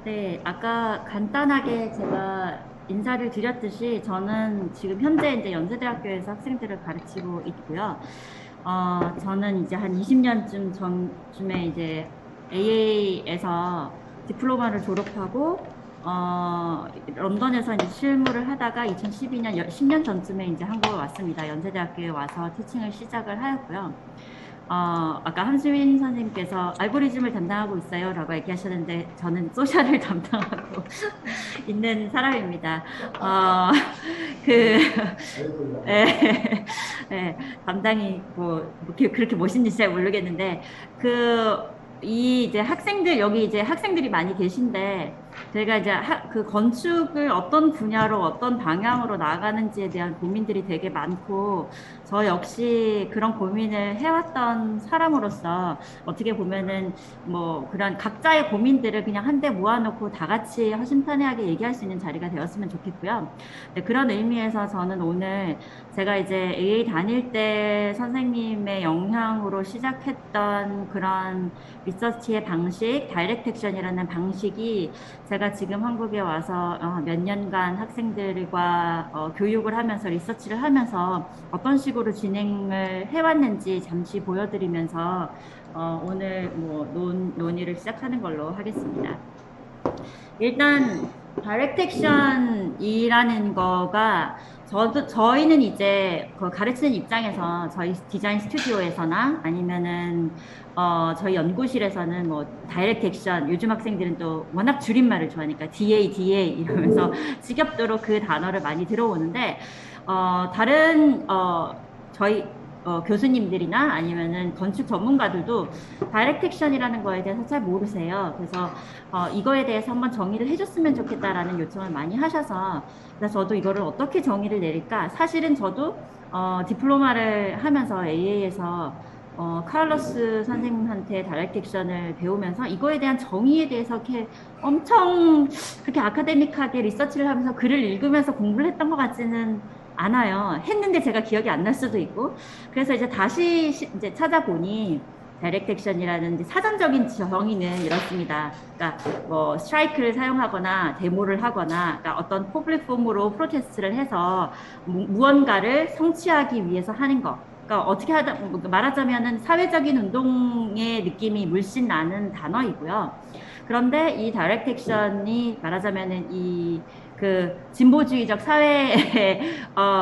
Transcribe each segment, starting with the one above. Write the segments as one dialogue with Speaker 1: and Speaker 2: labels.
Speaker 1: 네, 아까 간단하게 제가 인사를 드렸듯이 저는 지금 현재 이제 연세대학교에서 학생들을 가르치고 있고요. 저는 이제 한 20년쯤 전쯤에 이제 AA에서 디플로마를 졸업하고, 런던에서 이제 실무를 하다가 2012년, 10년 전쯤에 이제 한국에 왔습니다. 연세대학교에 와서 티칭을 시작을 하였고요. 아까 한수민 선생님께서 알고리즘을 담당하고 있어요 라고 얘기하셨는데 저는 소셜을 담당하고 있는 사람입니다. 어, 그, 예, 예, 담당이 그렇게 멋있는지 잘 모르겠는데, 이제 여기 이제 학생들이 많이 계신데, 제가 이제 그 건축을 어떤 분야로 어떤 방향으로 나가는지에 대한 고민들이 되게 많고, 저 역시 그런 고민을 해왔던 사람으로서 어떻게 보면은 뭐 그런 각자의 고민들을 그냥 한데 모아놓고 다 같이 허심탄회하게 얘기할 수 있는 자리가 되었으면 좋겠고요. 네, 그런 의미에서 저는 오늘 제가 이제 AA 다닐 때 선생님의 영향으로 시작했던 그런 리서치의 방식, 다이렉트 액션이라는 방식이 제가 지금 한국에 와서 몇 년간 학생들과 교육을 하면서 리서치를 하면서 어떤 식으로 진행을 해왔는지 잠시 보여드리면서 오늘 뭐 논의를 시작하는 걸로 하겠습니다. 일단 다이렉트 액션이라는 거가 저희는 이제 그 가르치는 입장에서 저희 디자인 스튜디오에서나 아니면은 저희 연구실에서는 뭐 다이렉트 액션 요즘 학생들은 또 워낙 줄임말을 좋아하니까 DA 이러면서 지겹도록 그 단어를 많이 들어오는데 다른 저희 교수님들이나 아니면은 건축 전문가들도 다이렉트 액션이라는 거에 대해서 잘 모르세요. 그래서 이거에 대해서 한번 정의를 해줬으면 좋겠다라는 요청을 많이 하셔서 그래서 저도 이거를 어떻게 정의를 내릴까? 사실은 저도 디플로마를 하면서 AA에서 카를로스 선생님한테 다이렉트 액션을 배우면서 이거에 대한 정의에 대해서 이렇게 엄청 그렇게 아카데믹하게 리서치를 하면서 글을 읽으면서 공부를 했던 것 같지는 않아요. 했는데 제가 기억이 안 날 수도 있고. 그래서 이제 다시 이제 찾아보니 다이렉트 액션이라는 사전적인 정의는 이렇습니다. 그러니까 뭐 스트라이크를 사용하거나 데모를 하거나 그러니까 어떤 퍼블릭 폼으로 프로테스트를 해서 무언가를 성취하기 위해서 하는 것. 그러니까 어떻게 말하자면은 사회적인 운동의 느낌이 물씬 나는 단어이고요. 그런데 이 다이렉트 액션이 말하자면은 그 진보주의적 사회의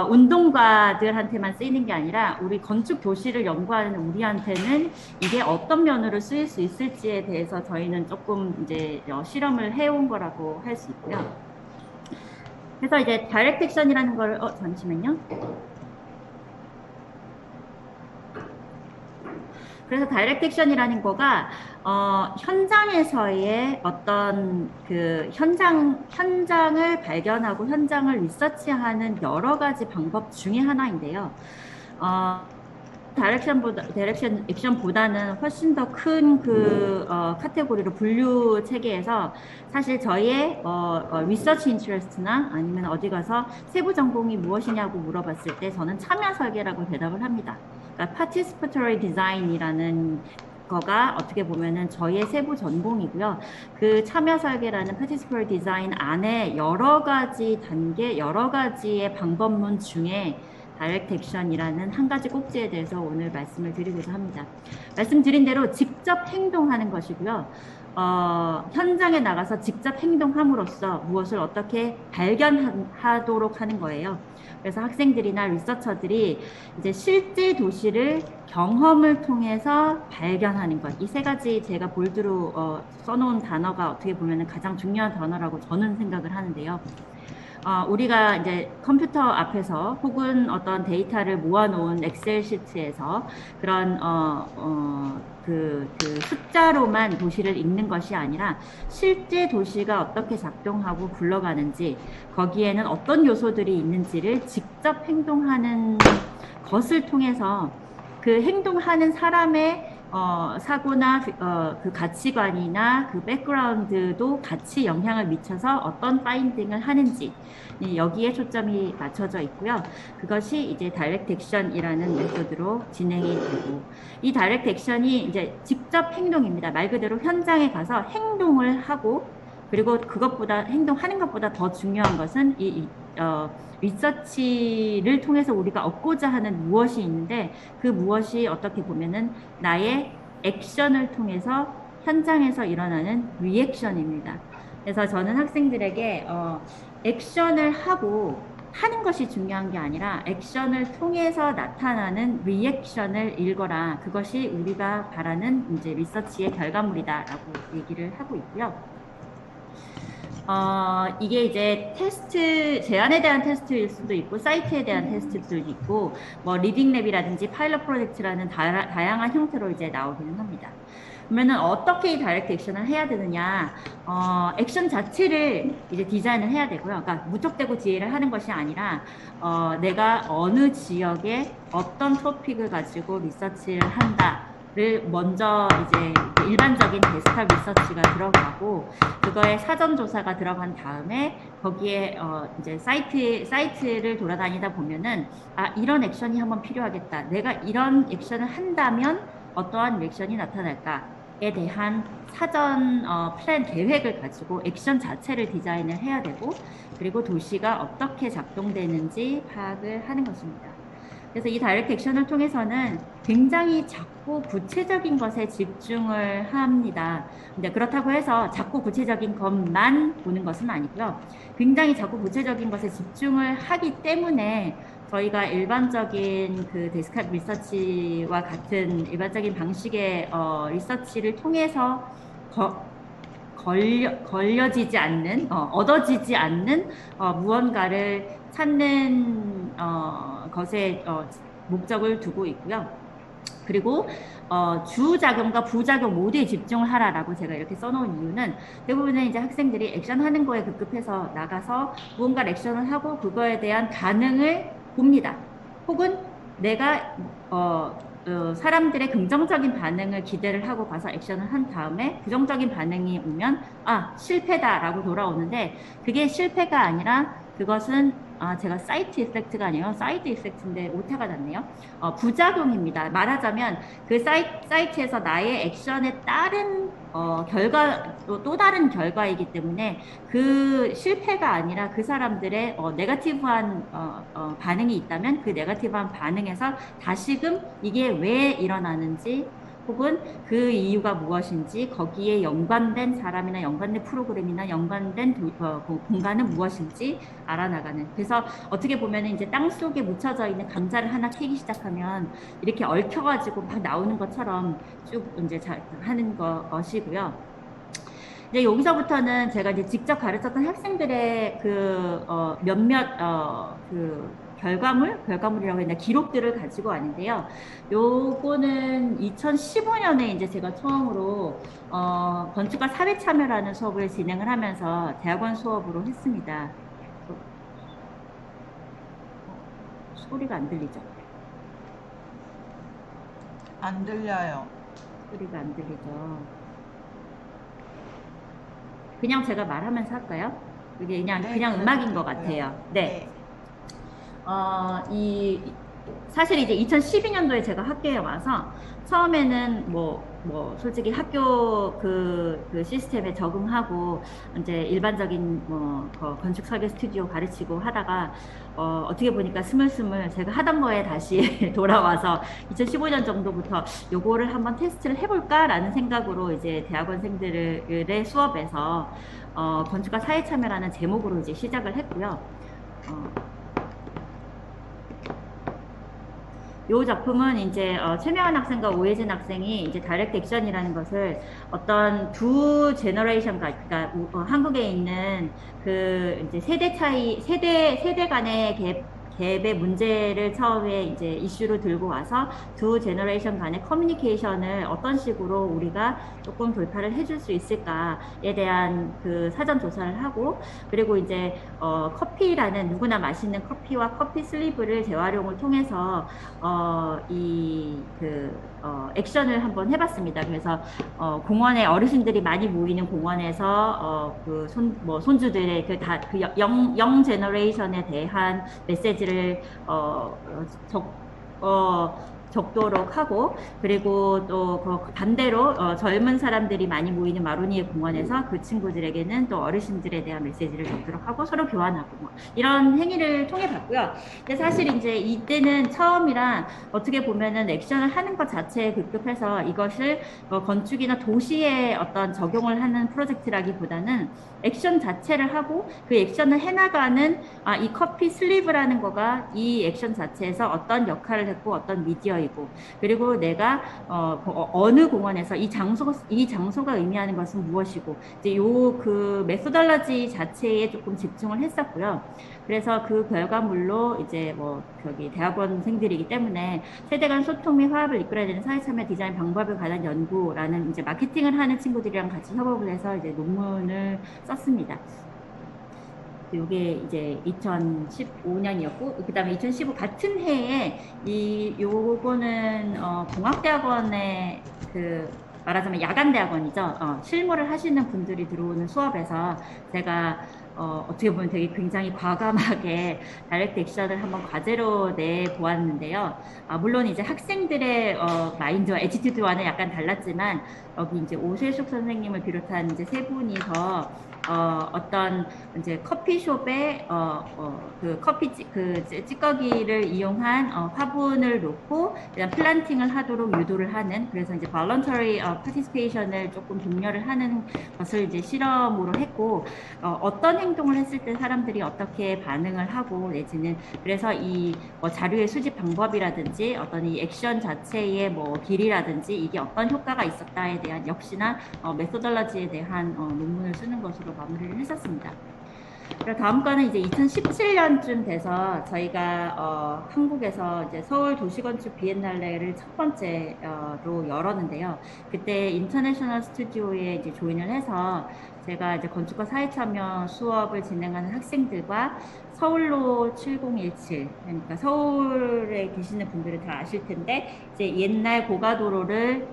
Speaker 1: 운동가들한테만 쓰이는 게 아니라 우리 건축 도시를 연구하는 우리한테는 이게 어떤 면으로 쓰일 수 있을지에 대해서 저희는 조금 이제 실험을 해온 거라고 할 수 있고요. 그래서 이제 다이렉트 액션이라는 걸 잠시만요. 그래서 다이렉트 액션이라는 거가 현장에서의 어떤 그 현장을 발견하고 현장을 리서치하는 여러 가지 방법 중에 하나인데요. 다이렉션 액션보다는 훨씬 더 큰 카테고리로 분류 체계에서 사실 저희의 리서치 인트레스트나 아니면 어디 가서 세부 전공이 무엇이냐고 물어봤을 때 저는 참여 설계라고 대답을 합니다. 그러니까 participatory design이라는 거가 어떻게 보면은 저희의 세부 전공이고요. 그 참여 설계라는 participatory design 안에 여러 가지 단계, 여러 가지의 방법론 중에 다이렉트 액션이라는 한 가지 꼭지에 대해서 오늘 말씀을 드리고자 합니다. 말씀드린 대로 직접 행동하는 것이고요. 현장에 나가서 직접 행동함으로써 무엇을 어떻게 발견하도록 하는 거예요. 그래서 학생들이나 리서처들이 이제 실제 도시를 경험을 통해서 발견하는 것. 이 세 가지 제가 볼드로 써놓은 단어가 어떻게 보면 가장 중요한 단어라고 저는 생각을 하는데요. 우리가 이제 컴퓨터 앞에서 혹은 어떤 데이터를 모아놓은 엑셀 시트에서 그런 그 숫자로만 도시를 읽는 것이 아니라 실제 도시가 어떻게 작동하고 굴러가는지 거기에는 어떤 요소들이 있는지를 직접 행동하는 것을 통해서 그 행동하는 사람의 사고나 그 가치관이나 그 백그라운드도 같이 영향을 미쳐서 어떤 파인딩을 하는지 여기에 초점이 맞춰져 있고요. 그것이 이제 다이렉트 액션이라는 메소드로 진행이 되고 이 다이렉트 액션이 이제 직접 행동입니다. 말 그대로 현장에 가서 행동을 하고 그리고 그것보다 행동하는 것보다 더 중요한 것은 리서치를 통해서 우리가 얻고자 하는 무엇이 있는데 그 무엇이 어떻게 보면은 나의 액션을 통해서 현장에서 일어나는 리액션입니다. 그래서 저는 학생들에게 액션을 하는 것이 중요한 게 아니라 액션을 통해서 나타나는 리액션을 읽어라. 그것이 우리가 바라는 이제 리서치의 결과물이다라고 얘기를 하고 있고요. 이게 이제 제안에 대한 테스트일 수도 있고, 사이트에 대한 테스트일 수도 있고, 뭐, 리딩랩이라든지 파일럿 프로젝트라는 다양한 형태로 이제 나오기는 합니다. 그러면은 어떻게 이 다이렉트 액션을 해야 되느냐, 액션 자체를 이제 디자인을 해야 되고요. 그러니까 무턱대고 DA를 하는 것이 아니라, 내가 어느 지역에 어떤 토픽을 가지고 리서치를 한다. 를 먼저 이제 일반적인 데스크탑 리서치가 들어가고 그거에 사전 조사가 들어간 다음에 거기에 이제 사이트를 돌아다니다 보면은 이런 액션이 한번 필요하겠다. 내가 이런 액션을 한다면 어떠한 리액션이 나타날까에 대한 사전 플랜 계획을 가지고 액션 자체를 디자인을 해야 되고 그리고 도시가 어떻게 작동되는지 파악을 하는 것입니다. 그래서 이 다이렉트 액션을 통해서는 굉장히 작고 구체적인 것에 집중을 합니다. 근데 그렇다고 해서 작고 구체적인 것만 보는 것은 아니고요. 굉장히 작고 구체적인 것에 집중을 하기 때문에 저희가 일반적인 그 데스크탑 리서치와 같은 일반적인 방식의 리서치를 통해서 걸려지지 않는, 얻어지지 않는 무언가를 찾는 것에 목적을 두고 있고요. 그리고 주작용과 부작용 모두에 집중을 하라라고 제가 이렇게 써놓은 이유는 대부분의 이제 학생들이 액션하는 거에 급급해서 나가서 무언가 액션을 하고 그거에 대한 반응을 봅니다. 혹은 내가 사람들의 긍정적인 반응을 기대를 하고 가서 액션을 한 다음에 부정적인 반응이 오면 실패다라고 돌아오는데 그게 실패가 아니라 그것은 제가 사이트 이펙트가 아니에요. 사이드 이펙트인데 오타가 났네요. 부작용입니다. 말하자면 그 사이트에서 나의 액션에 따른 또 다른 결과이기 때문에 그 실패가 아니라 그 사람들의 네거티브한 반응이 있다면 그 네거티브한 반응에서 다시금 이게 왜 일어나는지 혹은 그 이유가 무엇인지 거기에 연관된 사람이나 연관된 프로그램이나 연관된 공간은 무엇인지 알아나가는. 그래서 어떻게 보면 이제 땅 속에 묻혀져 있는 감자를 하나 캐기 시작하면 이렇게 얽혀가지고 막 나오는 것처럼 쭉 이제 하는 것이고요. 이제 여기서부터는 제가 이제 직접 가르쳤던 학생들의 그 몇몇 결과물이라고 했나 기록들을 가지고 왔는데요. 요거는 2015년에 이제 제가 처음으로 건축가 사회 참여라는 수업을 진행을 하면서 대학원 수업으로 했습니다. 소리가 안 들리죠?
Speaker 2: 안 들려요.
Speaker 1: 소리가 안 들리죠? 그냥 제가 말하면서 할까요? 이게 그냥 음악인 것 같아요. 네. 사실 이제 2012년도에 제가 학교에 와서 처음에는 솔직히 학교 그 시스템에 적응하고 이제 일반적인 건축 설계 스튜디오 가르치고 하다가 어떻게 보니까 스물스물 제가 하던 거에 다시 돌아와서 2015년 정도부터 요거를 한번 테스트를 해볼까라는 생각으로 이제 대학원생들의 수업에서 건축가 사회 참여라는 제목으로 이제 시작을 했고요. 이 작품은 이제 최명환 학생과 오혜진 학생이 이제 다이렉트 액션이라는 것을 어떤 두 제너레이션, 그러니까 한국에 있는 그 이제 세대 간의 갭의 문제를 처음에 이제 이슈로 들고 와서 두 제너레이션 간의 커뮤니케이션을 어떤 식으로 우리가 조금 돌파를 해줄 수 있을까에 대한 그 사전 조사를 하고 그리고 이제 커피라는 누구나 마시는 커피와 커피 슬리브를 재활용을 통해서 액션을 한번 해봤습니다. 그래서 공원에 어르신들이 많이 모이는 공원에서 손주들의 영 제너레이션에 대한 메시지를 적도록 하고, 그리고 또 그 반대로 젊은 사람들이 많이 모이는 마로니에 공원에서 그 친구들에게는 또 어르신들에 대한 메시지를 적도록 하고 서로 교환하고 뭐 이런 행위를 통해 봤고요. 근데 사실 이제 이때는 처음이라 어떻게 보면은 액션을 하는 것 자체에 급급해서 이것을 건축이나 도시에 어떤 적용을 하는 프로젝트라기보다는 액션 자체를 하고 그 액션을 해나가는 이 커피 슬리브라는 거가 이 액션 자체에서 어떤 역할을 했고 어떤 미디어이고, 그리고 내가 어느 공원에서 이 장소가 의미하는 것은 무엇이고, 이제 요 그 메소달러지 자체에 조금 집중을 했었고요. 그래서 그 결과물로 이제 뭐 저기 대학원생들이기 때문에 세대 간 소통 및 화합을 이끌어야 되는 사회참여 디자인 방법에 관한 연구라는 이제 마케팅을 하는 친구들이랑 같이 협업을 해서 이제 논문을 썼습니다. 요게 이제 2015년이었고, 그 다음에 2015 같은 해에 요거는 공학대학원의 말하자면 야간대학원이죠. 실무를 하시는 분들이 들어오는 수업에서 제가 어떻게 보면 되게 굉장히 과감하게 다이렉트 액션을 한번 과제로 내보았는데요. 물론 이제 학생들의 마인드와 애티튜드와는 약간 달랐지만, 여기 이제 오세숙 선생님을 비롯한 이제 세 분이서 어떤 이제 커피숍에 그 찌꺼기를 이용한 화분을 놓고 그냥 플란팅을 하도록 유도를 하는, 그래서 이제 voluntary participation을 조금 독려를 하는 것을 이제 실험으로 했고, 어떤 행동을 했을 때 사람들이 어떻게 반응을 하고, 내지는 그래서 이 뭐 자료의 수집 방법이라든지 어떤 이 액션 자체의 뭐 길이라든지 이게 어떤 효과가 있었다에 대한 역시나 메소달러지에 대한 논문을 쓰는 것으로 마무리를 했었습니다. 그리고 다음 거는 이제 2017년쯤 돼서 저희가 한국에서 이제 서울 도시건축 비엔날레를 첫 번째로 열었는데요. 그때 인터내셔널 스튜디오에 이제 조인을 해서 제가 이제 건축과 사회참여 수업을 진행하는 학생들과 서울로 7017, 그러니까 서울에 계시는 분들은 다 아실 텐데, 이제 옛날 고가도로를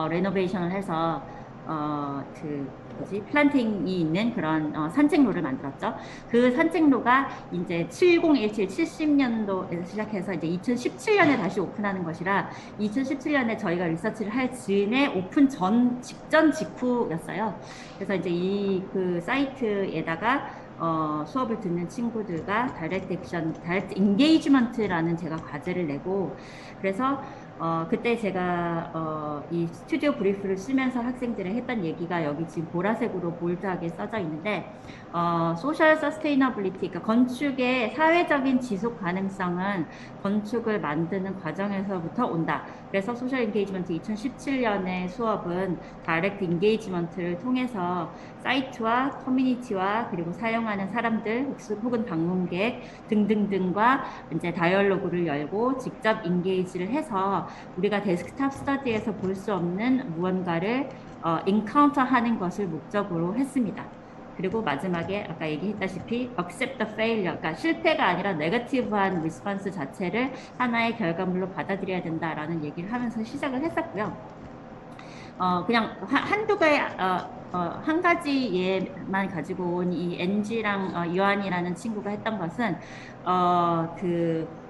Speaker 1: 레노베이션을 해서 플란팅이 있는 그런 산책로를 만들었죠. 그 산책로가 이제 7017, 70년도에서 시작해서 이제 2017년에 다시 오픈하는 것이라, 2017년에 저희가 리서치를 할 즈음에 오픈 직전 직후였어요. 그래서 이제 그 사이트에다가 수업을 듣는 친구들과 다이렉트 인게이지먼트라는 제가 과제를 내고, 그래서 그때 제가 이 스튜디오 브리프를 쓰면서 학생들이 했던 얘기가 여기 지금 보라색으로 볼드하게 써져 있는데, 소셜 서스테이너빌리티, 그러니까 건축의 사회적인 지속 가능성은 건축을 만드는 과정에서부터 온다. 그래서 소셜 인게이지먼트 2017년의 수업은 다이렉트 인게이지먼트를 통해서 사이트와 커뮤니티와 그리고 사용하는 사람들 혹은 방문객 등등등과 이제 다이얼로그를 열고 직접 인게이지를 해서 우리가 데스크탑 스터디에서 볼 수 없는 무언가를 인카운터 하는 것을 목적으로 했습니다. 그리고 마지막에 아까 얘기했다시피 accept the failure, 그러니까 실패가 아니라 네거티브한 리스폰스 자체를 하나의 결과물로 받아들여야 된다라는 얘기를 하면서 시작을 했었고요. 그냥 한두 개, 한 가지 예만 가지고 온 이 NG랑 요한이라는 친구가 했던 것은,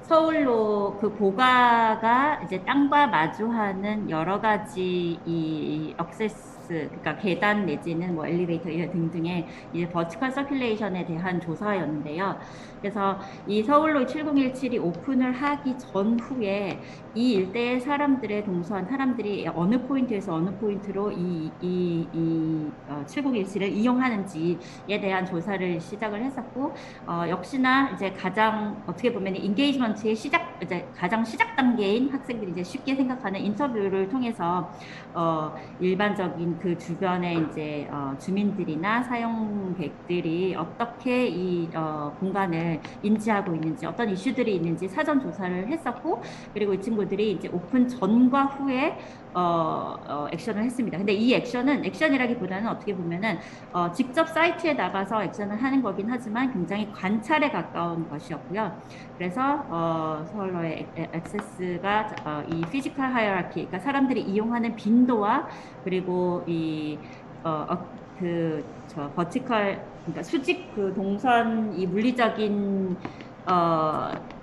Speaker 1: 서울로 그 고가가 이제 땅과 마주하는 여러 가지 이 액세스, 그러니까 계단 내지는 뭐 엘리베이터 등등의 이제 버티컬 서큘레이션에 대한 조사였는데요. 그래서 이 서울로 7017이 오픈을 하기 전후에 이 일대의 사람들이 어느 포인트에서 어느 포인트로 이 7017을 이용하는지에 대한 조사를 시작을 했었고, 역시나 이제 가장 어떻게 보면 인게이지먼트의 가장 시작 단계인 학생들이 이제 쉽게 생각하는 인터뷰를 통해서 일반적인 그 주변의 이제 주민들이나 사용객들이 어떻게 이 공간을 인지하고 있는지, 어떤 이슈들이 있는지 사전 조사를 했었고, 그리고 이 친구들이 이제 오픈 전과 후에 액션을 했습니다. 근데 이 액션이라기보다는 어떻게 보면은 직접 사이트에 나가서 액션을 하는 거긴 하지만 굉장히 관찰에 가까운 것이었고요. 그래서 서울로의 액세스가 이 피지컬 하이어라키, 그러니까 사람들이 이용하는 빈도와 그리고 버티컬, 그러니까 수직 그 동선 이 물리적인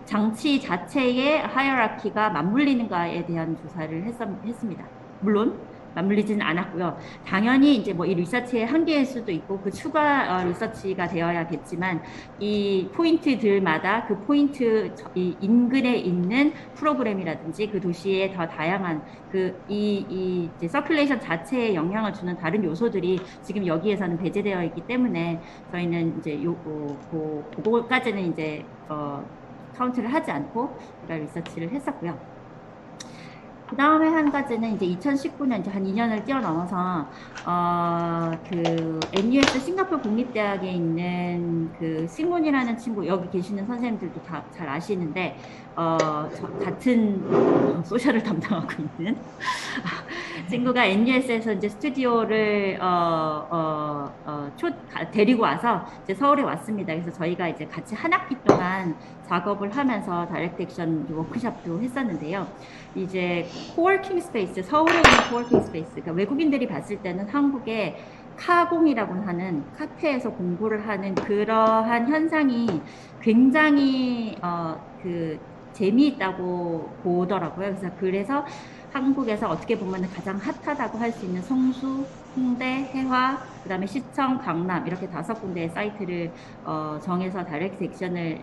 Speaker 1: 장치 자체의 하이어라키가 맞물리는가에 대한 조사를 했습니다. 물론 맞물리지는 않았고요. 당연히 이제 뭐 이 리서치의 한계일 수도 있고 그 추가 리서치가 되어야겠지만 이 포인트들마다 그 포인트 이 인근에 있는 프로그램이라든지 그 도시의 더 다양한 이 이제 서큘레이션 자체에 영향을 주는 다른 요소들이 지금 여기에서는 배제되어 있기 때문에 저희는 이제 그거까지는 이제 카운트를 하지 않고 우리가 리서치를 했었고요. 그 다음에 한 가지는 이제 2019년 이제 한 2년을 뛰어넘어서 그 NUS 싱가포르 국립대학에 있는 그 싱몬이라는 친구, 여기 계시는 선생님들도 다 잘 아시는데 같은 소셜을 담당하고 있는 친구가 NUS에서 이제 스튜디오를 데리고 와서 이제 서울에 왔습니다. 그래서 저희가 이제 같이 한 학기 동안 작업을 하면서 다이렉트 액션 워크숍도 했었는데요. 이제 코워킹 스페이스, 서울에 있는 코워킹 스페이스, 그러니까 외국인들이 봤을 때는 한국의 카공이라고 하는 카페에서 공부를 하는 그러한 현상이 굉장히 재미있다고 보더라고요. 그래서 한국에서 어떻게 보면 가장 핫하다고 할 수 있는 성수, 홍대, 해화, 그 다음에 시청, 강남 이렇게 5군데의 사이트를 정해서 다이렉트 액션을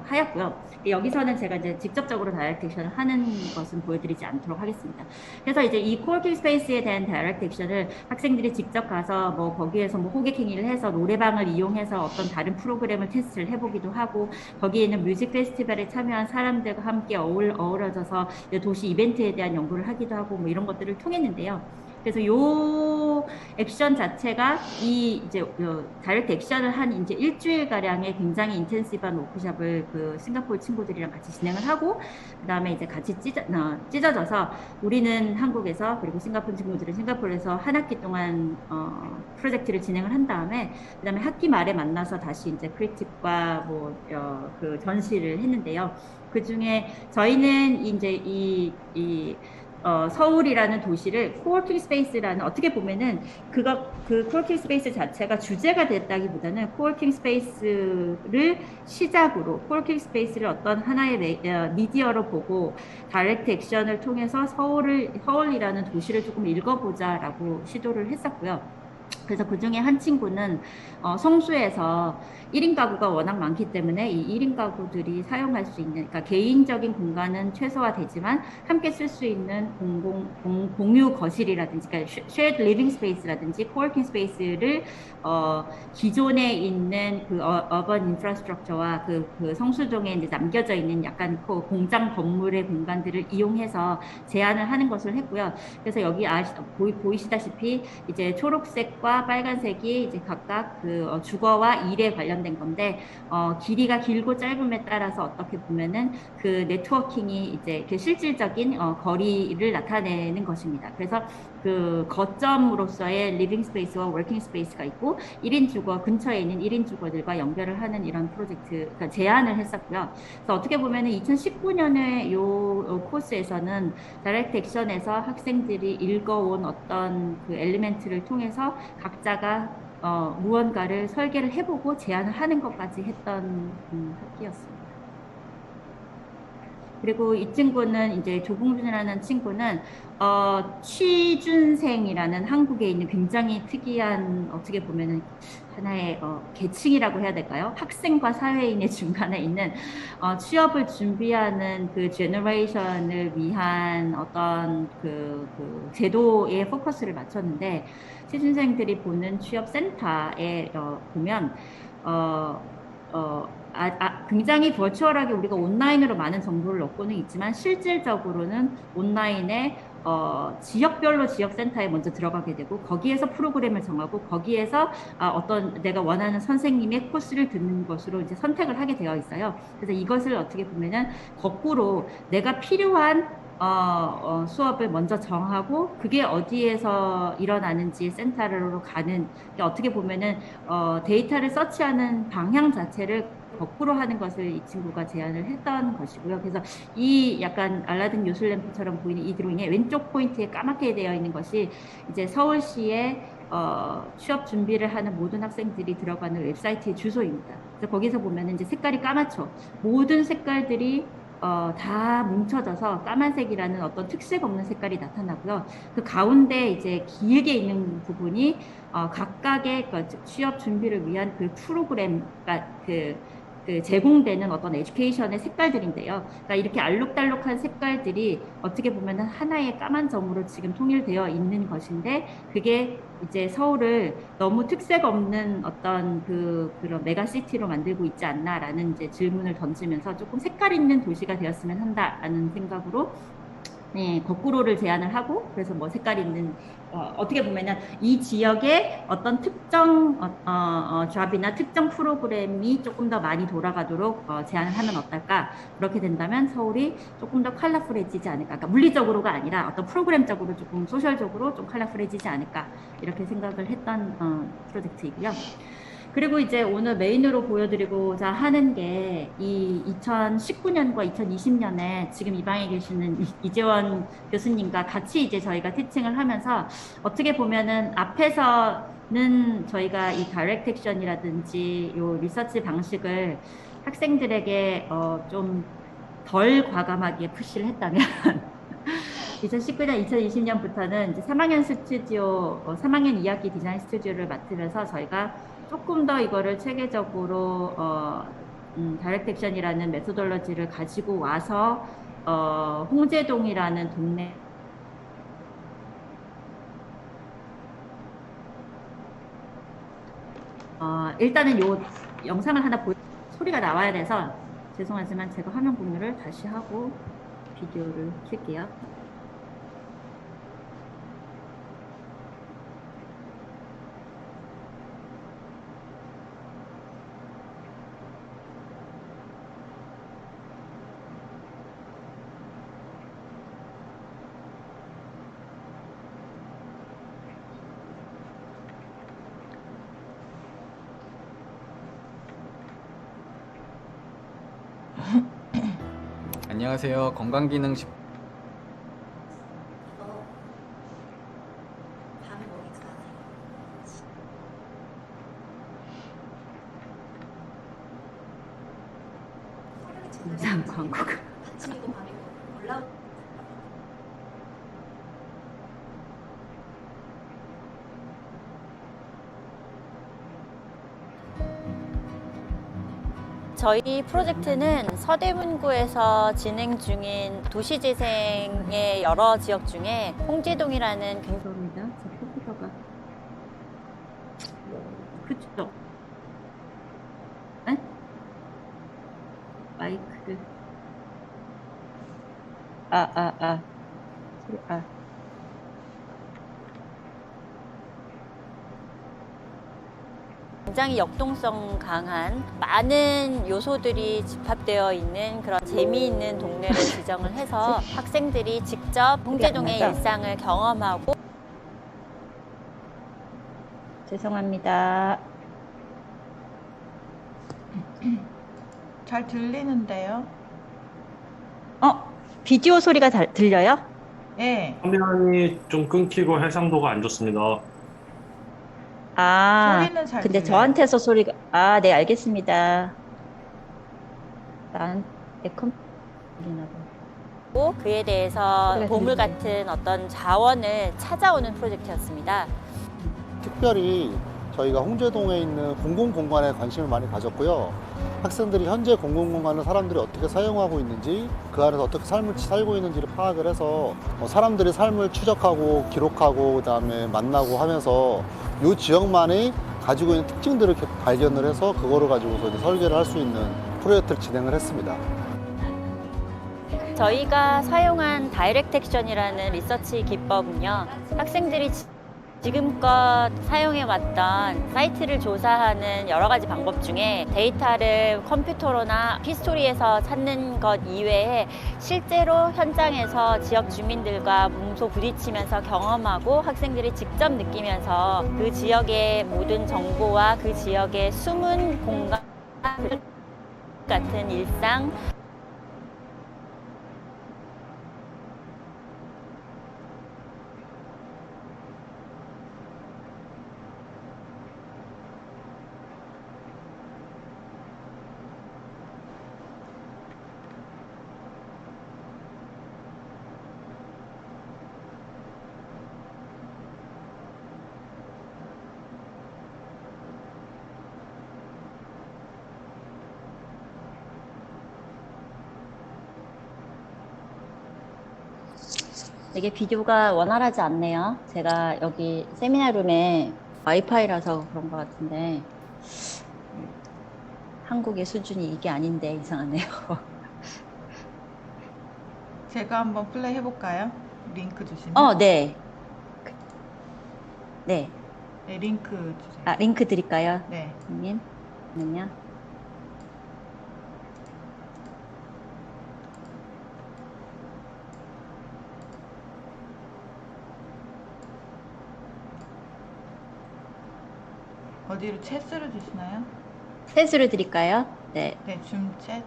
Speaker 1: 하였고요. 여기서는 제가 이제 직접적으로 다이렉트 액션을 하는 것은 보여드리지 않도록 하겠습니다. 그래서 이제 이 코워킹 스페이스에 대한 다이렉트 액션을 학생들이 직접 가서 뭐 거기에서 뭐 호객 행위를 해서 노래방을 이용해서 어떤 다른 프로그램을 테스트를 해보기도 하고 거기에 있는 뮤직 페스티벌에 참여한 사람들과 함께 어우러져서 도시 이벤트에 대한 연구를 하기도 하고 뭐 이런 것들을 통했는데요. 그래서 요 액션 자체가 이 이제 다이렉트 액션을 한 이제 일주일 가량의 굉장히 인텐시브한 워크숍을 그 싱가포르 친구들이랑 같이 진행을 하고 그 다음에 이제 같이 찢어져서 우리는 한국에서 그리고 싱가포르 친구들은 싱가포르에서 한 학기 동안 프로젝트를 진행을 한 다음에 그 다음에 학기 말에 만나서 다시 이제 크리틱과 뭐 그 전시를 했는데요. 그 중에 저희는 이제 서울이라는 도시를 코워킹 스페이스라는 어떻게 보면은 그 코워킹 스페이스 자체가 주제가 됐다기보다는 코워킹 스페이스를 시작으로 코워킹 스페이스를 어떤 하나의 미디어로 보고 다이렉트 액션을 통해서 서울이라는 도시를 조금 읽어보자라고 시도를 했었고요. 그래서 그 중에 한 친구는 성수에서 1인 가구가 워낙 많기 때문에 이 1인 가구들이 사용할 수 있는, 그러니까 개인적인 공간은 최소화되지만 함께 쓸 수 있는 공유 거실이라든지, 그러니까 shared living space라든지 coworking space를 기존에 있는 그 urban infrastructure와 그 성수동에 이제 남겨져 있는 약간 그 공장 건물의 공간들을 이용해서 제안을 하는 것을 했고요. 그래서 여기 보이시다시피 이제 초록색과 빨간색이 이제 각각 그 주거와 일에 관련된 건데 길이가 길고 짧음에 따라서 어떻게 보면은 그 네트워킹이 이제 그 실질적인 거리를 나타내는 것입니다. 그래서 그 거점으로서의 리빙 스페이스와 워킹 스페이스가 있고 1인 주거 근처에 있는 1인 주거들과 연결을 하는 이런 프로젝트 그러니까 제안을 했었고요. 그래서 어떻게 보면은 2019년에 요 코스에서는 다이렉트 액션에서 학생들이 읽어온 어떤 그 엘리멘트를 통해서 각자가 무언가를 설계를 해보고 제안을 하는 것까지 했던 학기였습니다. 그리고 이 친구는 이제 조봉준이라는 친구는 취준생이라는 한국에 있는 굉장히 특이한 어떻게 보면은 하나의 계층이라고 해야 될까요? 학생과 사회인의 중간에 있는 취업을 준비하는 그 제너레이션을 위한 어떤 그 제도에 포커스를 맞췄는데 취준생들이 보는 취업센터에 보면 굉장히 버추얼하게 우리가 온라인으로 많은 정보를 얻고는 있지만 실질적으로는 온라인에 지역별로 지역센터에 먼저 들어가게 되고 거기에서 프로그램을 정하고 거기에서 어떤 내가 원하는 선생님의 코스를 듣는 것으로 이제 선택을 하게 되어 있어요. 그래서 이것을 어떻게 보면은 거꾸로 내가 필요한 수업을 먼저 정하고 그게 어디에서 일어나는지 센터로 가는 어떻게 보면은 데이터를 서치하는 방향 자체를 거꾸로 하는 것을 이 친구가 제안을 했던 것이고요. 그래서 이 약간 알라딘 요술램프처럼 보이는 이 드로잉의 왼쪽 포인트에 까맣게 되어 있는 것이 이제 서울시의 취업 준비를 하는 모든 학생들이 들어가는 웹사이트의 주소입니다. 그래서 거기서 보면은 이제 색깔이 까맣죠. 모든 색깔들이 다 뭉쳐져서 까만색이라는 어떤 특색 없는 색깔이 나타나고요. 그 가운데 이제 길게 있는 부분이 각각의 그 취업 준비를 위한 그 프로그램, 그러니까 그 제공되는 어떤 에듀케이션의 색깔들인데요. 그러니까 이렇게 알록달록한 색깔들이 어떻게 보면 하나의 까만 점으로 지금 통일되어 있는 것인데, 그게 이제 서울을 너무 특색 없는 어떤 그런 메가시티로 만들고 있지 않나라는 이제 질문을 던지면서 조금 색깔 있는 도시가 되었으면 한다라는 생각으로 네, 거꾸로를 제안을 하고, 그래서 뭐 색깔 있는, 어떻게 보면은 이 지역의 어떤 특정, 잡이나 특정 프로그램이 조금 더 많이 돌아가도록 제안을 하면 어떨까? 그렇게 된다면 서울이 조금 더 컬러풀해지지 않을까? 그러니까 물리적으로가 아니라 어떤 프로그램적으로 조금 소셜적으로 좀 컬러풀해지지 않을까? 이렇게 생각을 했던 프로젝트이고요. 그리고 이제 오늘 메인으로 보여드리고자 하는 게 이 2019년과 2020년에 지금 이 방에 계시는 이재원 교수님과 같이 이제 저희가 티칭을 하면서 어떻게 보면은 앞에서는 저희가 이 다이렉트 액션이라든지 요 리서치 방식을 학생들에게 좀 덜 과감하게 푸시를 했다면 2019년, 2020년부터는 이제 3학년 스튜디오, 3학년 2학기 디자인 스튜디오를 맡으면서 저희가 조금 더 이거를 체계적으로, 다이렉트 액션이라는 메소돌러지를 가지고 와서, 홍제동이라는 동네, 일단은 요 영상을 하나 소리가 나와야 돼서 죄송하지만 제가 화면 공유를 다시 하고 비디오를 킬게요.
Speaker 3: 안녕하세요. 건강기능식
Speaker 1: 영상 광고가.
Speaker 4: 저희 프로젝트는 서대문구에서 진행 중인 도시재생의 여러 지역 중에 홍제동이라는
Speaker 1: 죄송합니다. 제 컴퓨터가. 그쵸? 에? 마이크를. 소리,
Speaker 4: 굉장히 역동성 강한 많은 요소들이 집합되어 있는 그런 재미있는 동네를 지정을 해서 학생들이 직접 홍제동의 일상을 경험하고
Speaker 1: 죄송합니다.
Speaker 2: 잘 들리는데요?
Speaker 1: 비디오 소리가 들려요?
Speaker 2: 예.
Speaker 5: 화면이 좀 끊기고 해상도가 안 좋습니다.
Speaker 2: 소리는 잘
Speaker 1: 근데
Speaker 2: 들려요.
Speaker 1: 저한테서 소리가, 네, 알겠습니다. 내 컴퓨터나 봐.
Speaker 4: 그에 대해서
Speaker 1: 그래,
Speaker 4: 보물
Speaker 1: 들리네.
Speaker 4: 같은 어떤 자원을 찾아오는 프로젝트였습니다.
Speaker 6: 특별히 저희가 홍제동에 있는 공공공간에 관심을 많이 가졌고요. 학생들이 현재 공공공간을 사람들이 어떻게 사용하고 있는지, 그 안에서 어떻게 삶을 살고 있는지를 파악을 해서 사람들이 삶을 추적하고 기록하고 그다음에 만나고 하면서 이 지역만이 가지고 있는 특징들을 이렇게 발견을 해서 그거를 가지고서 이제 설계를 할 수 있는 프로젝트를 진행을 했습니다.
Speaker 4: 저희가 사용한 다이렉트 액션이라는 리서치 기법은요, 학생들이 지금껏 사용해왔던 사이트를 조사하는 여러 가지 방법 중에 데이터를 컴퓨터로나 히스토리에서 찾는 것 이외에 실제로 현장에서 지역 주민들과 몸소 부딪히면서 경험하고 학생들이 직접 느끼면서 그 지역의 모든 정보와 그 지역의 숨은 공간 같은 일상, 이게 비디오가 원활하지 않네요. 제가 여기 세미나룸에 와이파이라서 그런 것 같은데 한국의 수준이 이게 아닌데 이상하네요.
Speaker 2: 제가 한번 플레이 해볼까요? 링크 주시면.
Speaker 4: 네. 네.
Speaker 2: 네, 링크 주세요.
Speaker 4: 아, 링크 드릴까요?
Speaker 2: 네.
Speaker 4: 선생님? 잠깐만요.
Speaker 2: 어디로 챗으로 주시나요?
Speaker 4: 셋으로 드릴까요? 네.
Speaker 2: 네, 줌 챗.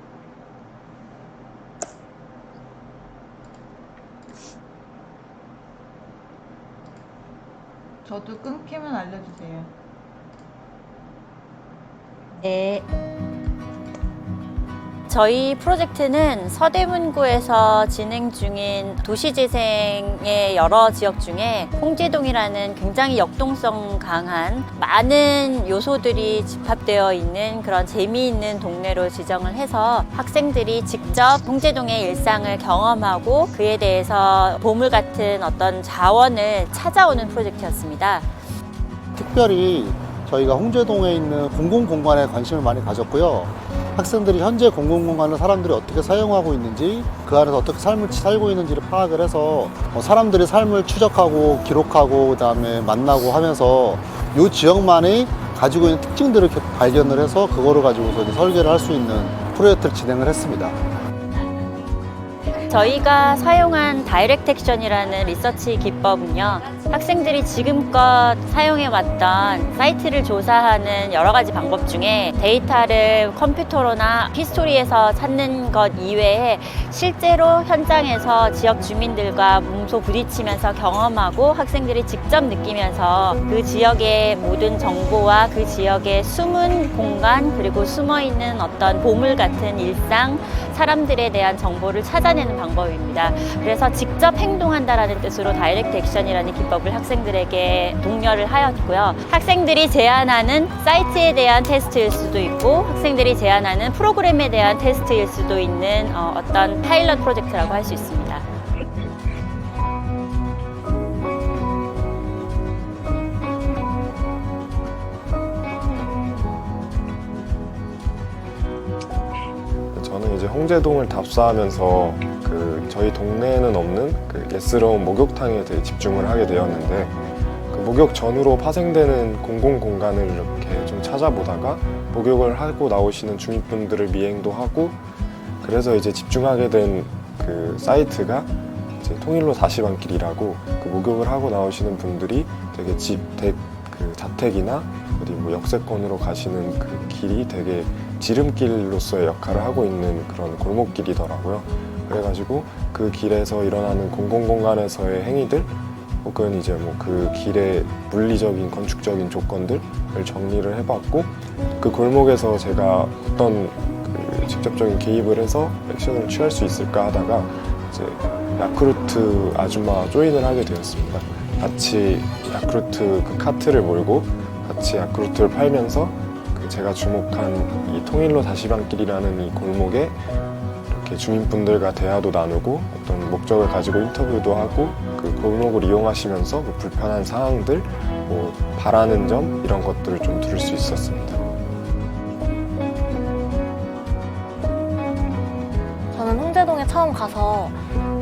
Speaker 2: 저도 끊기면 알려주세요.
Speaker 4: 네. 저희 프로젝트는 서대문구에서 진행 중인 도시재생의 여러 지역 중에 홍제동이라는 굉장히 역동성 강한 많은 요소들이 집합되어 있는 그런 재미있는 동네로 지정을 해서 학생들이 직접 홍제동의 일상을 경험하고 그에 대해서 보물 같은 어떤 자원을 찾아오는 프로젝트였습니다.
Speaker 6: 특별히 저희가 홍제동에 있는 공공공간에 관심을 많이 가졌고요. 학생들이 현재 공공공간을 사람들이 어떻게 사용하고 있는지, 그 안에서 어떻게 삶을 살고 있는지를 파악을 해서 사람들이 삶을 추적하고 기록하고 그다음에 만나고 하면서 이 지역만이 가지고 있는 특징들을 이렇게 발견을 해서 그거를 가지고서 이제 설계를 할 수 있는 프로젝트를 진행을 했습니다.
Speaker 4: 저희가 사용한 다이렉트 액션이라는 리서치 기법은요, 학생들이 지금껏 사용해왔던 사이트를 조사하는 여러 가지 방법 중에 데이터를 컴퓨터로나 히스토리에서 찾는 것 이외에 실제로 현장에서 지역 주민들과 몸소 부딪히면서 경험하고 학생들이 직접 느끼면서 그 지역의 모든 정보와 그 지역의 숨은 공간 그리고 숨어있는 어떤 보물 같은 일상, 사람들에 대한 정보를 찾아내는 방법입니다. 그래서 직접 행동한다라는 뜻으로 다이렉트 액션이라는 기법을 학생들에게 독려를 하였고요. 학생들이 제안하는 사이트에 대한 테스트일 수도 있고 학생들이 제안하는 프로그램에 대한 테스트일 수도 있는 어떤 파일럿 프로젝트라고 할 수 있습니다.
Speaker 3: 저는 이제 홍제동을 답사하면서 저희 동네에는 없는 예스러운 목욕탕에 되게 집중을 하게 되었는데 그 목욕 전후로 파생되는 공공 공간을 이렇게 좀 찾아보다가 목욕을 하고 나오시는 주민분들을 미행도 하고 그래서 이제 집중하게 된 그 사이트가 이제 통일로 다시반길이라고 그 목욕을 하고 나오시는 분들이 되게 자택이나 어디 뭐 역세권으로 가시는 그 길이 되게 지름길로서의 역할을 하고 있는 그런 골목길이더라고요. 그래가지고 그 길에서 일어나는 공공공간에서의 행위들 혹은 이제 뭐 그 길의 물리적인 건축적인 조건들을 정리를 해봤고 그 골목에서 제가 어떤 직접적인 개입을 해서 액션을 취할 수 있을까 하다가 이제 야쿠르트 아줌마 조인을 하게 되었습니다. 같이 야쿠르트 그 카트를 몰고 같이 야쿠르트를 팔면서 제가 주목한 이 통일로 다시반길이라는 이 골목에 이렇게 주민분들과 대화도 나누고 어떤 목적을 가지고 인터뷰도 하고 그 골목을 이용하시면서 뭐 불편한 상황들, 뭐 바라는 점 이런 것들을 좀 들을 수 있었습니다.
Speaker 7: 저는 홍제동에 처음 가서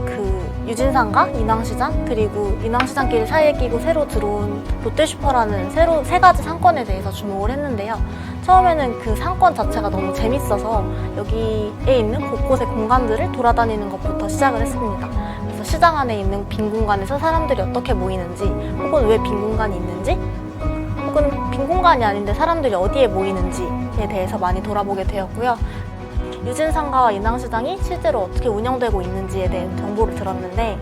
Speaker 7: 그 유진상가, 인왕시장, 그리고 인왕시장길 사이에 끼고 새로 들어온 롯데슈퍼라는 새로 3가지 상권에 대해서 주목을 했는데요. 처음에는 그 상권 자체가 너무 재밌어서 여기에 있는 곳곳의 공간들을 돌아다니는 것부터 시작을 했습니다. 그래서 시장 안에 있는 빈 공간에서 사람들이 어떻게 모이는지, 혹은 왜 빈 공간이 있는지, 혹은 빈 공간이 아닌데 사람들이 어디에 모이는지에 대해서 많이 돌아보게 되었고요. 유진상가와 인왕시장이 실제로 어떻게 운영되고 있는지에 대한 정보를 들었는데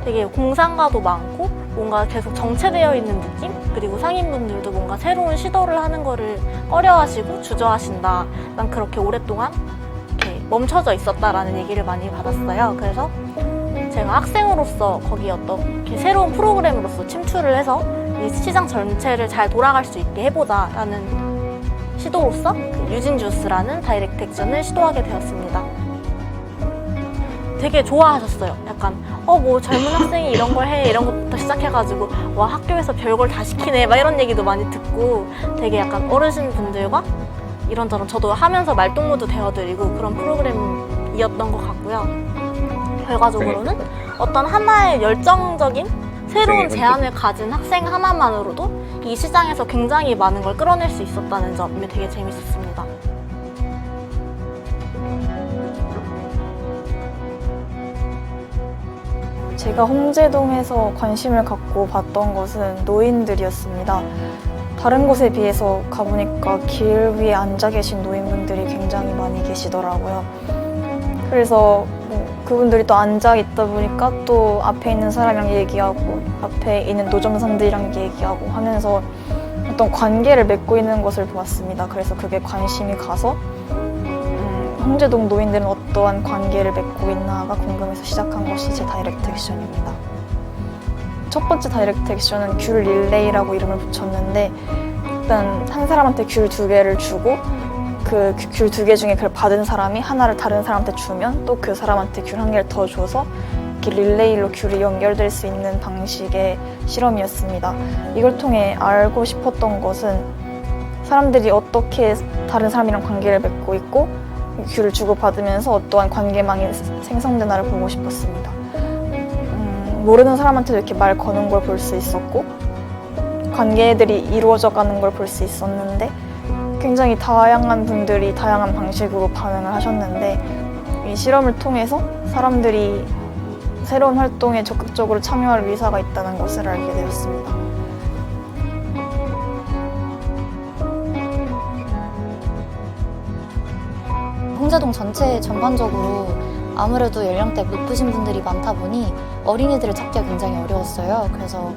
Speaker 7: 되게 공상가도 많고 뭔가 계속 정체되어 있는 느낌? 그리고 상인분들도 뭔가 새로운 시도를 하는 거를 꺼려하시고 주저하신다. 난 그렇게 오랫동안 이렇게 멈춰져 있었다라는 얘기를 많이 받았어요. 그래서 제가 학생으로서 거기 어떻게 새로운 프로그램으로서 침투를 해서 이 시장 전체를 잘 돌아갈 수 있게 해보자라는 시도로서 그 유진주스라는 다이렉트 액션을 시도하게 되었습니다. 되게 좋아하셨어요. 약간 뭐 젊은 학생이 이런 걸 해 이런 것부터 시작해가지고 와 학교에서 별걸 다 시키네 막 이런 얘기도 많이 듣고 되게 약간 어르신분들과 이런저런 저도 하면서 말동무도 되어드리고 그런 프로그램이었던 것 같고요. 결과적으로는 어떤 하나의 열정적인 새로운 제안을 가진 학생 하나만으로도 이 시장에서 굉장히 많은 걸 끌어낼 수 있었다는 점이 되게 재밌었습니다.
Speaker 8: 제가 홍제동에서 관심을 갖고 봤던 것은 노인들이었습니다. 다른 곳에 비해서 가보니까 길 위에 앉아 계신 노인분들이 굉장히 많이 계시더라고요. 그래서 그분들이 또 앉아 있다 보니까 또 앞에 있는 사람이랑 얘기하고 앞에 있는 노점상들이랑 얘기하고 하면서 어떤 관계를 맺고 있는 것을 보았습니다. 그래서 그게 관심이 가서 홍제동 노인들은 어떠한 관계를 맺고 있나가 궁금해서 시작한 것이 제 다이렉트 액션입니다. 첫 번째 다이렉트 액션은 귤 릴레이라고 이름을 붙였는데 일단 한 사람한테 귤 2개를 주고 그 귤 2개 중에 그걸 받은 사람이 하나를 다른 사람한테 주면 또 그 사람한테 귤 1개를 더 줘서 이렇게 릴레이로 귤이 연결될 수 있는 방식의 실험이었습니다. 이걸 통해 알고 싶었던 것은 사람들이 어떻게 다른 사람이랑 관계를 맺고 있고 귤을 주고받으면서 어떠한 관계망이 생성되나를 보고 싶었습니다. 모르는 사람한테도 이렇게 말 거는 걸 볼 수 있었고 관계들이 이루어져 가는 걸 볼 수 있었는데 굉장히 다양한 분들이 다양한 방식으로 반응을 하셨는데 이 실험을 통해서 사람들이 새로운 활동에 적극적으로 참여할 의사가 있다는 것을 알게 되었습니다.
Speaker 9: 홍제동 전체 전반적으로 아무래도 연령대 높으신 분들이 많다 보니 어린이들을 찾기가 굉장히 어려웠어요. 그래서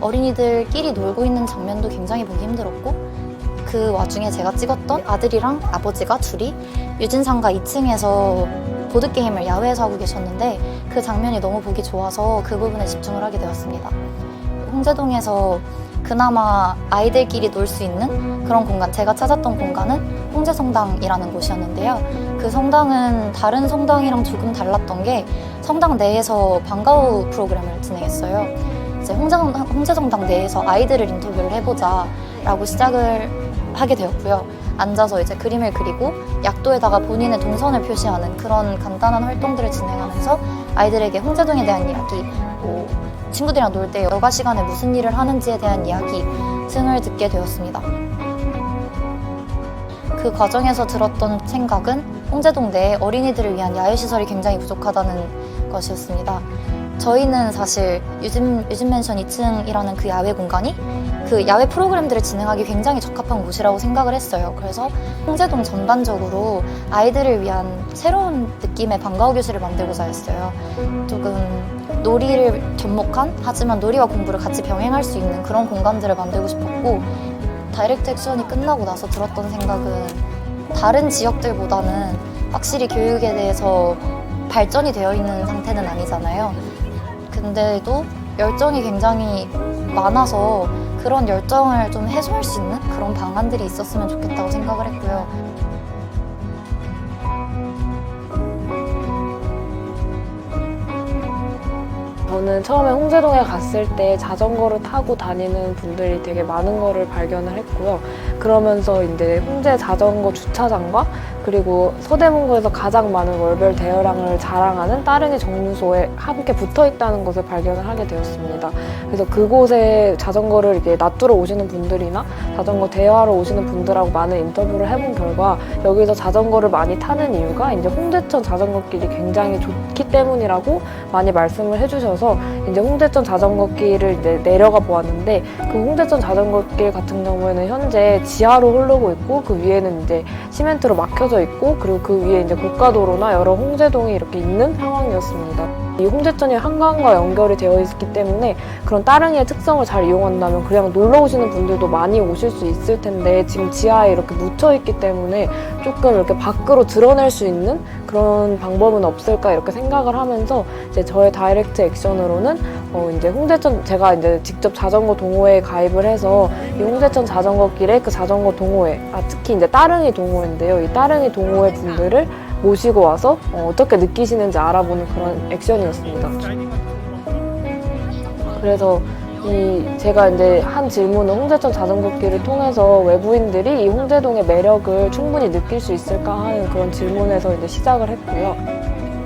Speaker 9: 어린이들끼리 놀고 있는 장면도 굉장히 보기 힘들었고 그 와중에 제가 찍었던 아들이랑 아버지가 둘이 유진상가 2층에서 보드게임을 야외에서 하고 계셨는데 그 장면이 너무 보기 좋아서 그 부분에 집중을 하게 되었습니다. 홍제동에서 그나마 아이들끼리 놀 수 있는 그런 공간, 제가 찾았던 공간은 홍제성당이라는 곳이었는데요. 그 성당은 다른 성당이랑 조금 달랐던 게 성당 내에서 방과후 프로그램을 진행했어요. 이제 홍제성당 내에서 아이들을 인터뷰를 해보자 라고 시작을 하게 되었고요. 앉아서 이제 그림을 그리고 약도에다가 본인의 동선을 표시하는 그런 간단한 활동들을 진행하면서 아이들에게 홍제동에 대한 이야기, 친구들이랑 놀 때 여가 시간에 무슨 일을 하는지에 대한 이야기 등을 듣게 되었습니다. 그 과정에서 들었던 생각은 홍제동 내에 어린이들을 위한 야외시설이 굉장히 부족하다는 것이었습니다. 저희는 사실 유진맨션 2층이라는 그 야외 공간이 그 야외 프로그램들을 진행하기 굉장히 적합한 곳이라고 생각을 했어요. 그래서 홍제동 전반적으로 아이들을 위한 새로운 느낌의 방과후 교실을 만들고자 했어요. 조금 놀이를 접목한, 하지만 놀이와 공부를 같이 병행할 수 있는 그런 공간들을 만들고 싶었고, 다이렉트 액션이 끝나고 나서 들었던 생각은 다른 지역들보다는 확실히 교육에 대해서 발전이 되어 있는 상태는 아니잖아요. 근데도 열정이 굉장히 많아서 그런 열정을 좀 해소할 수 있는 그런 방안들이 있었으면 좋겠다고 생각을 했고요.
Speaker 8: 저는 처음에 홍제동에 갔을 때 자전거를 타고 다니는 분들이 되게 많은 거를 발견을 했고요. 그러면서 이제 홍제 자전거 주차장과 그리고 서대문구에서 가장 많은 월별 대여량을 자랑하는 따릉이 정류소에 함께 붙어 있다는 것을 발견을 하게 되었습니다. 그래서 그곳에 자전거를 이렇게 놔두러 오시는 분들이나 자전거 대여하러 오시는 분들하고 많은 인터뷰를 해본 결과 여기서 자전거를 많이 타는 이유가 이제 홍제천 자전거길이 굉장히 좋기 때문이라고 많이 말씀을 해주셔서 이제 홍제천 자전거길을 이제 내려가 보았는데 그 홍제천 자전거길 같은 경우에는 현재 지하로 흐르고 있고 그 위에는 이제 시멘트로 막혀져 있고 그리고 그 위에 이제 고가도로나 여러 홍제동이 이렇게 있는 상황이었습니다. 이 홍제천이 한강과 연결이 되어 있기 때문에 그런 따릉이의 특성을 잘 이용한다면 그냥 놀러 오시는 분들도 많이 오실 수 있을 텐데 지금 지하에 이렇게 묻혀 있기 때문에 조금 이렇게 밖으로 드러낼 수 있는 그런 방법은 없을까 이렇게 생각을 하면서 이제 저의 다이렉트 액션으로는 이제 홍제천 제가 이제 직접 자전거 동호회에 가입을 해서 이 홍제천 자전거길에 그 자전거 동호회 특히 이제 따릉이 동호회인데요. 이 따릉이 동호회 분들을 모시고 와서 어떻게 느끼시는지 알아보는 그런 액션이었습니다.
Speaker 10: 그래서 제가 이제 한 질문은 홍제천 자전거길을 통해서 외부인들이 이 홍제동의 매력을 충분히 느낄 수 있을까 하는 그런 질문에서 이제 시작을 했고요.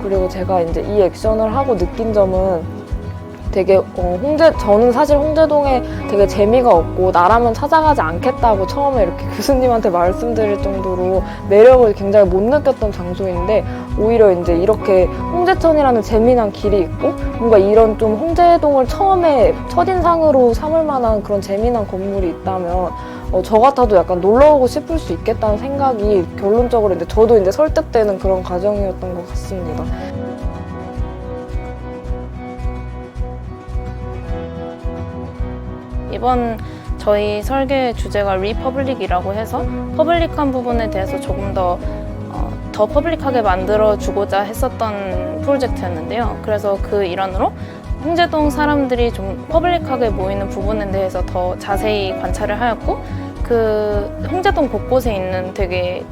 Speaker 10: 그리고 제가 이제 이 액션을 하고 느낀 점은 되게 저는 사실 홍제동에 되게 재미가 없고 나라면 찾아가지 않겠다고 처음에 이렇게 교수님한테 말씀드릴 정도로 매력을 굉장히 못 느꼈던 장소인데, 오히려 이제 이렇게 홍제천이라는 재미난 길이 있고 뭔가 이런 좀 홍제동을 처음에 첫인상으로 삼을 만한 그런 재미난 건물이 있다면 저 같아도 약간 놀러 오고 싶을 수 있겠다는 생각이 결론적으로 이제 저도 이제 설득되는 그런 과정이었던 것 같습니다.
Speaker 11: 이번 저희 설계 주제가 리퍼블릭이라고 해서 퍼블릭한 부분에 대해서 조금 더 퍼블릭하게 만들어주고자 했었던 프로젝트였는데요. 그래서 그 일환으로 홍제동 사람들이 좀 퍼블릭하게 모이는 부분에 대해서 더 자세히 관찰을 하였고, 그 홍제동 곳곳에 있는 되게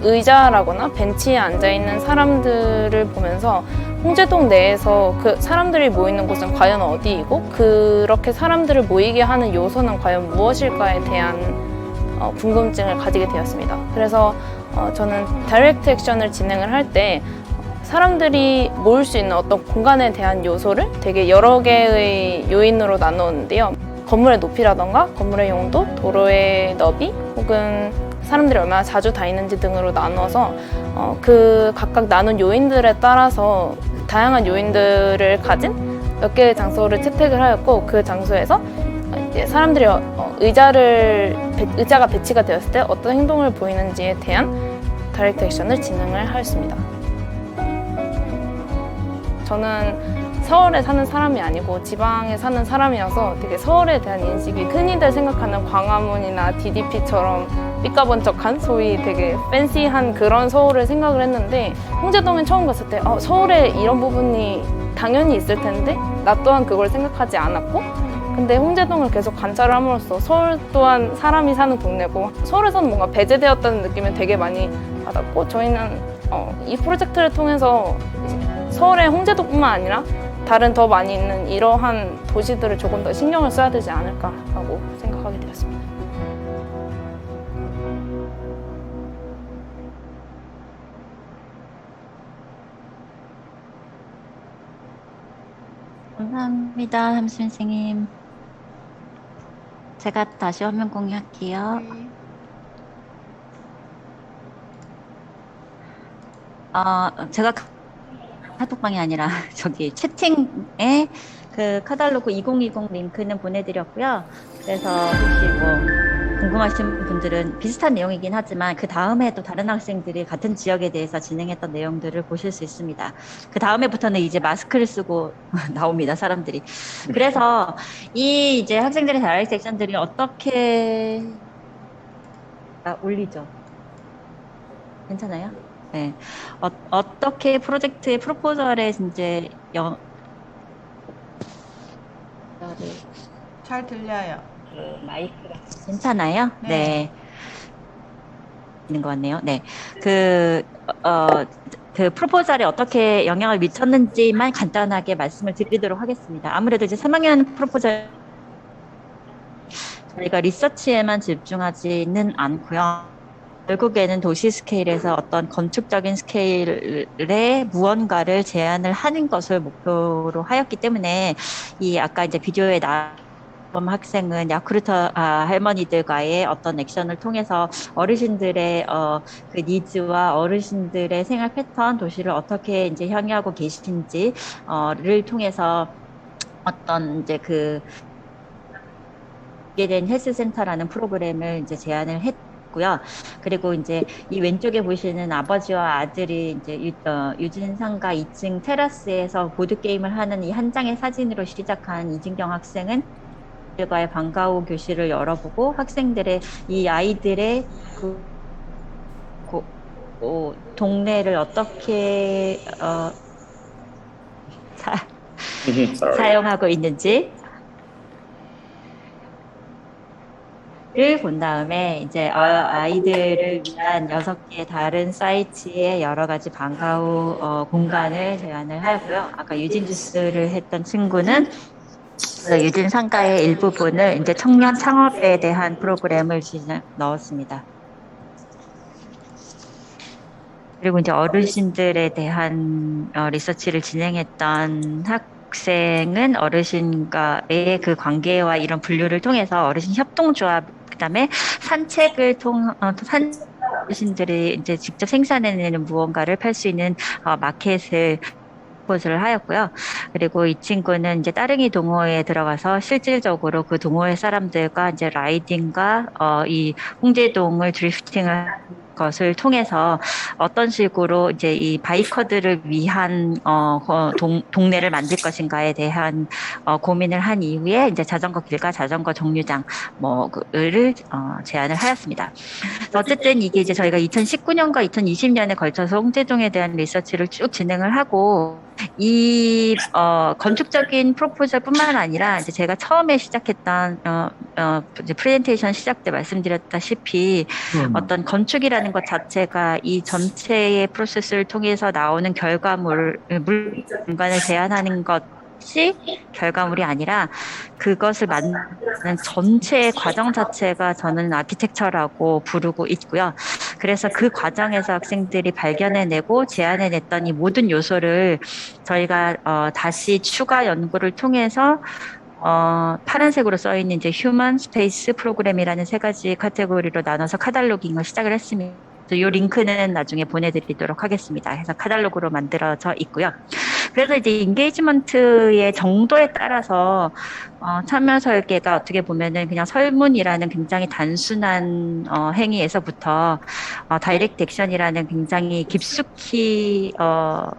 Speaker 11: 의자라거나 벤치에 앉아있는 사람들을 보면서 홍제동 내에서 그 사람들이 모이는 곳은 과연 어디이고 그렇게 사람들을 모이게 하는 요소는 과연 무엇일까에 대한 궁금증을 가지게 되었습니다. 그래서 저는 다이렉트 액션을 진행을 할 때 사람들이 모일 수 있는 어떤 공간에 대한 요소를 되게 여러 개의 요인으로 나누었는데요. 건물의 높이라던가 건물의 용도, 도로의 너비, 혹은 사람들이 얼마나 자주 다니는지 등으로 나눠서 그 각각 나눈 요인들에 따라서 다양한 요인들을 가진 몇 개의 장소를 채택을 하였고, 그 장소에서 이제 사람들이 의자가 배치가 되었을 때 어떤 행동을 보이는지에 대한 다이렉트 액션을 진행을 하였습니다. 저는 서울에 사는 사람이 아니고 지방에 사는 사람이어서 되게 서울에 대한 인식이 흔히들 생각하는 광화문이나 DDP처럼 삐까번쩍한 소위 되게 팬시한 그런 서울을 생각을 했는데, 홍제동에 처음 갔을 때 서울에 이런 부분이 당연히 있을 텐데 나 또한 그걸 생각하지 않았고, 근데 홍제동을 계속 관찰을 함으로써 서울 또한 사람이 사는 동네고 서울에서는 뭔가 배제되었다는 느낌을 되게 많이 받았고, 저희는 이 프로젝트를 통해서 서울의 홍제동뿐만 아니라 다른 더 많이 있는 이러한 도시들을 조금 더 신경을 써야 되지 않을까라고 생각하게 되었습니다.
Speaker 4: 감사합니다, 함수 선생님. 제가 다시 화면 공유할게요. 제가 카톡방이 아니라 저기 채팅에 그 카탈로그 2020 링크는 보내드렸고요. 그래서 혹시 뭐 궁금하신 분들은 비슷한 내용이긴 하지만 그 다음에 또 다른 학생들이 같은 지역에 대해서 진행했던 내용들을 보실 수 있습니다. 그 다음에부터는 이제 마스크를 쓰고 나옵니다, 사람들이. 그래서 이 이제 학생들의 다이렉트 섹션들이 어떻게 올리죠? 괜찮아요? 네. 어떻게 프로젝트의 프로포절에 이제
Speaker 2: 잘 들려요.
Speaker 4: 그 마이크가 괜찮아요? 네. 있는 것 같네요. 네. 그 프로포절에 어떻게 영향을 미쳤는지만 간단하게 말씀을 드리도록 하겠습니다. 아무래도 이제 3학년 프로포절 저희가 리서치에만 집중하지는 않고요. 결국에는 도시 스케일에서 어떤 건축적인 스케일의 무언가를 제안을 하는 것을 목표로 하였기 때문에 이 아까 이제 비디오에 나온 학생은 야쿠르트 할머니들과의 어떤 액션을 통해서 어르신들의 그 니즈와 어르신들의 생활 패턴, 도시를 어떻게 이제 향유하고 계신지를 통해서 어떤 이제 그 된 헬스센터라는 프로그램을 이제 제안을 했고요. 그리고 이제 이 왼쪽에 보시는 아버지와 아들이 이제 유진상가 2층 테라스에서 보드 게임을 하는 이 한 장의 사진으로 시작한 이진경 학생은 들과의 방과후 교실을 열어보고 학생들의 이 아이들의 동네를 어떻게 사용하고 있는지 를 본 다음에 이제 아이들을 위한 6개 다른 사이트의 여러 가지 방과 후 공간을 제안을 하고요. 아까 유진 주스를 했던 친구는 그 유진 상가의 일부분을 이제 청년 창업에 대한 프로그램을 넣었습니다. 그리고 이제 어르신들에 대한 리서치를 진행했던 학생은 어르신과의 그 관계와 이런 분류를 통해서 어르신 협동조합, 그다음에 산책을 어르신들이 이제 직접 생산해내는 무언가를 팔 수 있는 마켓을 곳을 하였고요. 그리고 이 친구는 이제 따릉이 동호회에 들어가서 실질적으로 그 동호회 사람들과 이제 라이딩과 이 홍제동을 드리프팅을 것을 통해서 어떤 식으로 이제 이 바이커들을 위한 동네를 만들 것인가에 대한 고민을 한 이후에 이제 자전거 길과 자전거 정류장 뭐를 제안을 하였습니다. 어쨌든 이게 이제 저희가 2019년과 2020년에 걸쳐서 홍제동에 대한 리서치를 쭉 진행을 하고 이 건축적인 프로포절뿐만 아니라 이제 제가 처음에 시작했던 이제 프레젠테이션 시작 때 말씀드렸다시피 어떤 건축이라는 것 자체가 이 전체의 프로세스를 통해서 나오는 물건을 제안하는 것이 결과물이 아니라 그것을 만드는 전체의 과정 자체가 저는 아키텍처라고 부르고 있고요. 그래서 그 과정에서 학생들이 발견해내고 제안해냈던 이 모든 요소를 저희가 다시 추가 연구를 통해서 파란색으로 써있는 이제 휴먼 스페이스 프로그램이라는 세 가지 카테고리로 나눠서 카탈로깅을 시작을 했습니다. 이 링크는 나중에 보내드리도록 하겠습니다. 해서 카탈로그로 만들어져 있고요. 그래서 이제 인게이지먼트의 정도에 따라서 참여 설계가 어떻게 보면은 그냥 설문이라는 굉장히 단순한 행위에서부터 다이렉트 액션이라는 굉장히 깊숙이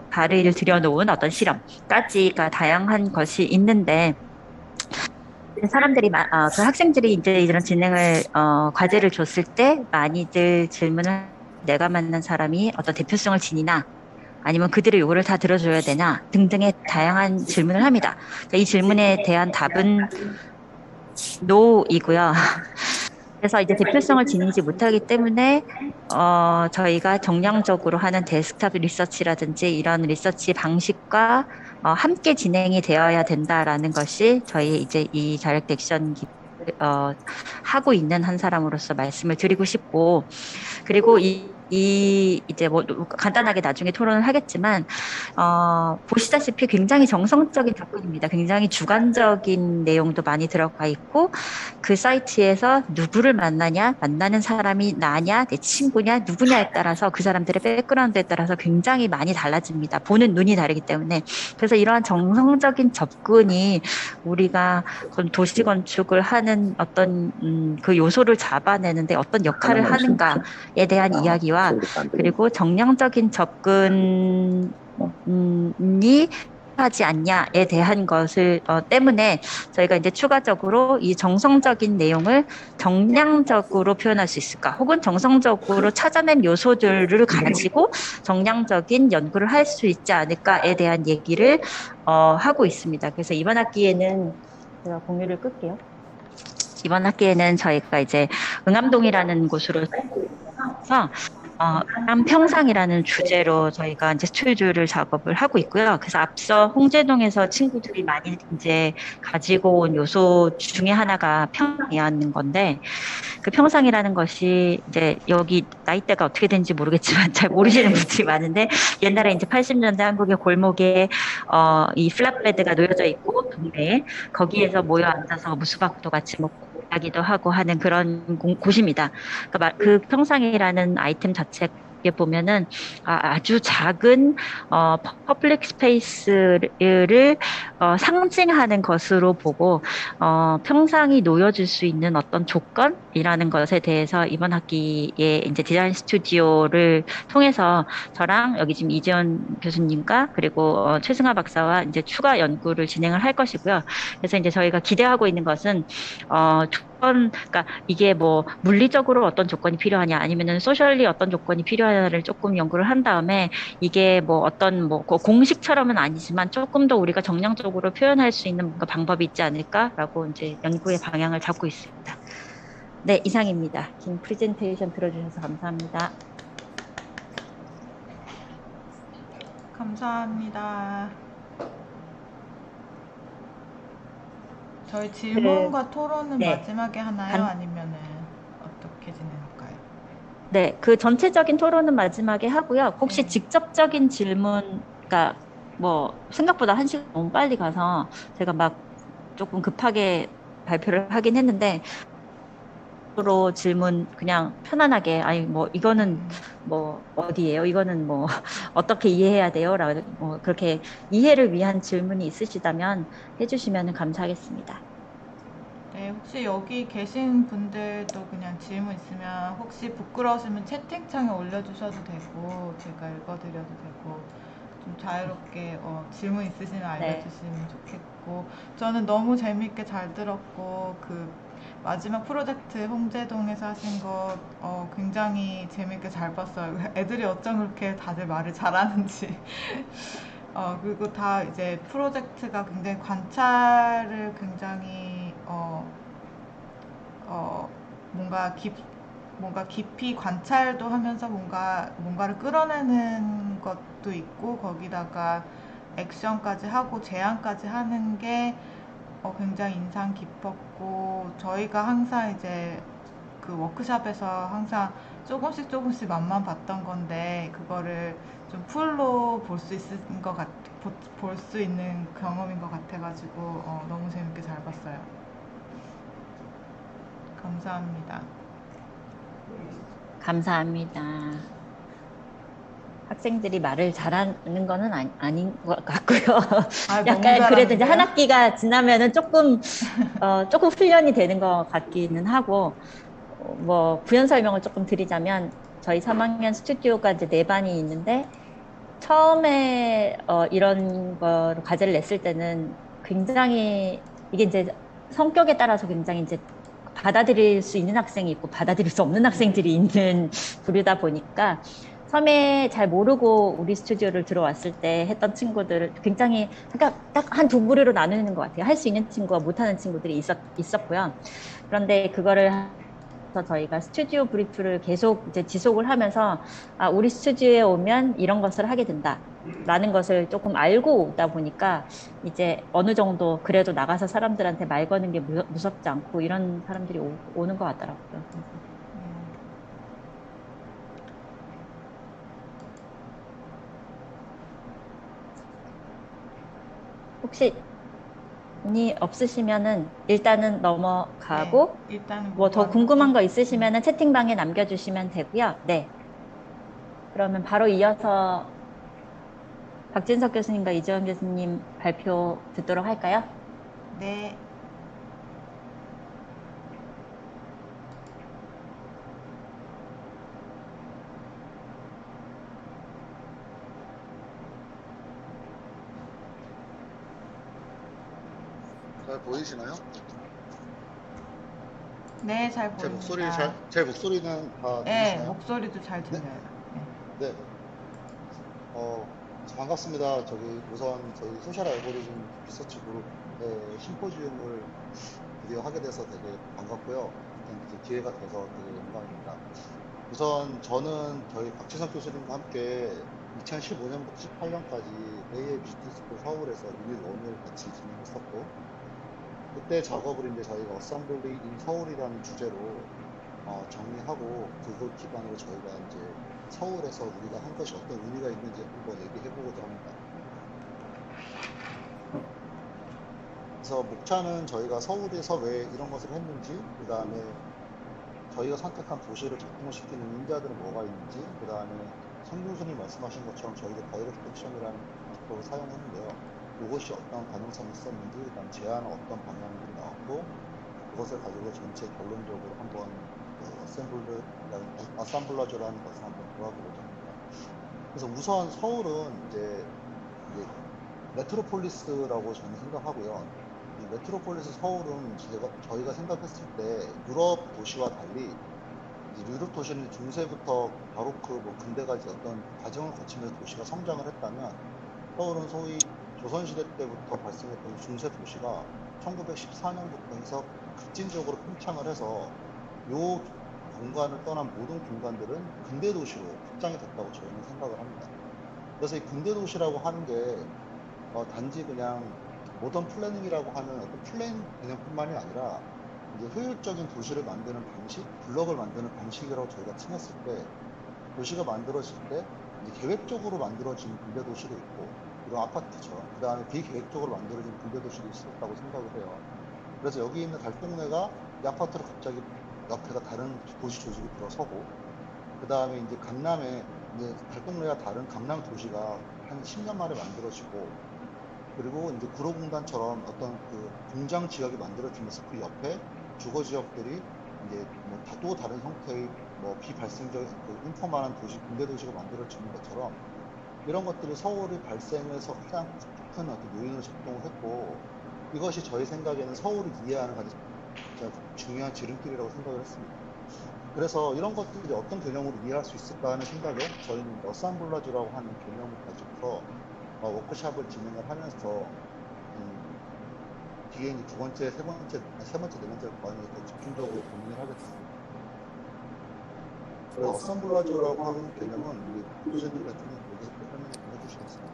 Speaker 4: 발의를 들여놓은 어떤 실험까지가 다양한 것이 있는데 사람들이 그 학생들이 이제 이런 진행을 과제를 줬을 때 많이들 질문을 내가 만난 사람이 어떤 대표성을 지니나 아니면 그들의 요구를 다 들어줘야 되나 등등의 다양한 질문을 합니다. 그러니까 이 질문에 대한 답은 NO이고요. 그래서 이제 대표성을 지니지 못하기 때문에 저희가 정량적으로 하는 데스크탑 리서치라든지 이런 리서치 방식과 함께 진행이 되어야 된다라는 것이 저희 이제 이 다이렉트 액션 하고 있는 한 사람으로서 말씀을 드리고 싶고, 그리고 이제 뭐 간단하게 나중에 토론을 하겠지만 보시다시피 굉장히 정성적인 접근입니다. 굉장히 주관적인 내용도 많이 들어가 있고 그 사이트에서 누구를 만나냐, 만나는 사람이 나냐, 내 친구냐, 누구냐에 따라서 그 사람들의 백그라운드에 따라서 굉장히 많이 달라집니다. 보는 눈이 다르기 때문에. 그래서 이러한 정성적인 접근이 우리가 도시 건축을 하는 어떤 그 요소를 잡아내는데 어떤 역할을 하는가에 대한 이야기와 그리고 정량적인 접근이 하지 않냐에 대한 것을 때문에 저희가 이제 추가적으로 이 정성적인 내용을 정량적으로 표현할 수 있을까, 혹은 정성적으로 찾아낸 요소들을 가지고 정량적인 연구를 할 수 있지 않을까에 대한 얘기를 하고 있습니다. 그래서 이번 학기에는 제가 공유를 끌게요. 이번 학기에는 저희가 이제 응암동이라는 곳으로 해서 평상이라는 주제로 저희가 이제 스튜디오를 작업을 하고 있고요. 그래서 앞서 홍제동에서 친구들이 많이 이제 가지고 온 요소 중에 하나가 평상이었는 건데, 그 평상이라는 것이 이제 여기 나이대가 어떻게 되는지 모르겠지만 잘 모르시는 분들이 많은데, 옛날에 이제 80년대 한국의 골목에 이 플랫베드가 놓여져 있고 동네에 거기에서 모여 앉아서 무수박도 같이 먹고 이야기도 하고 하는 그런 곳입니다. 그러니까 그 평상이라는 아이템 자체에 보면은 아주 작은 퍼블릭 스페이스를 상징하는 것으로 보고 평상이 놓여질 수 있는 어떤 조건이라는 것에 대해서 이번 학기에 이제 디자인 스튜디오를 통해서 저랑 여기 지금 이재원 교수님과 그리고 최승아 박사와 이제 추가 연구를 진행을 할 것이고요. 그래서 이제 저희가 기대하고 있는 것은 그러니까 이게 뭐 물리적으로 어떤 조건이 필요하냐, 아니면은 소셜리 어떤 조건이 필요하냐를 조금 연구를 한 다음에 이게 뭐 어떤 뭐 공식처럼은 아니지만 조금 더 우리가 정량적으로 표현할 수 있는 뭔가 방법이 있지 않을까라고 이제 연구의 방향을 잡고 있습니다. 네, 이상입니다. 긴 프레젠테이션 들어주셔서 감사합니다.
Speaker 2: 감사합니다. 저희 질문과 토론은
Speaker 1: 네.
Speaker 2: 마지막에 하나요?
Speaker 1: 간-
Speaker 2: 아니면은 어떻게 진행할까요?
Speaker 1: 네, 그 전체적인 토론은 마지막에 하고요. 혹시
Speaker 2: 네.
Speaker 1: 직접적인 질문, 그러니까 뭐 생각보다 1시간 너무 빨리 가서 제가 막 조금 급하게 발표를 하긴 했는데 로 질문 그냥 편안하게 아니 뭐 이거는 뭐 어디예요? 이거는 뭐 어떻게 이해해야 돼요? 라고 뭐 그렇게 이해를 위한 질문이 있으시다면 해주시면 감사하겠습니다.
Speaker 2: 네, 혹시 여기 계신 분들도 그냥 질문 있으면 혹시 부끄러우시면 채팅창에 올려주셔도 되고 제가 읽어드려도 되고 좀 자유롭게 질문 있으시면 알려주시면 좋겠고 저는 너무 재밌게 잘 들었고 그 마지막 프로젝트 홍제동에서 하신 거 굉장히 재밌게 잘 봤어요. 애들이 어쩜 그렇게 다들 말을 잘하는지 그리고 다 이제 프로젝트가 굉장히 관찰을 굉장히 뭔가 깊이 관찰도 하면서 뭔가를 끌어내는 것도 있고 거기다가 액션까지 하고 제안까지 하는 게 굉장히 인상 깊었고 저희가 항상 이제 그 워크숍에서 항상 조금씩 맛만 봤던 건데 그거를 좀 풀로 볼 수 있는 볼 수 있는 경험인 것 같아가지고 너무 재밌게 잘 봤어요. 감사합니다.
Speaker 1: 감사합니다. 학생들이 말을 잘하는 거는 아닌 것 같고요.
Speaker 2: 너무
Speaker 1: 약간 그래도 이제
Speaker 2: 잘하는데요?
Speaker 1: 한 학기가 지나면은 조금 훈련이 되는 것 같기는 하고 뭐 부연 설명을 조금 드리자면 저희 3학년 스튜디오가 이제 4반이 있는데 처음에 이런 거로 과제를 냈을 때는 굉장히 이게 이제 성격에 따라서 굉장히 이제 받아들일 수 있는 학생이 있고 받아들일 수 없는 학생들이 있는 부류다 보니까 처음에 잘 모르고 우리 스튜디오를 들어왔을 때 했던 친구들 굉장히 그러니까 딱 한 두 부류로 나누는 것 같아요. 할 수 있는 친구와 못하는 친구들이 있었고요. 그런데 그거를 저희가 스튜디오 브리프를 계속 이제 지속을 하면서 우리 스튜디오에 오면 이런 것을 하게 된다라는 것을 조금 알고 오다 보니까 이제 어느 정도 그래도 나가서 사람들한테 말 거는 게 무섭지 않고 이런 사람들이 오는 것 같더라고요. 혹시 없으시면은 일단은 넘어가고
Speaker 2: 네, 일단은
Speaker 1: 뭐 더 궁금한 거 있으시면은 채팅방에 남겨주시면 되고요. 네. 그러면 바로 이어서 박진석 교수님과 이재원 교수님 발표 듣도록 할까요?
Speaker 2: 네.
Speaker 6: 잘 보이시나요?
Speaker 2: 네, 잘 보입니다.
Speaker 6: 제 목소리는 다
Speaker 2: 네,
Speaker 6: 들리시나요?
Speaker 2: 목소리도 잘 들려요.
Speaker 6: 네. 반갑습니다. 우선 저희 소셜 알고리즘 리서치 그룹의 심포지움을 드디어 하게 돼서 되게 반갑고요. 일단 기회가 돼서 되게 영광입니다. 우선 저는 저희 박지성 교수님과 함께 2015년부터 18년까지 AA 뷰티스쿨 서울에서 유닛 1을 같이 진행했었고, 그때 작업을 이제 저희가 어셈블리 인 서울이라는 주제로 정리하고 그걸 기반으로 저희가 이제 서울에서 우리가 한 것이 어떤 의미가 있는지 한번 얘기해보고자 합니다. 그래서 목차는 저희가 서울에서 왜 이런 것을 했는지, 그 다음에 저희가 선택한 도시를 작동시키는 인자들은 뭐가 있는지, 그 다음에 성 교수님 말씀하신 것처럼 저희가 다이렉트 액션이라는 기법을 사용했는데요. 그것이 어떤 가능성이 있었는지, 그 다음 제안은 어떤 방향들이 나왔고, 그것을 가지고 전체 결론적으로 한번 어셈블러즈라는 것을 한번 돌아보고자 합니다. 그래서 우선 서울은 이제 메트로폴리스라고 저는 생각하고요. 이 메트로폴리스 서울은 저희가 생각했을 때 유럽 도시와 달리 유럽 도시는 중세부터 바로크 근대까지 어떤 과정을 거치면서 도시가 성장을 했다면 서울은 소위 조선시대 때부터 발생했던 중세 도시가 1914년부터 해서 급진적으로 팽창을 해서 요 공간을 떠난 모든 공간들은 근대 도시로 확장이 됐다고 저희는 생각을 합니다. 그래서 이 근대 도시라고 하는 게 단지 그냥 모던 플래닝이라고 하는 어떤 플랜 개념뿐만이 아니라 이제 효율적인 도시를 만드는 방식, 블록을 만드는 방식이라고 저희가 칭했을 때 도시가 만들어질 때 이제 계획적으로 만들어진 분배 도시도 있고 이런 아파트처럼 그 다음에 비계획적으로 만들어진 분배 도시도 있었다고 생각을 해요. 그래서 여기 있는 달동네가 이 아파트로 갑자기 옆에가 다른 도시 조직이 들어서고 그 다음에 이제 강남에 이제 달동네와 다른 강남 도시가 한 10년 만에 만들어지고 그리고 이제 구로공단처럼 어떤 그 공장 지역이 만들어지면서 그 옆에 주거 지역들이 이제 뭐 또 다른 형태의 뭐 비발생적 그 인포만한 도시, 군대 도시가 만들어지는 것처럼 이런 것들이 서울이 발생해서 가장 큰 어떤 요인으로 작동을 했고 이것이 저희 생각에는 서울을 이해하는 가장 중요한 지름길이라고 생각을 했습니다. 그래서 이런 것들이 어떤 개념으로 이해할 수 있을까 하는 생각에 저희는 어셈블러즈라고 하는 개념을 가지고서 워크숍을 진행을 하면서 뒤에 이제 두 번째, 세 번째, 네 번째 과정에 더 집중적으로 고민을 하게 됐습니다. 그래서 어셈블러즈라고 하는 개념은 우리 교수님 같은 경우는 여기서 설명을 좀 해주시겠습니다.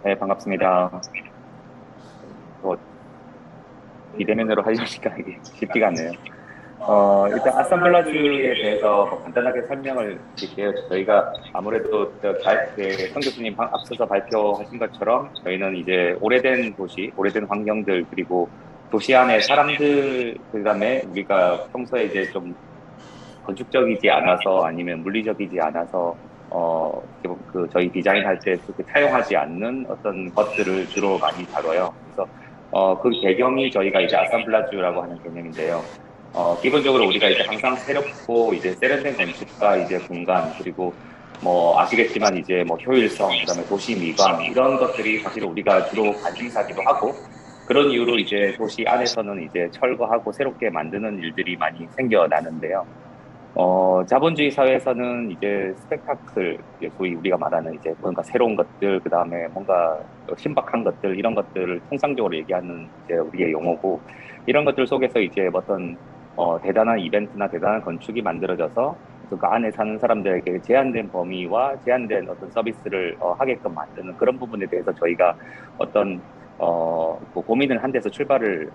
Speaker 12: 네, 반갑습니다. 비대면으로 하려니까 이게 쉽지가 않네요. 일단 아셈블러즈에 대해서 간단하게 설명을 드릴게요. 저희가 아무래도 성 교수님 앞서서 발표하신 것처럼 저희는 이제 오래된 도시, 오래된 환경들 그리고 도시 안에 사람들 그다음에 우리가 평소에 이제 좀 건축적이지 않아서 아니면 물리적이지 않아서 그 저희 디자인할 때 그렇게 사용하지 않는 어떤 것들을 주로 많이 다뤄요. 그래서 그 배경이 저희가 이제 아셈블라주라고 하는 개념인데요. 기본적으로 우리가 이제 항상 새롭고 이제 세련된 건축과 이제 공간 그리고 뭐 아시겠지만 이제 뭐 효율성 그다음에 도시 미관 이런 것들이 사실 우리가 주로 관심사기도 하고 그런 이유로 이제 도시 안에서는 이제 철거하고 새롭게 만드는 일들이 많이 생겨나는데요. 자본주의 사회에서는 이제 스펙타클, 소위 우리가 말하는 이제 뭔가 새로운 것들, 그 다음에 뭔가 신박한 것들, 이런 것들을 통상적으로 얘기하는 이제 우리의 용어고, 이런 것들 속에서 이제 어떤, 대단한 이벤트나 대단한 건축이 만들어져서 그 안에 사는 사람들에게 제한된 범위와 제한된 어떤 서비스를 하게끔 만드는 그런 부분에 대해서 저희가 어떤 고민을 한 데서 출발을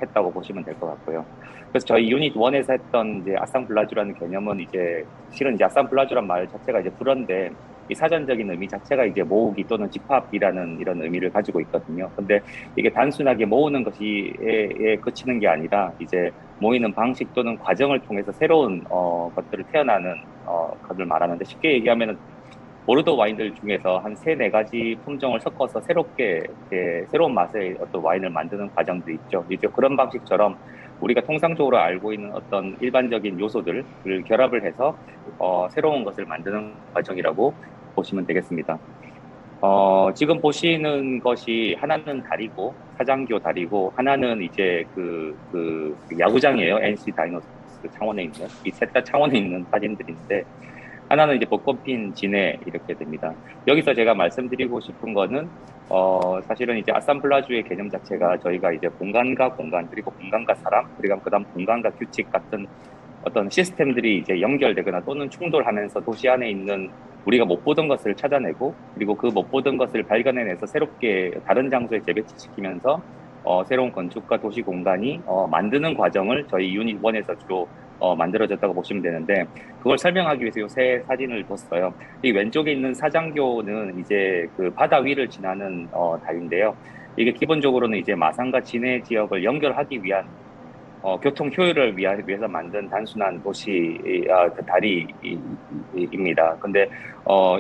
Speaker 12: 했다고 보시면 될 것 같고요. 그래서 저희 유닛 1에서 했던 이제 아셈블라주라는 개념은 이제 실은 이제 아셈블라주란 말 자체가 이제 불어인데 이 사전적인 의미 자체가 이제 모으기 또는 집합이라는 이런 의미를 가지고 있거든요. 근데 이게 단순하게 모으는 것이 그치는 게 아니라 이제 모이는 방식 또는 과정을 통해서 새로운 것들을 태어나는 것을 말하는데 쉽게 얘기하면은 보르도 와인들 중에서 한 3-4가지 품종을 섞어서 새롭게 새로운 맛의 어떤 와인을 만드는 과정들이 있죠. 이제 그런 방식처럼 우리가 통상적으로 알고 있는 어떤 일반적인 요소들을 결합을 해서 새로운 것을 만드는 과정이라고 보시면 되겠습니다. 지금 보시는 것이 하나는 다리고 사장교 다리고 하나는 이제 그 야구장이에요. NC 다이노스 창원에 있는 이 셋 다 창원에 있는 사진들인데. 하나는 이제 벚꽃 핀 진해 이렇게 됩니다. 여기서 제가 말씀드리고 싶은 거는 사실은 이제 아셈블라주의 개념 자체가 저희가 이제 공간과 공간 그리고 공간과 사람 그리고 그다음 공간과 규칙 같은 어떤 시스템들이 이제 연결되거나 또는 충돌하면서 도시 안에 있는 우리가 못 보던 것을 찾아내고 그리고 그 못 보던 것을 발견해내서 새롭게 다른 장소에 재배치시키면서 새로운 건축과 도시 공간이 만드는 과정을 저희 유닛 1에서 주로 만들어졌다고 보시면 되는데 그걸 설명하기 위해서 요 세 사진을 뒀어요. 이 왼쪽에 있는 사장교는 이제 그 바다 위를 지나는 다리인데요. 이게 기본적으로는 이제 마산과 진해 지역을 연결하기 위한 교통 효율을 위해서 만든 단순한 도시 다리입니다. 근데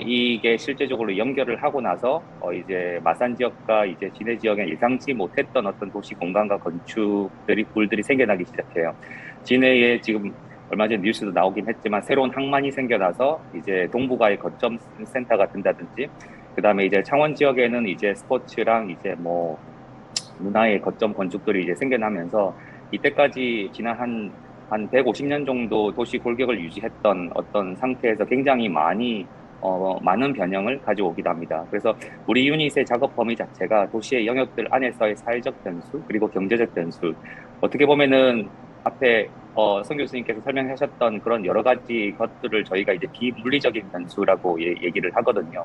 Speaker 12: 이게 실제적으로 연결을 하고 나서 이제 마산 지역과 이제 진해 지역에 예상치 못했던 어떤 도시 공간과 굴들이 생겨나기 시작해요. 진해에 지금 얼마 전에 뉴스도 나오긴 했지만 새로운 항만이 생겨나서 이제 동북아의 거점 센터가 된다든지 그 다음에 이제 창원 지역에는 이제 스포츠랑 이제 뭐 문화의 거점 건축들이 이제 생겨나면서 이때까지 지난 한 150년 정도 도시 골격을 유지했던 어떤 상태에서 굉장히 많은 변형을 가져오기도 합니다. 그래서 우리 유닛의 작업 범위 자체가 도시의 영역들 안에서의 사회적 변수 그리고 경제적 변수 어떻게 보면은 앞에 성 교수님께서 설명하셨던 그런 여러 가지 것들을 저희가 이제 비물리적인 변수라고 얘기를 하거든요.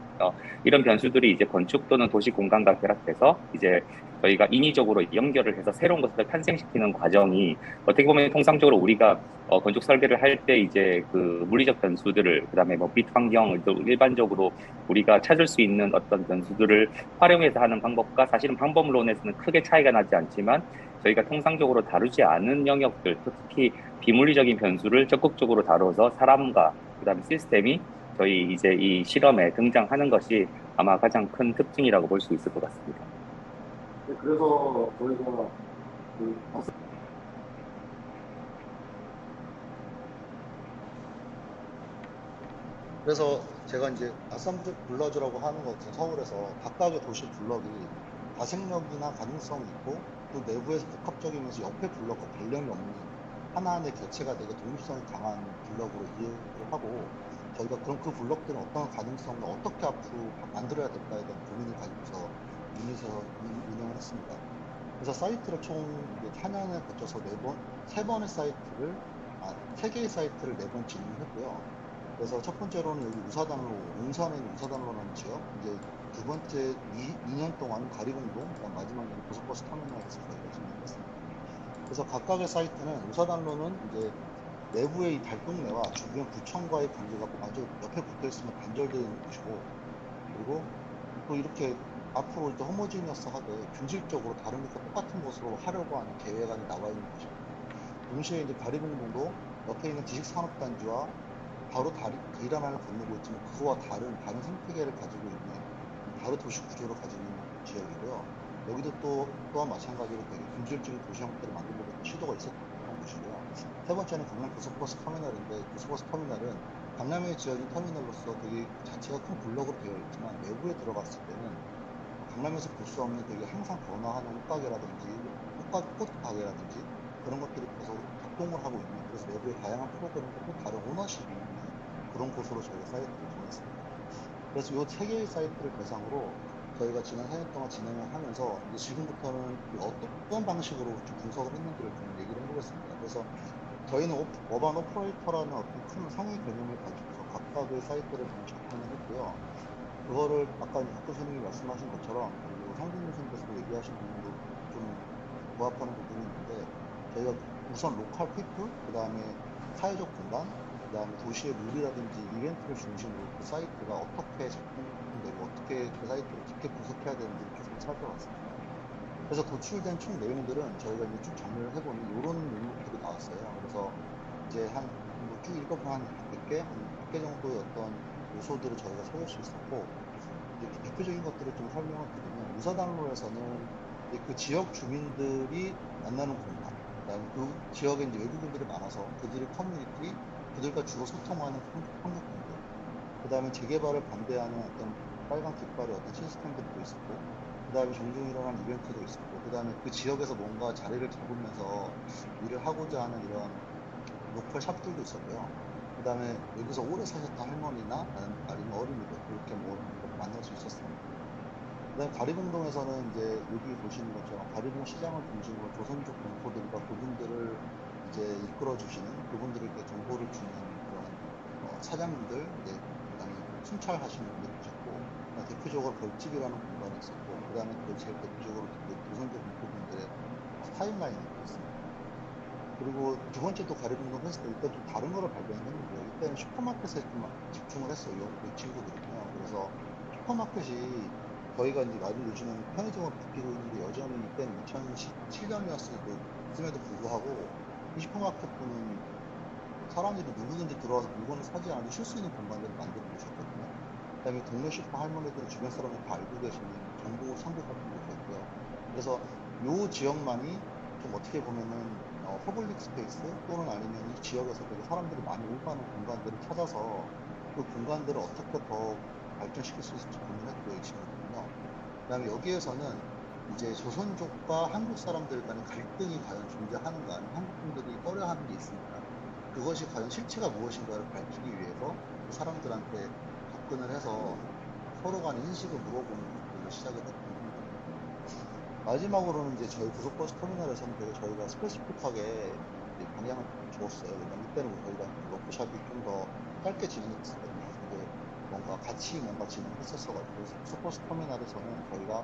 Speaker 12: 이런 변수들이 이제 건축 또는 도시 공간과 결합해서 이제 저희가 인위적으로 연결을 해서 새로운 것을 탄생시키는 과정이 어떻게 보면 통상적으로 우리가 건축 설계를 할 때 이제 그 물리적 변수들을 그다음에 뭐 빛 환경을 또 일반적으로 우리가 찾을 수 있는 어떤 변수들을 활용해서 하는 방법과 사실은 방법론에서는 크게 차이가 나지 않지만 저희가 통상적으로 다루지 않은 영역들, 특히 비물리적인 변수를 적극적으로 다뤄서 사람과 그다음에 시스템이 저희 이제 이 실험에 등장하는 것이 아마 가장 큰 특징이라고 볼 수 있을 것 같습니다.
Speaker 6: 그래서 저희가 그래서 제가 이제 아산ブ블러즈라고 하는 것은 서울에서 각각의 도시 블럭이 가생력이나 가능성이 있고 그 내부에서 복합적이면서 옆에 블럭과 관련이 없는 하나하나의 객체가 되게 독립성이 강한 블럭으로 이해를 하고 저희가 그럼 그 블럭들은 어떤 가능성을 어떻게 앞으로 만들어야 될까에 대한 고민을 가지고서 운영을 했습니다. 그래서 사이트를 총 4년에 거쳐서 3개의 사이트를 4번 진행했고요. 그래서 첫 번째로는 여기 우사단로, 용산에 있는 우사단로라는 지역, 이제 두 번째 2년 동안 가리봉동, 그다음 마지막에는 고속버스 터미널에서 저희가 진행했습니다. 그래서 각각의 사이트는 우사단로는 이제 내부의 이 달동네와 주변 구청과의 관계가 아주 옆에 붙어 있으면 단절되는 곳이고, 그리고 또 이렇게 앞으로 이제 호모지니어스하게 균질적으로 다른 것과 똑같은 곳으로 하려고 하는 계획안이 나와 있는 것입니다. 동시에 이제 가리봉동도 옆에 있는 지식산업단지와 바로 이란을 건너고 있지만 그거와 다른 생태계를 가지고 있는 다른 도시 구조를 가지고 있는 지역이고요. 여기도 또한 마찬가지로 되게 균질적인 도시 형태를 만들려고 시도가 있었던 곳이고요. 세 번째는 강남 고속버스 터미널인데 고속버스 터미널은 강남에 지어진 터미널로서 되게 자체가 큰 블록으로 되어 있지만 내부에 들어갔을 때는 강남에서 볼 수 없는 되게 항상 변화하는 옷가게라든지 꽃 가게라든지 그런 것들이 계속 작동을 하고 있는 그래서 내부에 다양한 프로그램과 또 다른 오너십이 있는 그런 곳으로 저희가 사이트를 정했습니다. 그래서 이 3개의 사이트를 대상으로 저희가 지난 4년 동안 진행을 하면서 이제 지금부터는 어떤 방식으로 좀 분석을 했는지를 좀 얘기를 해보겠습니다. 그래서 저희는 어반 오퍼레이터라는 어떤 큰 상위 개념을 가지고서 각각의 사이트를 좀 접근을 했고요. 그거를 아까 박 교수님이 말씀하신 것처럼 그리고 성진우 선생님께서 얘기하신 부분도 좀 부합하는 부분이 있는데 저희가 우선 로컬 피플, 그 다음에 사회적 공간, 그 다음에 도시의 룰이라든지 이벤트를 중심으로 그 사이트가 어떻게 작동되고 어떻게 그 사이트를 깊게 분석해야 되는지를 좀 살펴봤습니다. 그래서 도출된 총 내용들은 저희가 이제 쭉 정리를 해보니 이런 목록들이 나왔어요. 그래서 이제 쭉 읽어보면 한 100개, 한 100개 정도의 어떤 요소들을 저희가 찾을 수 있었고, 이제 대표적인 것들을 좀 설명을 드리면, 우사단로에서는 그 지역 주민들이 만나는 공간, 그다음에 그 지역에 이제 외국인들이 많아서 그들의 커뮤니티, 그들과 주로 소통하는 한국분들, 그다음에 재개발을 반대하는 어떤 빨간 깃발의 어떤 시스템들도 있었고, 그다음에 종종 일어나는 이벤트도 있었고, 그다음에 그 지역에서 뭔가 자리를 잡으면서 일을 하고자 하는 이런 로컬 샵들도 있었고요. 그다음에 여기서 오래 사셨던 할머니나 아니면 어린이들 그렇게 뭐 만날 수 있었습니다. 그다음에 가리봉동에서는 이제 여기 보시는 것처럼 가리봉 시장을 중심으로 조선족 동포들과 그분들을 이제 이끌어 주시는 그분들에게 정보를 주는 그런 사장님들, 그다음에 순찰하시는 분들이 있었고, 대표적으로 벌집이라는 공간이 있었고, 그다음에 또 제일 대표적으로 조선족 동포분들의 타임라인이 있습니다. 그리고 두 번째 또 가리봉동 했을 때 이때 좀 다른 거를 발견했는데요. 이때는 슈퍼마켓에 좀 집중을 했어요. 이 친구들은요. 그래서 슈퍼마켓이 저희가 이제 요즘은 편의점으로 바뀌고 있는데 여전히 이때는 2017년이었음에도 불구하고 이 슈퍼마켓분은 사람들이 누구든지 들어와서 물건을 사지 않아도 쉴 수 있는 공간들을 만들어 놓으셨거든요. 그 다음에 동네 슈퍼 할머니들은 주변 사람들 다 알고 계시는 정보 창구 같은 곳이 있고요. 그래서 요 지역만이 좀 어떻게 보면은 퍼블릭 스페이스 또는 아니면 이 지역에서 되게 사람들이 많이 오가는 공간들을 찾아서 그 공간들을 어떻게 더 발전시킬 수 있을지 고민했고요, 이 친구들은요. 그 다음에 여기에서는 이제 조선족과 한국 사람들 간의 갈등이 과연 존재하는가, 아니면 한국 분들이 꺼려하는 게 있습니다. 그것이 과연 실체가 무엇인가를 밝히기 위해서 그 사람들한테 접근을 해서 서로 간의 인식을 물어보는 것들을 시작을 했던 겁니다. 마지막으로는 이제 저희 고속버스 터미널에서는 되게 저희가 스페시픽하게 이제 방향을 주었어요. 왜냐면 이때는 저희가 워크숍이 좀 더 짧게 진행했었거든요. 근데 뭔가 같이 뭔가 진행했었어가지고 고속버스 터미널에서는 저희가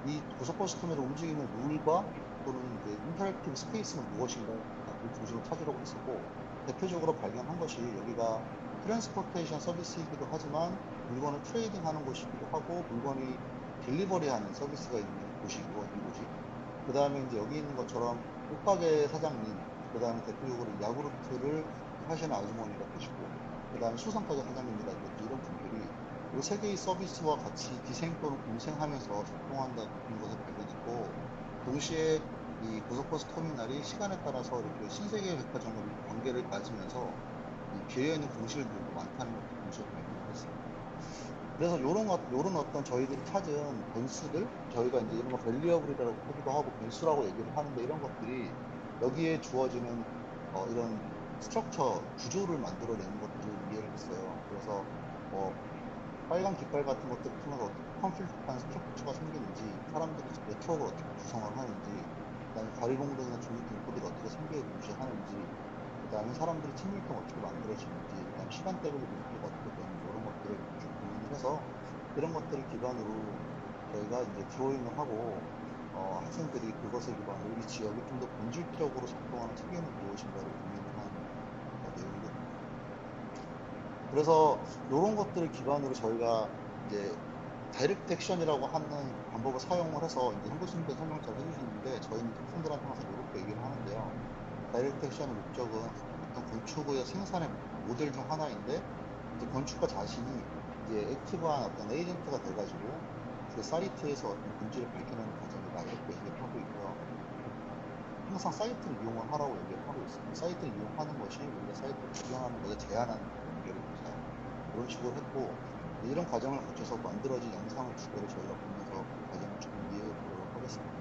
Speaker 6: 이 고속버스 터미널을 움직이는 룰과 또는 이제 인터랙티브 스페이스는 무엇인가 그 중심을 찾으려고 했었고, 대표적으로 발견한 것이 여기가 트랜스포테이션 서비스이기도 하지만 물건을 트레이딩하는 곳이기도 하고 물건이 딜리버리하는 서비스가 있는 곳이고 이곳이, 그 다음에 이제 여기 있는 것처럼 옷가게 사장님, 그 다음에 대표적으로 야구르트를 하시는 아주머니가 계시고, 그 다음에 수산가게 사장님이라든지 이런 분들이 이 세 개의 서비스와 같이 기생 또는 공생하면서 작동한다는 것을 발견했고, 동시에 이 고속버스 터미널이 시간에 따라서 이렇게 신세계 백화점과 관계를 맺으면서 비어있는 공실들도 많다는 것도 동시에 발견했습니다. 그래서 요런 어떤 저희들이 찾은 변수들, 저희가 이제 이런 거 밸리어블이라고 하기도 하고 변수라고 얘기를 하는데, 이런 것들이 여기에 주어지는 이런 스트럭처, 구조를 만들어내는 것들을 이해를 했어요. 그래서 빨간 깃발 같은 것들을 통해서 어떻게 컴플렉트한 스트럭처가 생기는지, 사람들이 네트워크를 어떻게 구성을 하는지, 그 다음에 거리공동이나 중립등포들이 어떻게 생기게 유지하는지, 그 다음에 사람들이 친밀도가 어떻게 만들어지는지, 그 다음에 시간대별로 밀도가 어떻게 되는지, 이런 것들을 쭉 고민을 해서 이런 것들을 기반으로 저희가 이제 드로잉을 하고 학생들이 그것을 기반으로 이 지역이 좀 더 본질적으로 작동하는 특징은 무엇인가를 고민을 하는 내용입니다. 그래서 이런 것들을 기반으로 저희가 이제 다이렉트 액션이라고 하는 방법을 사용을 해서 이제 현교수님들 설명 잘 해주시는데, 저희는 학생들한테 항상 이렇게 얘기를 하는데요. 다이렉트 액션의 목적은 어떤 건축의 생산의 모델 중 하나인데, 이제 건축가 자신이 이제 액티브한 어떤 에이전트가 돼가지고 그 사이트에서 어떤 본질을 밝혀내는 과정이다, 이렇게 얘기를 하고 있고요. 항상 사이트를 이용을 하라고 얘기를 하고 있습니다. 사이트를 이용하는 것이 우리가 사이트를 구경하는 것에 제한하는 관계를 보자, 이런 식으로 했고, 이런 과정을 거쳐서 만들어진 영상을 두 개를 저희가 보면서 그 과정을 준비해 보도록 하겠습니다.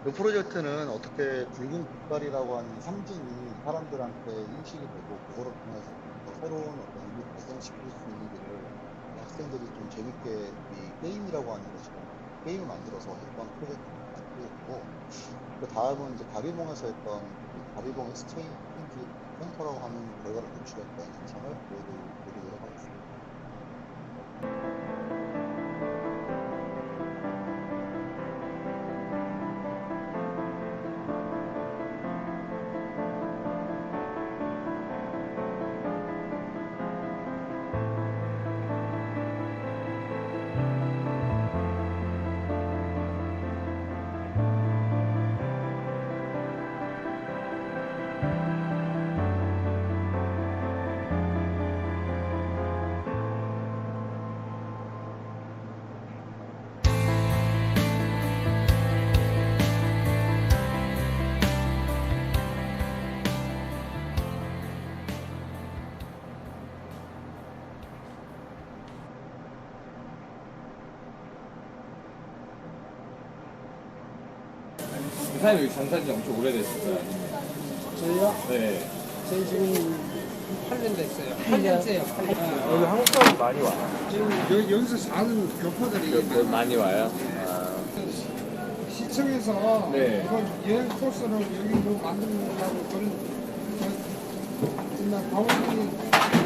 Speaker 6: 이 프로젝트는 어떻게 붉은 빛깔이라고 하는 상징이 사람들한테 인식이 되고 그거를 통해서 새로운 어떤 의미 발전시킬 수 있는 길을 학생들이 좀 재밌게 이 게임이라고 하는 것처럼 게임을 만들어서 했던 프로젝트고, 그 다음은 이제 다비봉에서 했던 다비봉 엑스체인지 센터라고 하는 결과를 도출했던 영상을 보여드리도록 하겠습니다.
Speaker 13: 사장님 여기 장사한 지 엄청 오래됐어요?
Speaker 14: 저희요?
Speaker 13: 네.
Speaker 14: 저희 지금 8년 됐어요. 8년째요.
Speaker 13: 여기 한국 사람 많이 와요?
Speaker 14: 지금 여기서 사는 교포들이
Speaker 13: 많이 와요?
Speaker 14: 시청에서
Speaker 13: 네.
Speaker 14: 이런 여행 코스를 여기 뭐 만들려고 그런 정말 방문이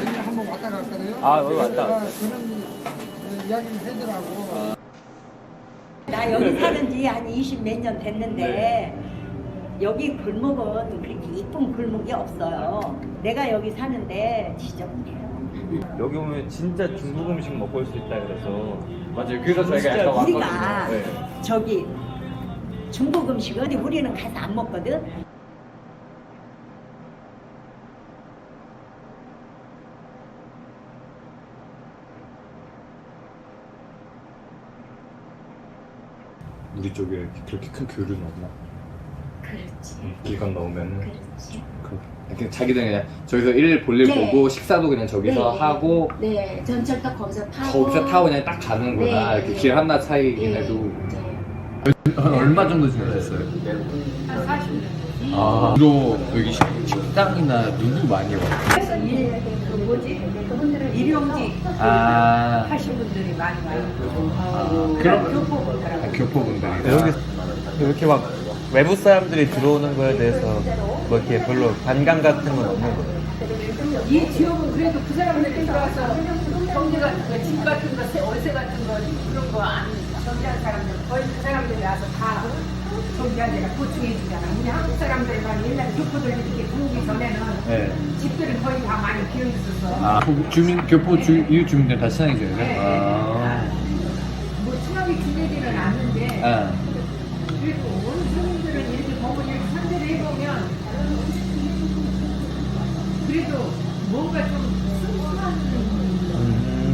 Speaker 14: 여기 한번 왔다 갔거든요.
Speaker 13: 아, 여기 왔다 갔어요?
Speaker 14: 그런 이야기를 하더라고.
Speaker 15: 나 여기 사는 지 한 20 몇 년 됐는데
Speaker 13: 네.
Speaker 15: 여기 골목은 그렇게 이쁜 골목이 없어요. 내가 여기 사는데 지저분해요.
Speaker 13: 여기 오면 진짜 중국 음식 먹고 올 수 있다 그래서. 맞아요. 그래서 저희가 약간 왔거든요.
Speaker 15: 우리가
Speaker 13: 네.
Speaker 15: 저기 중국 음식 어디 우리는 가서 안 먹거든.
Speaker 16: 우리 쪽에 그렇게 큰 교류는 없나?
Speaker 15: 그렇지.
Speaker 16: 기간 넣으면은.
Speaker 15: 그렇지.
Speaker 16: 그냥 자기들 그냥 저기서 일일 볼일
Speaker 15: 네.
Speaker 16: 보고 식사도 그냥 저기서
Speaker 15: 네.
Speaker 16: 하고
Speaker 15: 네, 전철도 거기서 타고.
Speaker 16: 거기서 타고 그냥 딱 가는구나.
Speaker 15: 네.
Speaker 16: 이렇게 길 하나 차이긴
Speaker 15: 네.
Speaker 16: 해도. 얼마 정도 지내셨어요?
Speaker 15: 한 40년.
Speaker 16: 아, 주로 여기 식당이나 누구 많이 와요?
Speaker 15: 그래서 그 뭐지? 그분들은 일용직 하신 분들이 많이 와요.
Speaker 16: 그럼
Speaker 15: 교포분들하고.
Speaker 16: 교포분들이.
Speaker 13: 여기 이렇게 막 외부 사람들이 들어오는 거에 대해서 뭐 이렇게 별로 반감 같은 건 없는 거예요.
Speaker 15: 이 지역은 그래도 그 사람들이 들어와서 경제 같은 거, 집 같은 거, 월세 같은 거 그런 거 안 경제한 사람들 거의 그 사람들이 와서 다 경제한 데가 보충해 주잖아. 우리 한국 사람들만 옛날 교포들이 이렇게 들어오기 전에는
Speaker 16: 네.
Speaker 15: 집들이 거의 다 많이 비어 있었어.
Speaker 16: 아, 이웃 주민들 다 친하게 지내요?
Speaker 15: 네. 뭐 친하게 지내지는 않는데
Speaker 16: 아.
Speaker 15: 그래도 원주민들은 이렇게 보고 이렇게 상대를 해보면 그래도 뭔가 좀 순수한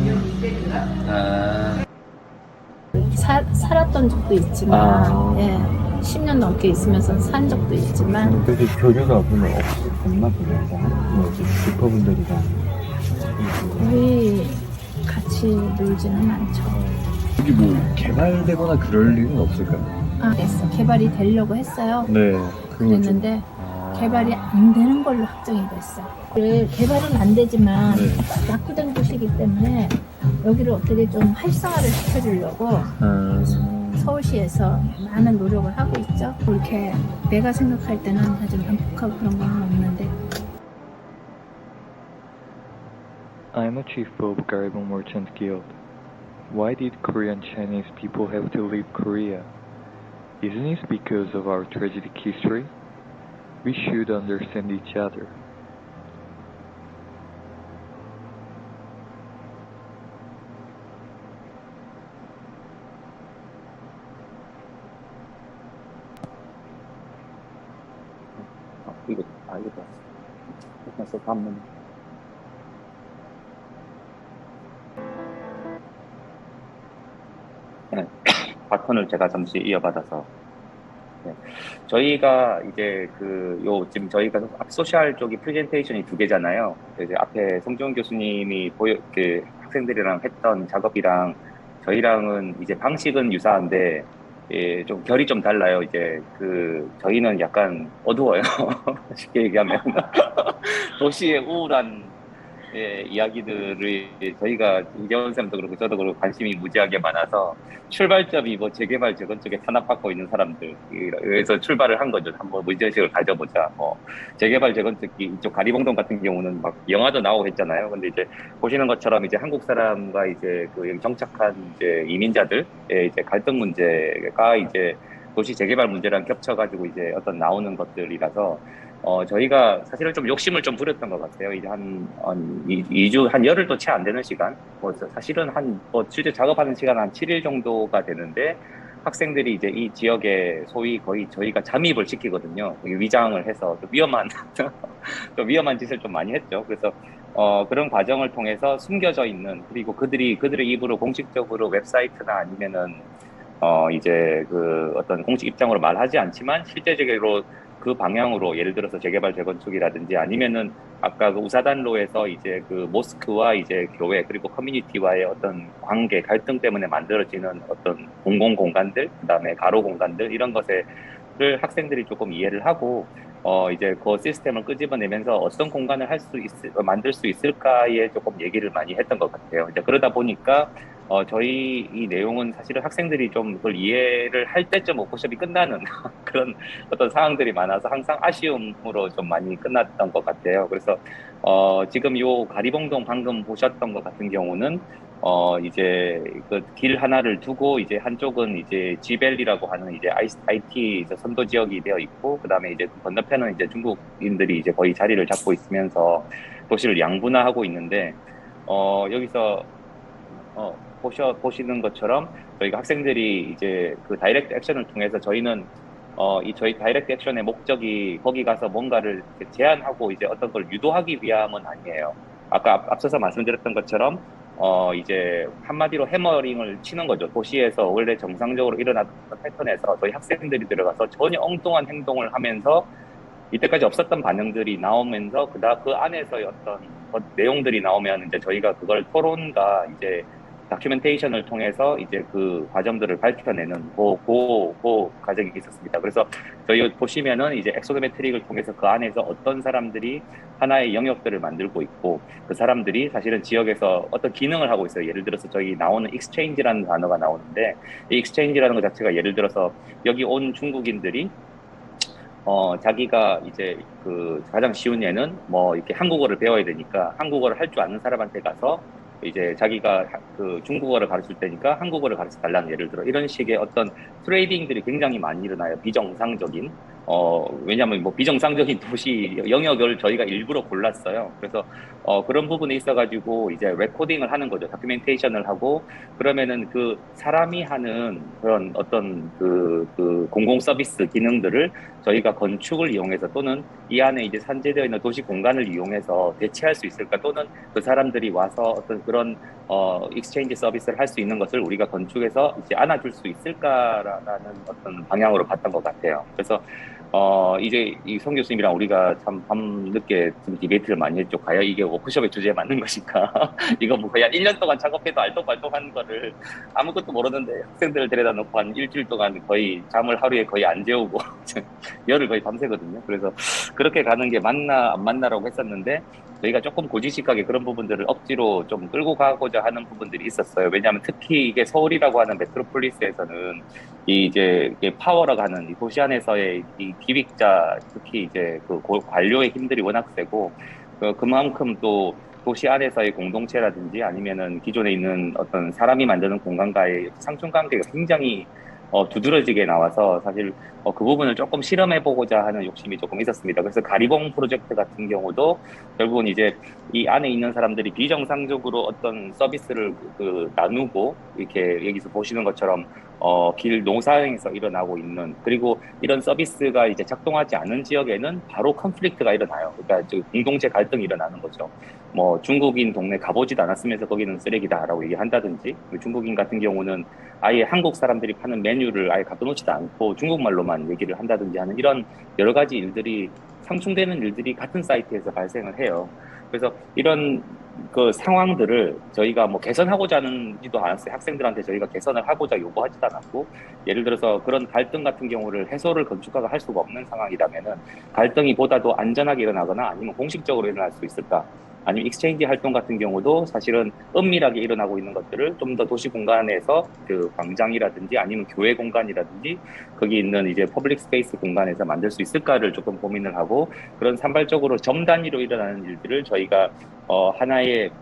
Speaker 15: 면이 있다든가.
Speaker 16: 아.
Speaker 17: 살았던 적도 있지만, 예, 10년 넘게 있으면서 산 적도 있지만.
Speaker 18: 그래도 교류가 오늘 없나 보네요. 교포분들이랑.
Speaker 17: 우리 같이 놀지는 않죠.
Speaker 18: 여기 뭐 개발되거나 그럴 일은 없을까요?
Speaker 17: 아, 됐어. 개발이 되려고 했어요.
Speaker 18: 네.
Speaker 17: 그랬는데 개발이 안 되는 걸로 확정이 됐어. 개발은 안 되지만 낙후된 곳이기 때문에 여기를 어떻게 좀 활성화를 시켜주려고 서울시에서 많은 노력을 하고 있죠. 그렇게 내가 생각할 때는 아주 반복하고 그런 건 없는데.
Speaker 19: I'm a chief of Garibon Merchant Guild. Why did Korean Chinese people have to leave Korea? Isn't it because of our tragic history? We should understand each other.
Speaker 12: 이거 봤어. 반문. 네, 바톤을 제가 잠시 이어받아서. 네. 저희가 이제 지금 저희가 소셜 쪽이 프레젠테이션이 2개잖아요. 이제 앞에 성지훈 교수님이 학생들이랑 했던 작업이랑 저희랑은 이제 방식은 유사한데, 예, 좀 결이 좀 달라요. 이제 저희는 약간 어두워요. 쉽게 얘기하면 도시의 우울한 이야기들을 저희가 이재원 쌤도 그렇고 저도 그렇고 관심이 무지하게 많아서 출발점이 뭐 재개발 재건축에 탄압받고 있는 사람들에서 출발을 한 거죠. 한번 문제의식을 가져보자. 재개발 재건축이 이쪽 가리봉동 같은 경우는 막 영화도 나오고 했잖아요. 근데 이제 보시는 것처럼 이제 한국 사람과 이제 여기 정착한 이제 이민자들의 이제 갈등 문제가 이제 도시 재개발 문제랑 겹쳐가지고 이제 어떤 나오는 것들이라서 저희가 사실은 좀 욕심을 좀 부렸던 것 같아요. 이제 한 2주, 한 열흘도 채 안 되는 시간. 사실은 실제 작업하는 시간 한 7일 정도가 되는데, 학생들이 이제 이 지역에 소위 거의 저희가 잠입을 시키거든요. 위장을 해서 또 위험한 짓을 좀 많이 했죠. 그래서, 그런 과정을 통해서 숨겨져 있는, 그리고 그들의 입으로 공식적으로 웹사이트나 아니면은, 이제 어떤 공식 입장으로 말하지 않지만 실제적으로 그 방향으로 예를 들어서 재개발 재건축이라든지 아니면은 아까 우사단로에서 이제 모스크와 이제 교회 그리고 커뮤니티와의 어떤 관계 갈등 때문에 만들어지는 어떤 공공 공간들 그다음에 가로 공간들 이런 것을 학생들이 조금 이해를 하고 이제 그 시스템을 끄집어내면서 어떤 공간을 만들 수 있을까에 조금 얘기를 많이 했던 것 같아요. 이제 그러다 보니까 저희 이 내용은 사실은 학생들이 좀 그걸 이해를 할 때쯤 워크숍이 끝나는 그런 어떤 상황들이 많아서 항상 아쉬움으로 좀 많이 끝났던 것 같아요. 그래서 지금 요 가리봉동 방금 보셨던 것 같은 경우는 이제 길 하나를 두고 이제 한쪽은 이제 지벨리라고 하는 이제 IT 선도 지역이 되어 있고 그다음에 이제 그 건너편은 이제 중국인들이 이제 거의 자리를 잡고 있으면서 도시를 양분화하고 있는데 여기서 보시는 것처럼 저희가 학생들이 이제 다이렉트 액션을 통해서 저희는 저희 다이렉트 액션의 목적이 거기 가서 뭔가를 제안하고 이제 어떤 걸 유도하기 위함은 아니에요. 아까 앞서서 말씀드렸던 것처럼 이제 한마디로 해머링을 치는 거죠. 도시에서 원래 정상적으로 일어났던 패턴에서 저희 학생들이 들어가서 전혀 엉뚱한 행동을 하면서 이때까지 없었던 반응들이 나오면서 그 안에서의 어떤 내용들이 나오면 이제 저희가 그걸 토론과 이제 다큐멘테이션을 통해서 이제 그 과정들을 밝혀내는 그 과정이 있었습니다. 그래서 저희 보시면은 이제 엑소노메트릭을 통해서 그 안에서 어떤 사람들이 하나의 영역들을 만들고 있고 그 사람들이 사실은 지역에서 어떤 기능을 하고 있어요. 예를 들어서 저희 나오는 익스체인지라는 단어가 나오는데 이 익스체인지라는 것 자체가 예를 들어서 여기 온 중국인들이 자기가 이제 가장 쉬운 예는 이렇게 한국어를 배워야 되니까 한국어를 할 줄 아는 사람한테 가서 이제 자기가 중국어를 가르칠 때니까 한국어를 가르쳐 달라는 예를 들어 이런 식의 어떤 트레이딩들이 굉장히 많이 일어나요. 비정상적인 왜냐하면 비정상적인 도시 영역을 저희가 일부러 골랐어요. 그래서 그런 부분에 있어가지고 이제 레코딩을 하는 거죠. 다큐멘테이션을 하고 그러면은 그 사람이 하는 그런 어떤 공공 서비스 기능들을 저희가 건축을 이용해서 또는 이 안에 이제 산재되어 있는 도시 공간을 이용해서 대체할 수 있을까 또는 그 사람들이 와서 어떤 그런 익스체인지 서비스를 할 수 있는 것을 우리가 건축에서 이제 안아줄 수 있을까라는 어떤 방향으로 봤던 것 같아요. 그래서 이제 이 송 교수님이랑 우리가 참 밤늦게 좀 디베이트를 많이 했죠. 과연 이게 워크숍의 주제에 맞는 것인가? 이거 거의 한 1년 동안 작업해도 알똥말똥 하는 거를 아무것도 모르는데 학생들을 데려다 놓고 한 일주일 동안 거의 잠을 하루에 거의 안 재우고 열을 거의 밤새거든요. 그래서 그렇게 가는 게 맞나 안 맞나라고 했었는데 저희가 조금 고지식하게 그런 부분들을 억지로 좀 끌고 가고자 하는 부분들이 있었어요. 왜냐하면 특히 이게 서울이라고 하는 메트로폴리스에서는 이제 파워라고 하는 이 도시 안에서의 이 기획자 특히 이제 관료의 힘들이 워낙 세고 그만큼 또 도시 안에서의 공동체라든지 아니면은 기존에 있는 어떤 사람이 만드는 공간과의 상충관계가 굉장히 두드러지게 나와서 사실 그 부분을 조금 실험해보고자 하는 욕심이 조금 있었습니다. 그래서 가리봉 프로젝트 같은 경우도 결국은 이제 이 안에 있는 사람들이 비정상적으로 어떤 서비스를 나누고 이렇게 여기서 보시는 것처럼 길 농사에서 일어나고 있는 그리고 이런 서비스가 이제 작동하지 않은 지역에는 바로 컨플릭트가 일어나요. 그러니까 공동체 갈등이 일어나는 거죠. 중국인 동네 가보지도 않았으면서 거기는 쓰레기다라고 얘기한다든지 중국인 같은 경우는 아예 한국 사람들이 파는 메뉴를 아예 갖다 놓지도 않고 중국말로만 얘기를 한다든지 하는 이런 여러 가지 일들이 상충되는 일들이 같은 사이트에서 발생을 해요. 그래서 이런 그 상황들을 저희가 뭐 개선하고자 하는지도 않았어요. 학생들한테 저희가 개선을 하고자 요구하지도 않았고, 예를 들어서 그런 갈등 같은 경우를 해소를 건축가가 할 수가 없는 상황이라면은 갈등이 보다도 안전하게 일어나거나 아니면 공식적으로 일어날 수 있을까? 아니면 익스체인지 활동 같은 경우도 사실은 은밀하게 일어나고 있는 것들을 좀 더 도시 공간에서 그 광장이라든지 아니면 교회 공간이라든지 거기 있는 이제 퍼블릭 스페이스 공간에서 만들 수 있을까를 조금 고민을 하고, 그런 산발적으로 점 단위로 일어나는 일들을 저희가 하나의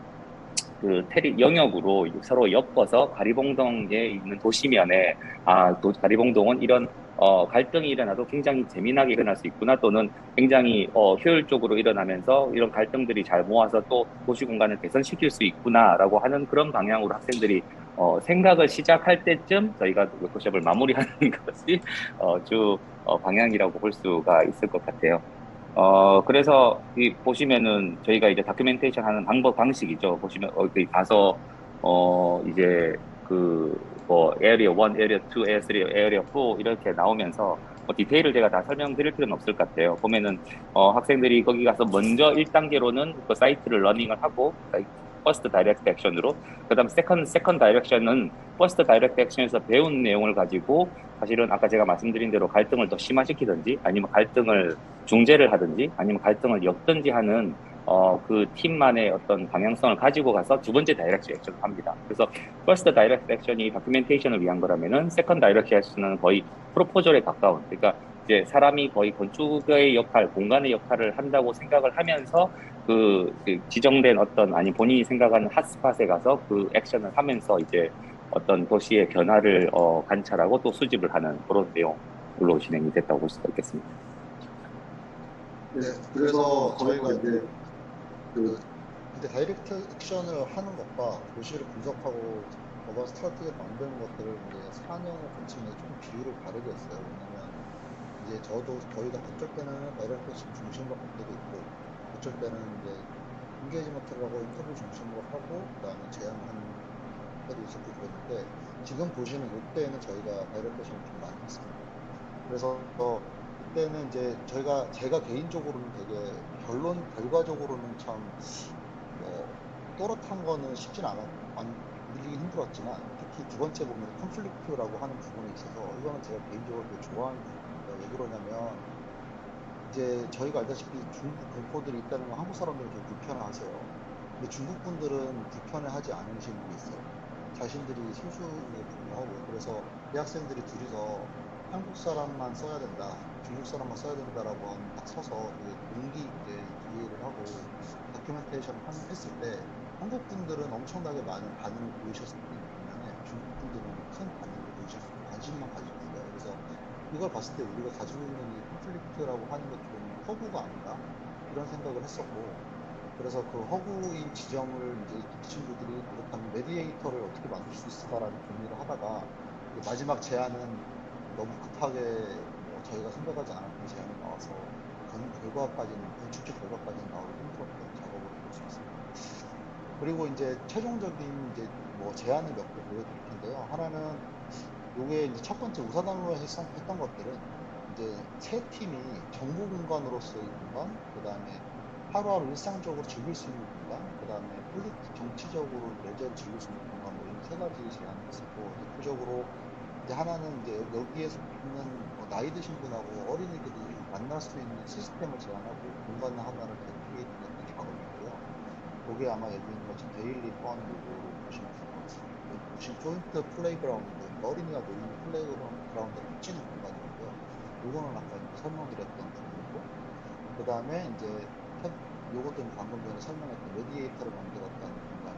Speaker 12: 그 영역으로 서로 엮어서 가리봉동에 있는 도시면에 가리봉동은 이런 갈등이 일어나도 굉장히 재미나게 일어날 수 있구나, 또는 굉장히 효율적으로 일어나면서 이런 갈등들이 잘 모아서 또 도시 공간을 개선시킬 수 있구나라고 하는 그런 방향으로 학생들이 생각을 시작할 때쯤 저희가 워크숍을 마무리하는 것이 주 방향이라고 볼 수가 있을 것 같아요. 그래서 보시면은 저희가 이제 다큐멘테이션 하는 방식이죠. 보시면 거기 가서 이제 뭐 에리어 1, 에리어 2, 에리어 3, 에리어 4 이렇게 나오면서 디테일을 제가 다 설명드릴 필요는 없을 것 같아요. 보면은 학생들이 거기 가서 먼저 1단계로는 그 사이트를 러닝을 하고, 퍼스트 다이렉트 액션으로, 그다음 세컨드 다이렉션은 퍼스트 다이렉트 액션에서 배운 내용을 가지고 사실은 아까 제가 말씀드린 대로 갈등을 더 심화시키든지 아니면 갈등을 중재를 하든지 아니면 갈등을 엮든지 하는 그 팀만의 어떤 방향성을 가지고 가서 두 번째 다이렉트 액션을 합니다. 그래서 퍼스트 다이렉트 액션이 다큐멘테이션을 위한 거라면은 세컨드 다이렉트 액션은 거의 프로포절에 가까운, 그러니까 이제 사람이 거의 건축의 역할, 공간의 역할을 한다고 생각을 하면서 그 지정된 아니 본인이 생각하는 핫스팟에 가서 그 액션을 하면서 이제 어떤 도시의 변화를 관찰하고 또 수집을 하는 그런 내용으로 진행이 됐다고 볼 수가 있겠습니다.
Speaker 6: 네, 그래서 저희가 이제 근데 다이렉트 액션을 하는 것과 도시를 분석하고 어반 스트라테지를 만드는 것들을 이제 4년을 거치면서 좀 비율을 다르게 했어요. 왜냐면 이제 저희가 어쩔 때는 다이렉트 액션 중심으로 할 때도 있고, 어쩔 때는 이제 인게이지먼트를 하고 인터뷰 중심으로 하고, 그 다음에 제안하는 때도 있었고 그랬는데, 지금 보시는 이때는 저희가 다이렉트 액션을 좀 많이 했습니다. 그래서 그때는 이제 제가 개인적으로는 되게 결과적으로는 참 또렷한 거는 쉽진 밀리기 힘들었지만, 특히 두 번째 보면 컨플릭트라고 하는 부분에 있어서 이거는 제가 개인적으로 되게 좋아하는 부분입니다. 왜 그러냐면 이제 저희가 알다시피 중국 공포들이 있다는 건 한국 사람들이 좀 불편해하세요. 근데 중국 분들은 불편해하지 않으시는 게 있어요. 자신들이 소수임에 불구하고. 그래서 대학생들이 둘이서 한국 사람만 써야 된다, 중국 사람만 써야 된다라고 딱 서서 용기 있게 이해를 하고 다큐멘테이션을 했을 때 한국 분들은 엄청나게 많은 반응을 보이셨기 때문에 중국 분들은 큰 반응을 보이셨고 관심만 가지셨어요. 그래서 이걸 봤을 때 우리가 가지고 있는 이 컨플릭트라고 하는 것 좀 허구가 아닌가 이런 생각을 했었고, 그래서 그 허구인 지점을 이제 이 친구들이 그렇다면 메디에이터를 어떻게 만들 수 있을까라는 고민을 하다가 마지막 제안은 너무 급하게 저희가 생각하지 않았던 제안이 나와서 건축적 결과까지는 나오기 힘들었던 작업을 볼 수 있습니다. 그리고 이제 최종적인 제안을 몇 개 보여드릴 텐데요. 하나는 요게 이제 첫 번째 우사단으로 했던 것들은 이제 세 팀이 정보 공간으로서의 공간, 그 다음에 하루하루 일상적으로 즐길 수 있는 공간, 그 다음에 정치적으로 레저를 즐길 수 있는 공간, 이런 세 가지 제안을 했었고, 대표적으로 이제 하나는 이제 여기에서 있는 나이 드신 분하고 어린이들이 만날 수 있는 시스템을 제안하고 공간 하나를 크리에이트했던 작업이고요. 그게 아마 여기 있는 것처럼 데일리 펀으로 보시면 될 것 같습니다. 보시면 조인트 플레이그라운드, 어린이가 놀이는 플레이그라운드를 붙이는 공간이고요. 이거는 아까 설명드렸던 부분이고, 그 다음에 이제 요것들은 방금 전에 설명했던 메디에이터를 만들었던 공간,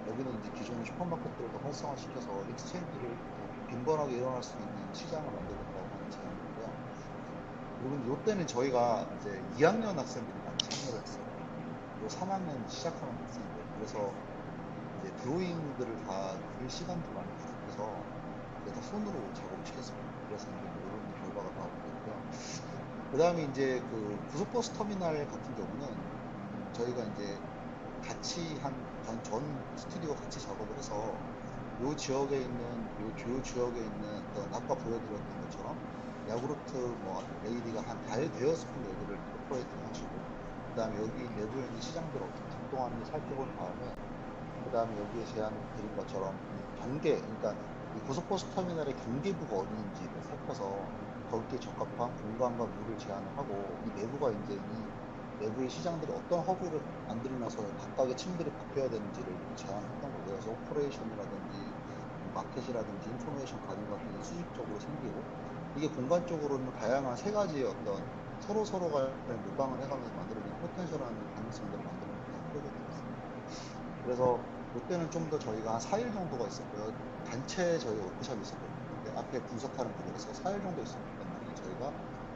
Speaker 6: 여기는 이제 기존의 슈퍼마켓들을 더 활성화시켜서 익스체인지를 빈번하게 일어날 수 있는 시장을 만들겠다고 하는 제안이고요. 그리고 이때는 저희가 이제 2학년 학생들이 많이 참여를 했어요. 그리고 3학년 시작하는 학생들. 그래서 이제 드로잉들을 다 그릴 시간도 많이 부족해서 다 손으로 작업을 시켰습니다. 그래서 이제 이런 결과가 나오고 있고요. 그 다음에 이제 그 고속버스 터미널 같은 경우는 저희가 이제 같이 전 스튜디오 같이 작업을 해서 요 지역에 있는 어떤 아까 보여드렸던 것처럼 야구르트 레이디가 한 다여스푼 레이디를 코퍼레이트 하시고, 그다음에 여기 내부에 있는 시장들 어떻게 작동하는지 살펴본 다음에 그다음에 여기에 제안을 드린 것처럼 경계, 그러니까 이 고속버스 터미널의 경계부가 어디인지를 살펴서 거기에 적합한 공간과 룰을 제안을 하고 이 내부가 이제 이 내부의 시장들이 어떤 허브를 만들면서 각각의 층들이 바뀌어야 되는지를 제안했던 거고요. 그래서 오퍼레이션이라든지 마켓이라든지 인포메이션 가는 것들이 수직적으로 생기고 이게 공간적으로는 다양한 세 가지의 어떤 서로가 모방을 해가면서 만들어진 포텐셜한 가능성들을 만들어낸 프로젝트였습니다. 그래서 이때는 좀 더 저희가 한 4일 정도가 있었고요. 단체 저희 워크숍이 있었거든요. 근데 앞에 분석하는 분들에서 4일 정도 있었기 때문에 저희가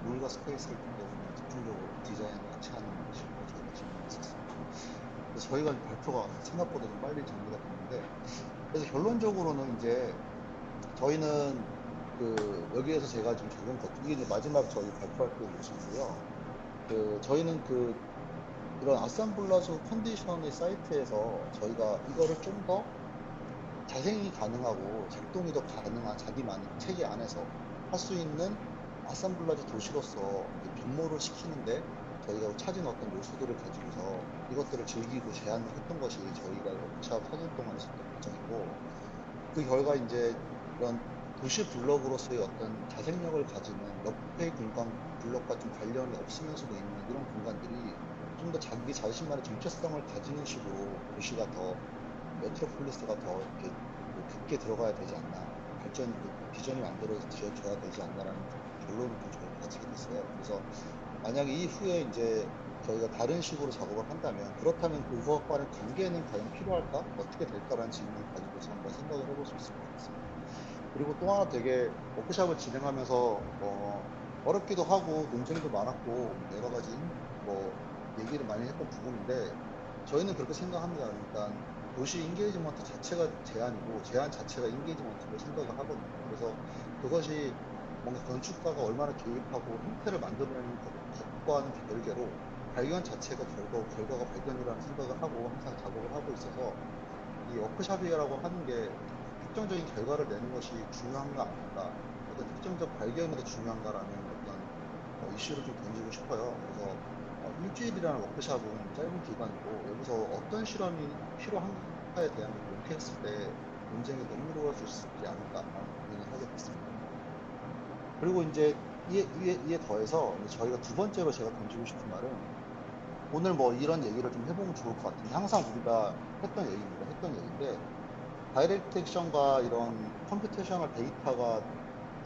Speaker 6: 룰과 스페이스를 좀 집중적으로 디자인을 같이 하는 식으로 저희가 진행했었습니다. 그래서 저희가 발표가 생각보다 좀 빨리 정리가 됐는데 그래서 결론적으로는 이제 저희는 여기에서 제가 좀 적은 것 이게 이제 마지막 저희 발표할 때 모습이고요. 저희는 이런 아산블라주 컨디션의 사이트에서 저희가 이거를 좀 더 자생이 가능하고 작동이 더 가능한 자기만의 체계 안에서 할 수 있는 아산블라주 도시로서 변모를 시키는데 저희가 찾은 어떤 요소들을 가지고서 이것들을 즐기고 제안을 했던 것이 저희가 워크숍 4년 동안 있었던 과정이고 그 결과 이제 이런 도시 블록으로서의 어떤 자생력을 가지는 옆의 공간 블록과 좀 관련이 없으면서도 있는 이런 공간들이 좀 더 자기 자신만의 정체성을 가지는 식으로 도시가 더 메트로폴리스가 더 이렇게 깊게 들어가야 되지 않나 비전이 만들어져야 되지 않나라는 결론을 좀 저희가 가지게 됐어요. 그래서 만약에 이후에 이제 저희가 다른 식으로 작업을 한다면 그렇다면 그것과의 관계는 과연 필요할까? 어떻게 될까라는 질문을 가지고서 한번 생각을 해볼 수 있을 것 같습니다. 그리고 또 하나 되게 워크숍을 진행하면서 어렵기도 하고 논쟁도 많았고 여러 가지 얘기를 많이 했던 부분인데 저희는 그렇게 생각합니다. 그러니까 도시 인게이지먼트 자체가 제안이고 제안 자체가 인게이지먼트로 생각을 하거든요. 그래서 그것이 뭔가 건축가가 얼마나 개입하고 형태를 만들어내는 것과는 별개로 발견 자체가 결과가 발견이라는 생각을 하고 항상 작업을 하고 있어서 이 워크숍이라고 하는 게 특정적인 결과를 내는 것이 중요한가 아닌가 어떤 특정적 발견이 더 중요한가라는 어떤 이슈를 좀 던지고 싶어요. 그래서 일주일이라는 워크숍은 짧은 기간이고 여기서 어떤 실험이 필요한가에 대한 걸 논의했을 때 논쟁이 더 흥미로워질 수 있지 않을까라는 고민을 하게 됐습니다. 그리고 이제 이에 더해서 저희가 두 번째로 제가 던지고 싶은 말은 오늘 이런 얘기를 좀 해보면 좋을 것 같은데 항상 우리가 했던 얘기인데 다이렉트 액션과 이런 컴퓨테이셔널 데이터가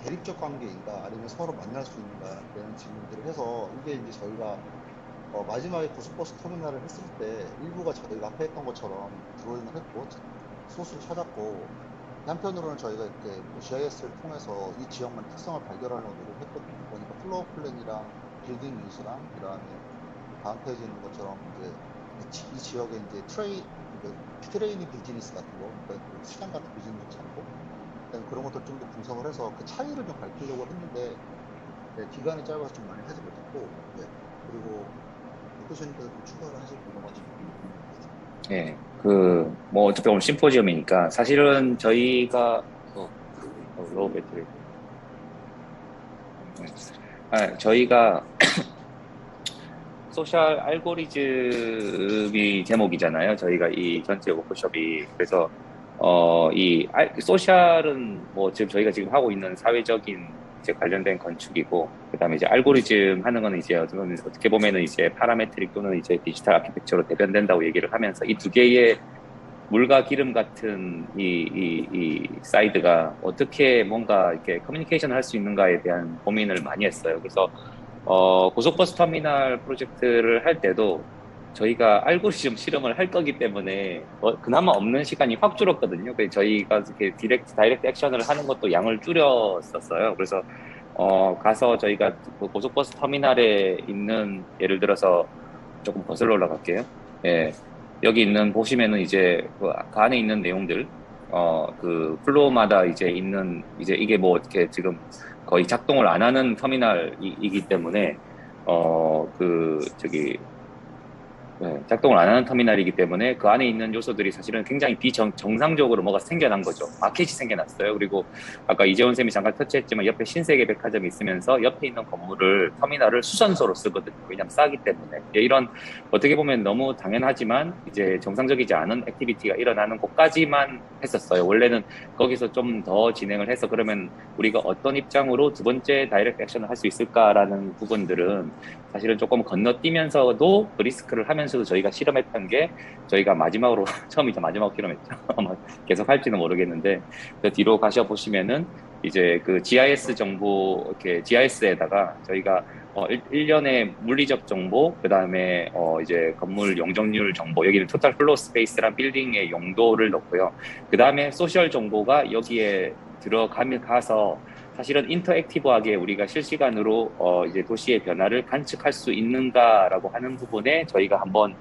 Speaker 6: 대립적 관계인가 아니면 서로 만날 수 있는가 이런 질문들을 해서 이게 이제 저희가 마지막에 고속버스 터미널을 했을 때 일부가 저희가 앞에 했던 것처럼 드로잉을 했고 소스를 찾았고 한편으로는 저희가 이렇게 GIS를 통해서 이 지역만의 특성을 발견하려고 노력했거든요. 그러니까 플로어 플랜이랑 빌딩 유스랑 그다음에 다음 페이지에 있는 것처럼 이제 이 지역에 이제 트레이닝 비즈니스 같은 거, 그러니까 시장 같은 비즈니스 찾고 그런 것들 좀 더 분석을 해서 그 차이를 좀 밝히려고 했는데 기간이 짧아서 좀 많이 하지 못했고 그리고 교수님께서 좀 추가를 하실 부분 같은
Speaker 12: 어차피 오늘 심포지엄이니까 사실은 저희가 로우 배터리 저희가 소셜 알고리즘이 제목이잖아요. 저희가 이 전체 워크숍이 그래서 이 소셜은 지금 저희가 지금 하고 있는 사회적인 이제 관련된 건축이고 그다음에 이제 알고리즘 하는 거는 이제 어떻게 보면은 이제 파라메트릭 또는 이제 디지털 아키텍처로 대변된다고 얘기를 하면서 이 두 개의 물과 기름 같은 이 사이드가 어떻게 뭔가 이렇게 커뮤니케이션을 할 수 있는가에 대한 고민을 많이 했어요. 그래서 고속버스 터미널 프로젝트를 할 때도 저희가 알고리즘 실험을 할 거기 때문에 그나마 없는 시간이 확 줄었거든요. 그래서 저희가 이렇게 다이렉트 액션을 하는 것도 양을 줄였었어요. 그래서 가서 저희가 그 고속버스 터미널에 있는 예를 들어서 조금 거슬러 올라갈게요. 여기 있는 보시면은 이제 그 안에 있는 내용들 그 플로어마다 이제 있는 이제 이게 이렇게 지금 거의 작동을 안 하는 터미널이기 때문에 작동을 안 하는 터미널이기 때문에 그 안에 있는 요소들이 사실은 굉장히 비정상적으로 뭐가 생겨난 거죠. 마켓이 생겨났어요. 그리고 아까 이재원 쌤이 잠깐 터치했지만 옆에 신세계 백화점이 있으면서 옆에 있는 건물을 터미널을 수선소로 쓰거든요. 왜냐하면 싸기 때문에. 이런 어떻게 보면 너무 당연하지만 이제 정상적이지 않은 액티비티가 일어나는 곳까지만 했었어요. 원래는 거기서 좀 더 진행을 해서 그러면 우리가 어떤 입장으로 두 번째 다이렉트 액션을 할 수 있을까라는 부분들은 사실은 조금 건너뛰면서도 그 리스크를 하면서도 저희가 실험했던 게 저희가 마지막으로 처음이자 마지막 실험했죠. 아마 계속 할지는 모르겠는데 그 뒤로 가셔 보시면은 이제 그 GIS 정보 이렇게 GIS에다가 저희가 1년의 물리적 정보, 그 다음에 이제 건물 용적률 정보, 여기는 토탈 플로어 스페이스란 빌딩의 용도를 넣고요. 그 다음에 소셜 정보가 여기에 가서 사실은 인터액티브하게 우리가 실시간으로 이제 도시의 변화를 관측할 수 있는가라고 하는 부분에 저희가 한번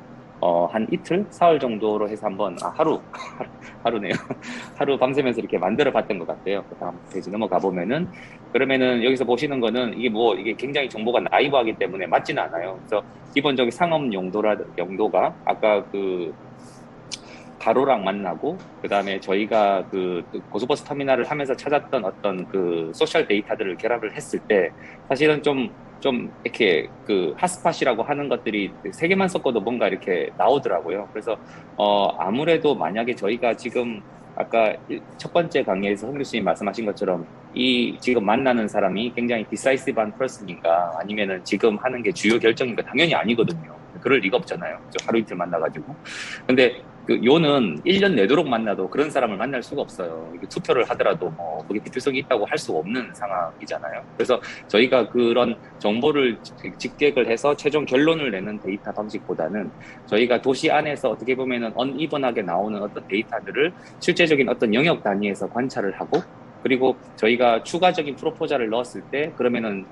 Speaker 12: 한 이틀, 사흘 정도로 해서 한번 하루네요. 하루 밤새면서 이렇게 만들어 봤던 것 같아요. 그 다음 페이지 넘어가 보면은 그러면은 여기서 보시는 거는 이게 굉장히 정보가 나이브하기 때문에 맞지는 않아요. 그래서 기본적인 상업 용도가 아까 그 가로랑 만나고 그 다음에 저희가 그 고속버스 터미널을 하면서 찾았던 어떤 그 소셜 데이터들을 결합을 했을 때 사실은 좀 이렇게 그 핫스팟이라고 하는 것들이 세 개만 섞어도 뭔가 이렇게 나오더라고요. 그래서 아무래도 만약에 저희가 지금 아까 첫 번째 강의에서 홍 교수님 말씀하신 것처럼 이 지금 만나는 사람이 굉장히 디사이시브한 퍼슨인가 아니면은 지금 하는 게 주요 결정인가 당연히 아니거든요. 그럴 리가 없잖아요. 하루 이틀 만나가지고. 근데 그 요는 1년 내도록 만나도 그런 사람을 만날 수가 없어요. 투표를 하더라도 뭐 그게 대표성이 있다고 할 수 없는 상황이잖아요. 그래서 저희가 그런 정보를 집계를 해서 최종 결론을 내는 데이터 방식보다는 저희가 도시 안에서 어떻게 보면은 언이번하게 나오는 어떤 데이터들을 실제적인 어떤 영역 단위에서 관찰을 하고 그리고 저희가 추가적인 프로포저를 넣었을 때 그러면은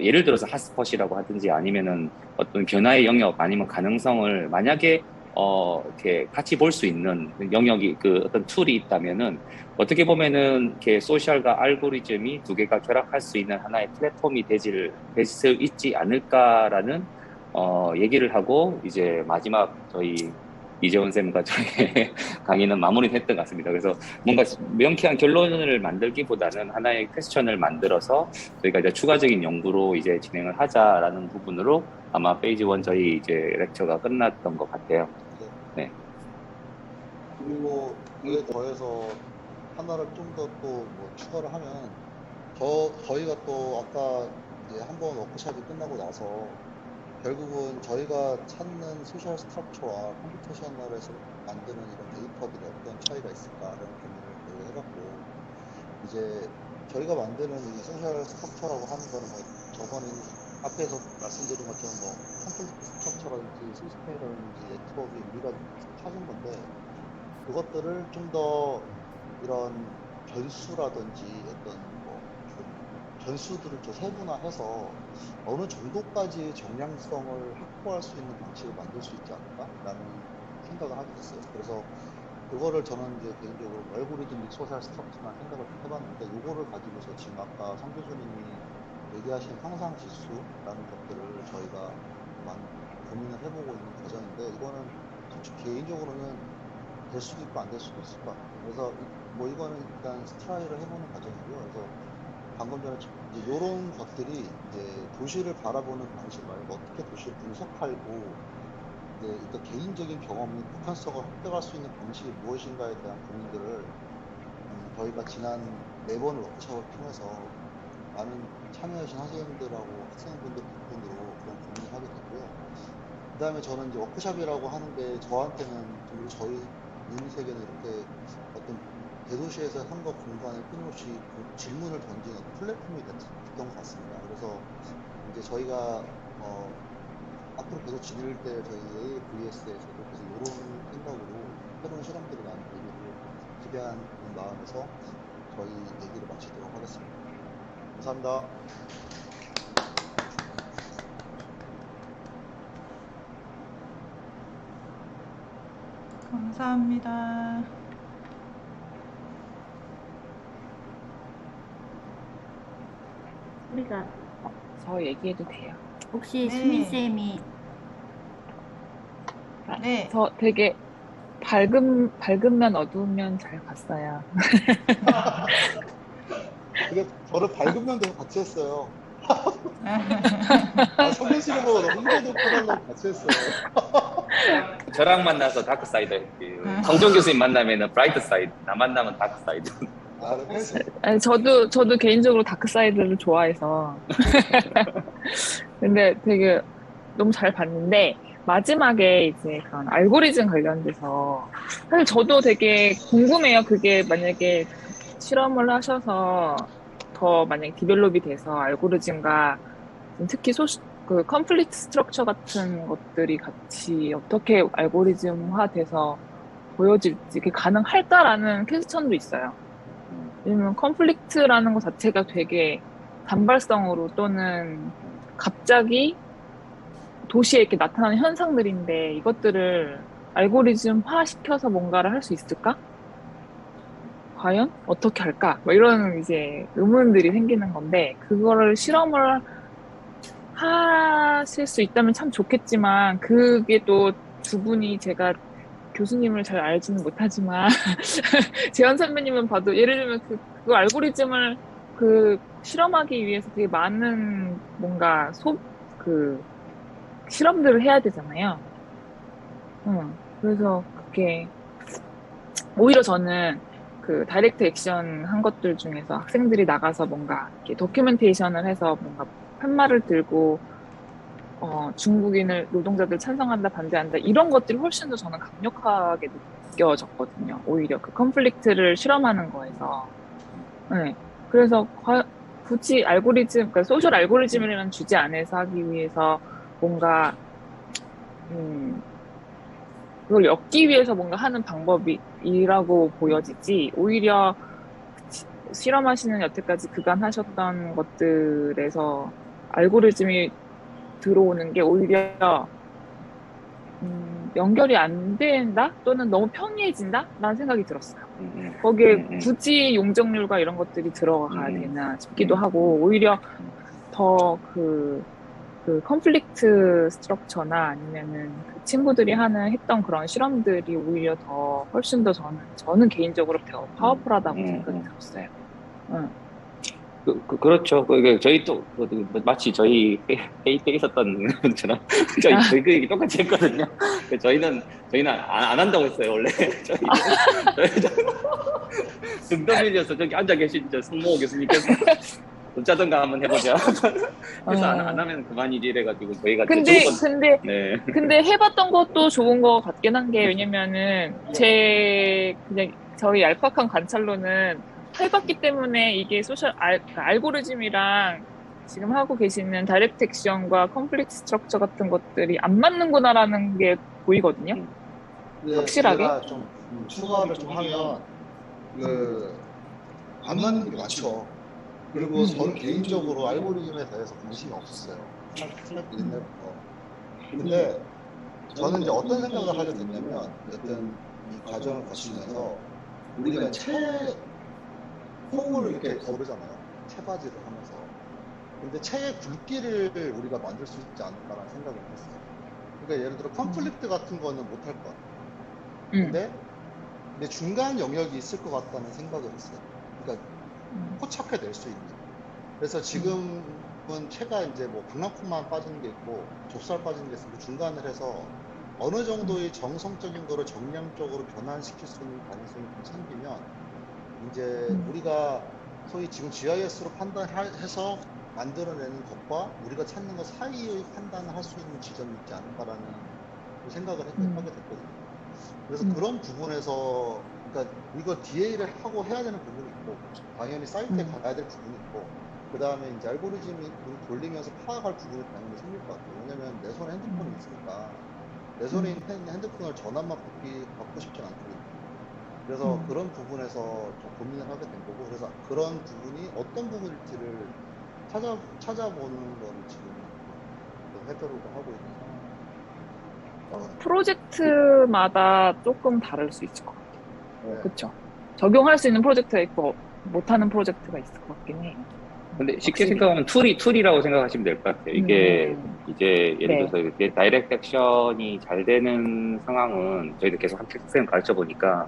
Speaker 12: 예를 들어서 핫스팟이라고 하든지 아니면은 어떤 변화의 영역 아니면 가능성을 만약에 이렇게 같이 볼 수 있는 영역이 그 어떤 툴이 있다면은 어떻게 보면은 이렇게 소셜과 알고리즘이 두 개가 결합할 수 있는 하나의 플랫폼이 될 수 있지 않을까라는 얘기를 하고 이제 마지막 저희 이재원 쌤과 저희 강의는 마무리했던 것 같습니다. 그래서 뭔가 명쾌한 결론을 만들기보다는 하나의 퀘스천을 만들어서 저희가 이제 추가적인 연구로 이제 진행을 하자라는 부분으로 아마 페이지 1 저희 이제 렉처가 끝났던 것 같아요. 네.
Speaker 6: 그리고 이에 더해서 하나를 좀 더 또 뭐 추가를 하면 저희가 또 아까 이제 한번 워크숍이 끝나고 나서 결국은 저희가 찾는 소셜 스트럭처와 컴퓨테이셔널에서 만드는 이런 데이터들이 어떤 차이가 있을까라는 고민을 저희가 해봤고 이제 저희가 만드는 이 소셜 스트럭처라고 하는 거는 뭐 저번에 앞에서 말씀드린 것처럼 뭐 컴플렉스 스트럭처라든지 시스템이라든지 네트워크 우리가 찾은 건데 그것들을 좀 더 이런 변수라든지 어떤 뭐 변수들을 좀 세분화해서 어느 정도까지 정량성을 확보할 수 있는 방식을 만들 수 있지 않을까라는 생각을 하게 됐어요. 그래서 그거를 저는 이제 개인적으로 알고리즘 및 소셜 스트럭처만 생각을 좀 해봤는데 이거를 가지고서 지금 아까 성 교수님이 얘기하신 상상 지수라는 것들을 저희가 많이 고민을 해보고 있는 과정인데 이거는 솔직히 개인적으로는 될 수도 있고 안 될 수도 있을 것 같아요. 그래서 뭐 이거는 일단 트라이를 해보는 과정이고요. 그래서 방금 전에 이제 이런 것들이 이제 도시를 바라보는 방식 말고 어떻게 도시를 분석하고 이제 일단 개인적인 경험이 북한성을 획득할 수 있는 방식이 무엇인가에 대한 고민들을 저희가 지난 4번 워크숍을 통해서 많은 참여하신 선생님들하고 학생분들 덕분으로 그런 고민을 하게 됐고요. 그 다음에 저는 이제 워크숍이라고 하는 게 저한테는 그리고 저희 유니세계는 이렇게 어떤 대도시에서 한거 공간에 끊임없이 질문을 던지는 플랫폼이 됐던 것 같습니다. 그래서 이제 저희가 앞으로 계속 지낼 때 저희 AVS에서도 계속 이런 생각으로 새로운 실험들이 나는 얘기를 기대하는 마음에서 저희 얘기를 마치도록 하겠습니다. 감사합니다.
Speaker 2: 감사합니다.
Speaker 1: 우리가
Speaker 20: 저 얘기해도 돼요?
Speaker 1: 혹시
Speaker 2: 네.
Speaker 1: 수민 쌤이
Speaker 2: 네.
Speaker 20: 저 되게 밝은 면 어두운 면 잘 봤어요.
Speaker 6: 근데 저는 밝은 면도 같이 했어요. 성 교수님 보고 홍제동 코너로 같이 했어요.
Speaker 12: 저랑 만나서 다크 사이드 했고요. 성종 교수님 만나면은 브라이트 사이드, 나 만나면 다크 사이드.
Speaker 20: 아니, 저도 개인적으로 다크사이드를 좋아해서. 근데 되게 너무 잘 봤는데, 마지막에 이제 그런 알고리즘 관련돼서, 사실 저도 되게 궁금해요. 그게 만약에 실험을 하셔서 더 만약에 디벨롭이 돼서 알고리즘과 특히 그 컴플리트 스트럭처 같은 것들이 같이 어떻게 알고리즘화 돼서 보여질지 그게 가능할까라는 퀘스천도 있어요. 왜냐면 컨플릭트라는 것 자체가 되게 단발성으로 또는 갑자기 도시에 이렇게 나타나는 현상들인데 이것들을 알고리즘화 시켜서 뭔가를 할 수 있을까? 과연 어떻게 할까? 뭐 이런 이제 의문들이 생기는 건데 그거를 실험을 하실 수 있다면 참 좋겠지만 그게 또 두 분이 제가 교수님을 잘 알지는 못하지만 재현 선배님은 봐도 예를 들면 그 알고리즘을 실험하기 위해서 되게 많은 뭔가 실험들을 해야 되잖아요. 그래서 그게 오히려 저는 그 다이렉트 액션 한 것들 중에서 학생들이 나가서 뭔가 이렇게 도큐멘테이션을 해서 뭔가 팻말을 들고 중국인을 노동자들 찬성한다 반대한다 이런 것들이 훨씬 더 저는 강력하게 느껴졌거든요. 오히려 그 컨플릭트를 실험하는 거에서. 네. 그래서 굳이 그러니까 소셜 알고리즘이라는 주제 안에서 하기 위해서 뭔가 그걸 엮기 위해서 뭔가 하는 방법이라고 보여지지 오히려 실험하시는 여태까지 그간 하셨던 것들에서 알고리즘이 들어오는 게 오히려 연결이 안 된다? 또는 너무 평이해진다? 라는 생각이 들었어요. 거기에 굳이 용적률과 이런 것들이 들어가야 되나 싶기도 하고 오히려 더 그 컨플릭트 스트럭처나 아니면은 그 친구들이 했던 그런 실험들이 오히려 훨씬 더 저는 개인적으로 더 파워풀하다고 생각이 들었어요.
Speaker 12: 그렇죠. 저희 마치 저희 회의 때 있었던 것처럼 저희 그 얘기 똑같이 했거든요. 저희는 안 한다고 했어요 원래. 등 떠밀려서 저기 앉아 계신 성모 교수님께서 어쩌던가 한번 해보자. 그래서 안 하면 그만이지 이래가지고 저희가
Speaker 20: 근데 해봤던 것도 좋은 것 같긴 한 게 왜냐면은 그냥 저희 얄팍한 관찰로는 해봤기 때문에 이게 알고리즘이랑 지금 하고 계시는 다이렉트 액션과 컴플릭트 스트럭처 같은 것들이 안 맞는구나라는 게 보이거든요. 확실하게.
Speaker 6: 제가 좀 추가를 좀 하면 안 맞는 게 맞죠. 그리고 저는 개인적으로 알고리즘에 대해서 관심이 없었어요. 옛날부터. 근데 저는 이제 어떤 생각을 하게 됐냐면 어쨌든 이 과정을 거치면서 우리가 콩을 이렇게 거르잖아요. 채바지를 하면서. 근데 채의 굵기를 우리가 만들 수 있지 않을까라는 생각을 했어요. 그러니까 예를 들어 컨플릭트 같은 거는 못할 것 같아요. 근데 중간 영역이 있을 것 같다는 생각을 했어요. 그러니까 포착해낼 수 있는. 그래서 지금은 채가 이제 뭐 강낭콩만 빠지는 게 있고 좁쌀 빠지는 게 있고 그 중간을 해서 어느 정도의 정성적인 거를 정량적으로 변환시킬 수 있는 가능성이 좀 생기면 이제 우리가 소위 지금 GIS로 판단해서 만들어내는 것과 우리가 찾는 것 사이의 판단을 할 수 있는 지점이 있지 않을까라는 생각을 하게 됐거든요. 그래서 그런 부분에서 그러니까 이거 DA를 하고 해야 되는 부분이 있고 당연히 사이트에 가야 될 부분이 있고 그 다음에 이제 알고리즘이 돌리면서 파악할 부분이 당연히 생길 것 같아요. 왜냐면 내 손에 핸드폰이 있으니까 내 손에 있는 핸드폰을 전압만 받고 싶지 않거든요. 그래서 그런 부분에서 좀 고민을 하게 된 거고 그래서 그런 부분이 어떤 부분일지를 찾아보는 거를 지금 해보려고 하고 있는 상황입니다.
Speaker 20: 프로젝트마다 조금 다를 수 있을 것 같아요. 그렇죠. 적용할 수 있는 프로젝트가 있고 못하는 프로젝트가 있을 것 같긴 해요.
Speaker 12: 근데 쉽게
Speaker 20: 확실히.
Speaker 12: 생각하면 툴이라고 생각하시면 될 것 같아요. 이게 이제 예를
Speaker 20: 네.
Speaker 12: 들어서 이렇게 다이렉트 액션이 잘 되는 상황은 저희도 계속 학생 가르쳐 보니까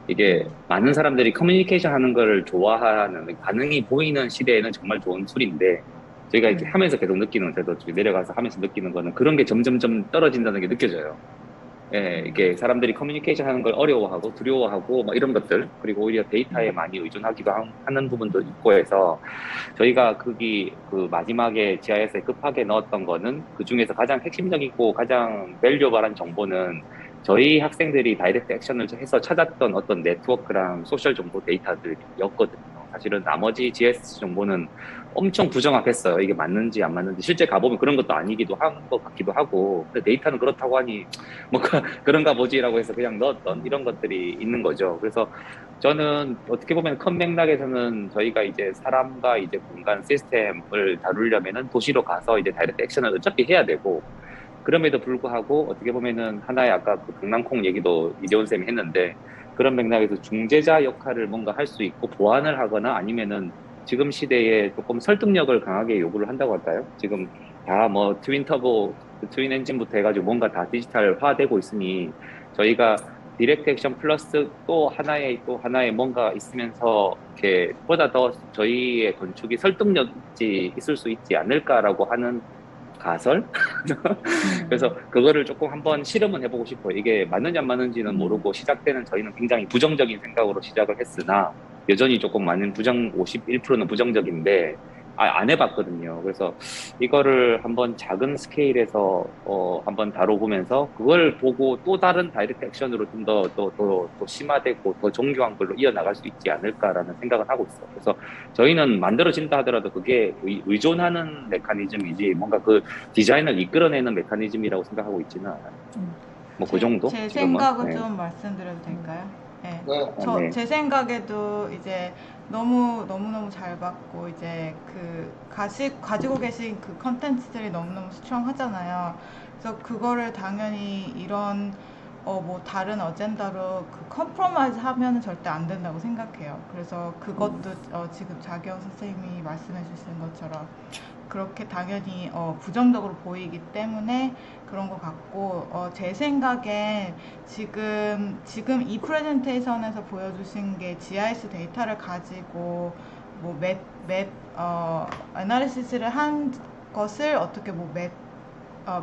Speaker 12: 이게 많은 사람들이 커뮤니케이션 하는 걸 좋아하는 반응이 보이는 시대에는 정말 좋은 툴인데 저희가 이렇게 하면서 계속 느끼는 저도 내려가서 하면서 느끼는 거는 그런 게 점점점 떨어진다는 게 느껴져요. 예, 이게 사람들이 커뮤니케이션 하는 걸 어려워하고 두려워하고 막 이런 것들 그리고 오히려 데이터에 많이 의존하기도 하는 부분도 있고 해서 저희가 거기 그 마지막에 GIS에 급하게 넣었던 거는 그 중에서 가장 핵심적이고 가장 밸류어블한 정보는 저희 학생들이 다이렉트 액션을 해서 찾았던 어떤 네트워크랑 소셜 정보 데이터들이었거든요. 사실은 나머지 GIS 정보는 엄청 부정확했어요. 이게 맞는지 안 맞는지. 실제 가보면 그런 것도 아니기도 한 것 같기도 하고. 근데 데이터는 그렇다고 하니, 뭔가 그런가 보지라고 해서 그냥 넣었던 이런 것들이 있는 거죠. 그래서 저는 어떻게 보면 큰 맥락에서는 저희가 이제 사람과 이제 공간 시스템을 다루려면은 도시로 가서 이제 다이렉트 액션을 어차피 해야 되고, 그럼에도 불구하고 어떻게 보면은 하나의 아까 그 강낭콩 얘기도 이재원 쌤이 했는데, 그런 맥락에서 중재자 역할을 뭔가 할 수 있고 보완을 하거나 아니면은 지금 시대에 조금 설득력을 강하게 요구를 한다고 할까요? 지금 다 뭐 트윈 터보, 트윈 엔진부터 해가지고 뭔가 다 디지털화되고 있으니 저희가 디렉트 액션 플러스 또 하나의 뭔가 있으면서 이렇게 보다 더 저희의 건축이 설득력이 있을 수 있지 않을까라고 하는 가설? 그래서 그거를 조금 한번 실험은 해보고 싶어요. 이게 맞는지 안 맞는지는 모르고 시작되는 저희는 굉장히 부정적인 생각으로 시작을 했으나 여전히 조금 많은 51%는 부정적인데 안 해봤거든요. 그래서 이거를 한번 작은 스케일에서 한번 다뤄보면서 그걸 보고 또 다른 다이렉트 액션으로 좀 더 심화되고 더 정교한 걸로 이어나갈 수 있지 않을까라는 생각을 하고 있어요. 그래서 저희는 만들어진다 하더라도 그게 의존하는 메커니즘이지 뭔가 그 디자인을 이끌어내는 메커니즘이라고 생각하고 있지는 않아요. 뭐 그 정도?
Speaker 2: 제
Speaker 12: 지금은?
Speaker 2: 생각을
Speaker 12: 네.
Speaker 2: 좀 말씀드려도 될까요? 네.
Speaker 12: 네.
Speaker 2: 제 생각에도 이제 너무너무 잘 봤고, 이제 가지고 계신 그 컨텐츠들이 너무너무 스트롱하잖아요. 그래서 그거를 당연히 이런, 뭐 다른 어젠다로 컴프로마이즈 하면은 절대 안 된다고 생각해요. 그래서 그것도 지금 자경 선생님이 말씀해 주신 것처럼 그렇게 당연히 부정적으로 보이기 때문에 그런 것 같고, 제 생각엔 지금 이 프레젠테이션에서 보여주신 게 GIS 데이터를 가지고 뭐 애널리시스를 한 것을 어떻게 뭐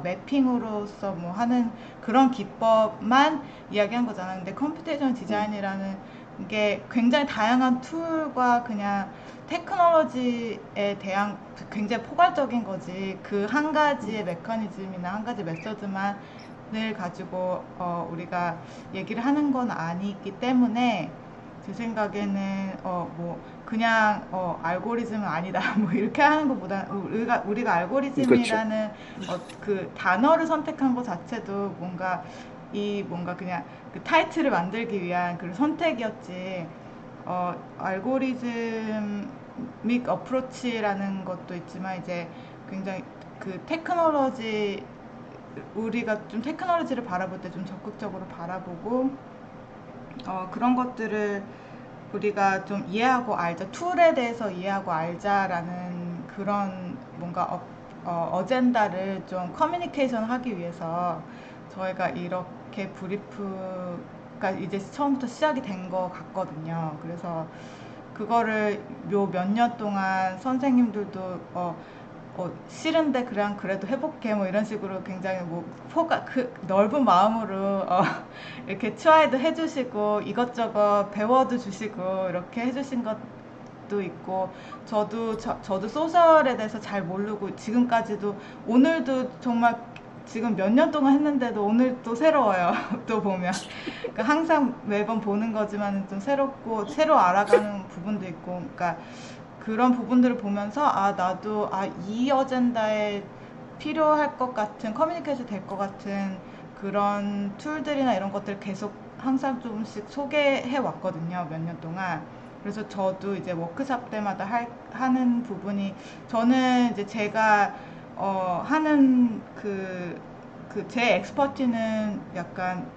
Speaker 2: 매핑으로서 뭐 하는 그런 기법만 이야기한 거잖아요. 근데 컴퓨테이션 디자인이라는 게 굉장히 다양한 툴과 그냥 테크놀로지에 대한 굉장히 포괄적인 거지, 그 한 가지의 메커니즘이나 한 가지 메서드만을 가지고 우리가 얘기를 하는 건 아니기 때문에 제 생각에는 뭐 그냥 알고리즘은 아니다 뭐 이렇게 하는 것보다 우리가 알고리즘이라는 그 단어를 선택한 것 자체도 뭔가 그냥 그 타이틀을 만들기 위한 그런 선택이었지, 알고리즘믹 어프로치라는 것도 있지만 이제 굉장히 그 테크놀로지, 우리가 좀 테크놀로지를 바라볼 때 좀 적극적으로 바라보고 그런 것들을 우리가 좀 이해하고 알자, 툴에 대해서 이해하고 알자라는 그런 뭔가 어젠다를 좀 커뮤니케이션 하기 위해서 저희가 이렇게 브리프가 이제 처음부터 시작이 된 것 같거든요. 그래서 그거를 요 몇 년 동안 선생님들도 싫은데 그래도 해볼게 뭐 이런 식으로 굉장히 뭐 넓은 마음으로 이렇게 트라이도 해주시고 이것저것 배워도 주시고 이렇게 해주신 것도 있고, 저도 소셜에 대해서 잘 모르고 지금까지도 오늘도 정말 지금 몇 년 동안 했는데도 오늘 또 새로워요. 또 보면 그러니까 항상 매번 보는 거지만 좀 새롭고 새로 알아가는 부분도 있고, 그러니까 그런 부분들을 보면서 나도 이 어젠다에 필요할 것 같은, 커뮤니케이션 될 것 같은 그런 툴들이나 이런 것들을 계속 항상 조금씩 소개해 왔거든요, 몇 년 동안. 그래서 저도 이제 워크숍 때마다 하는 부분이, 저는 이제 제가 하는 제 엑스퍼티는 약간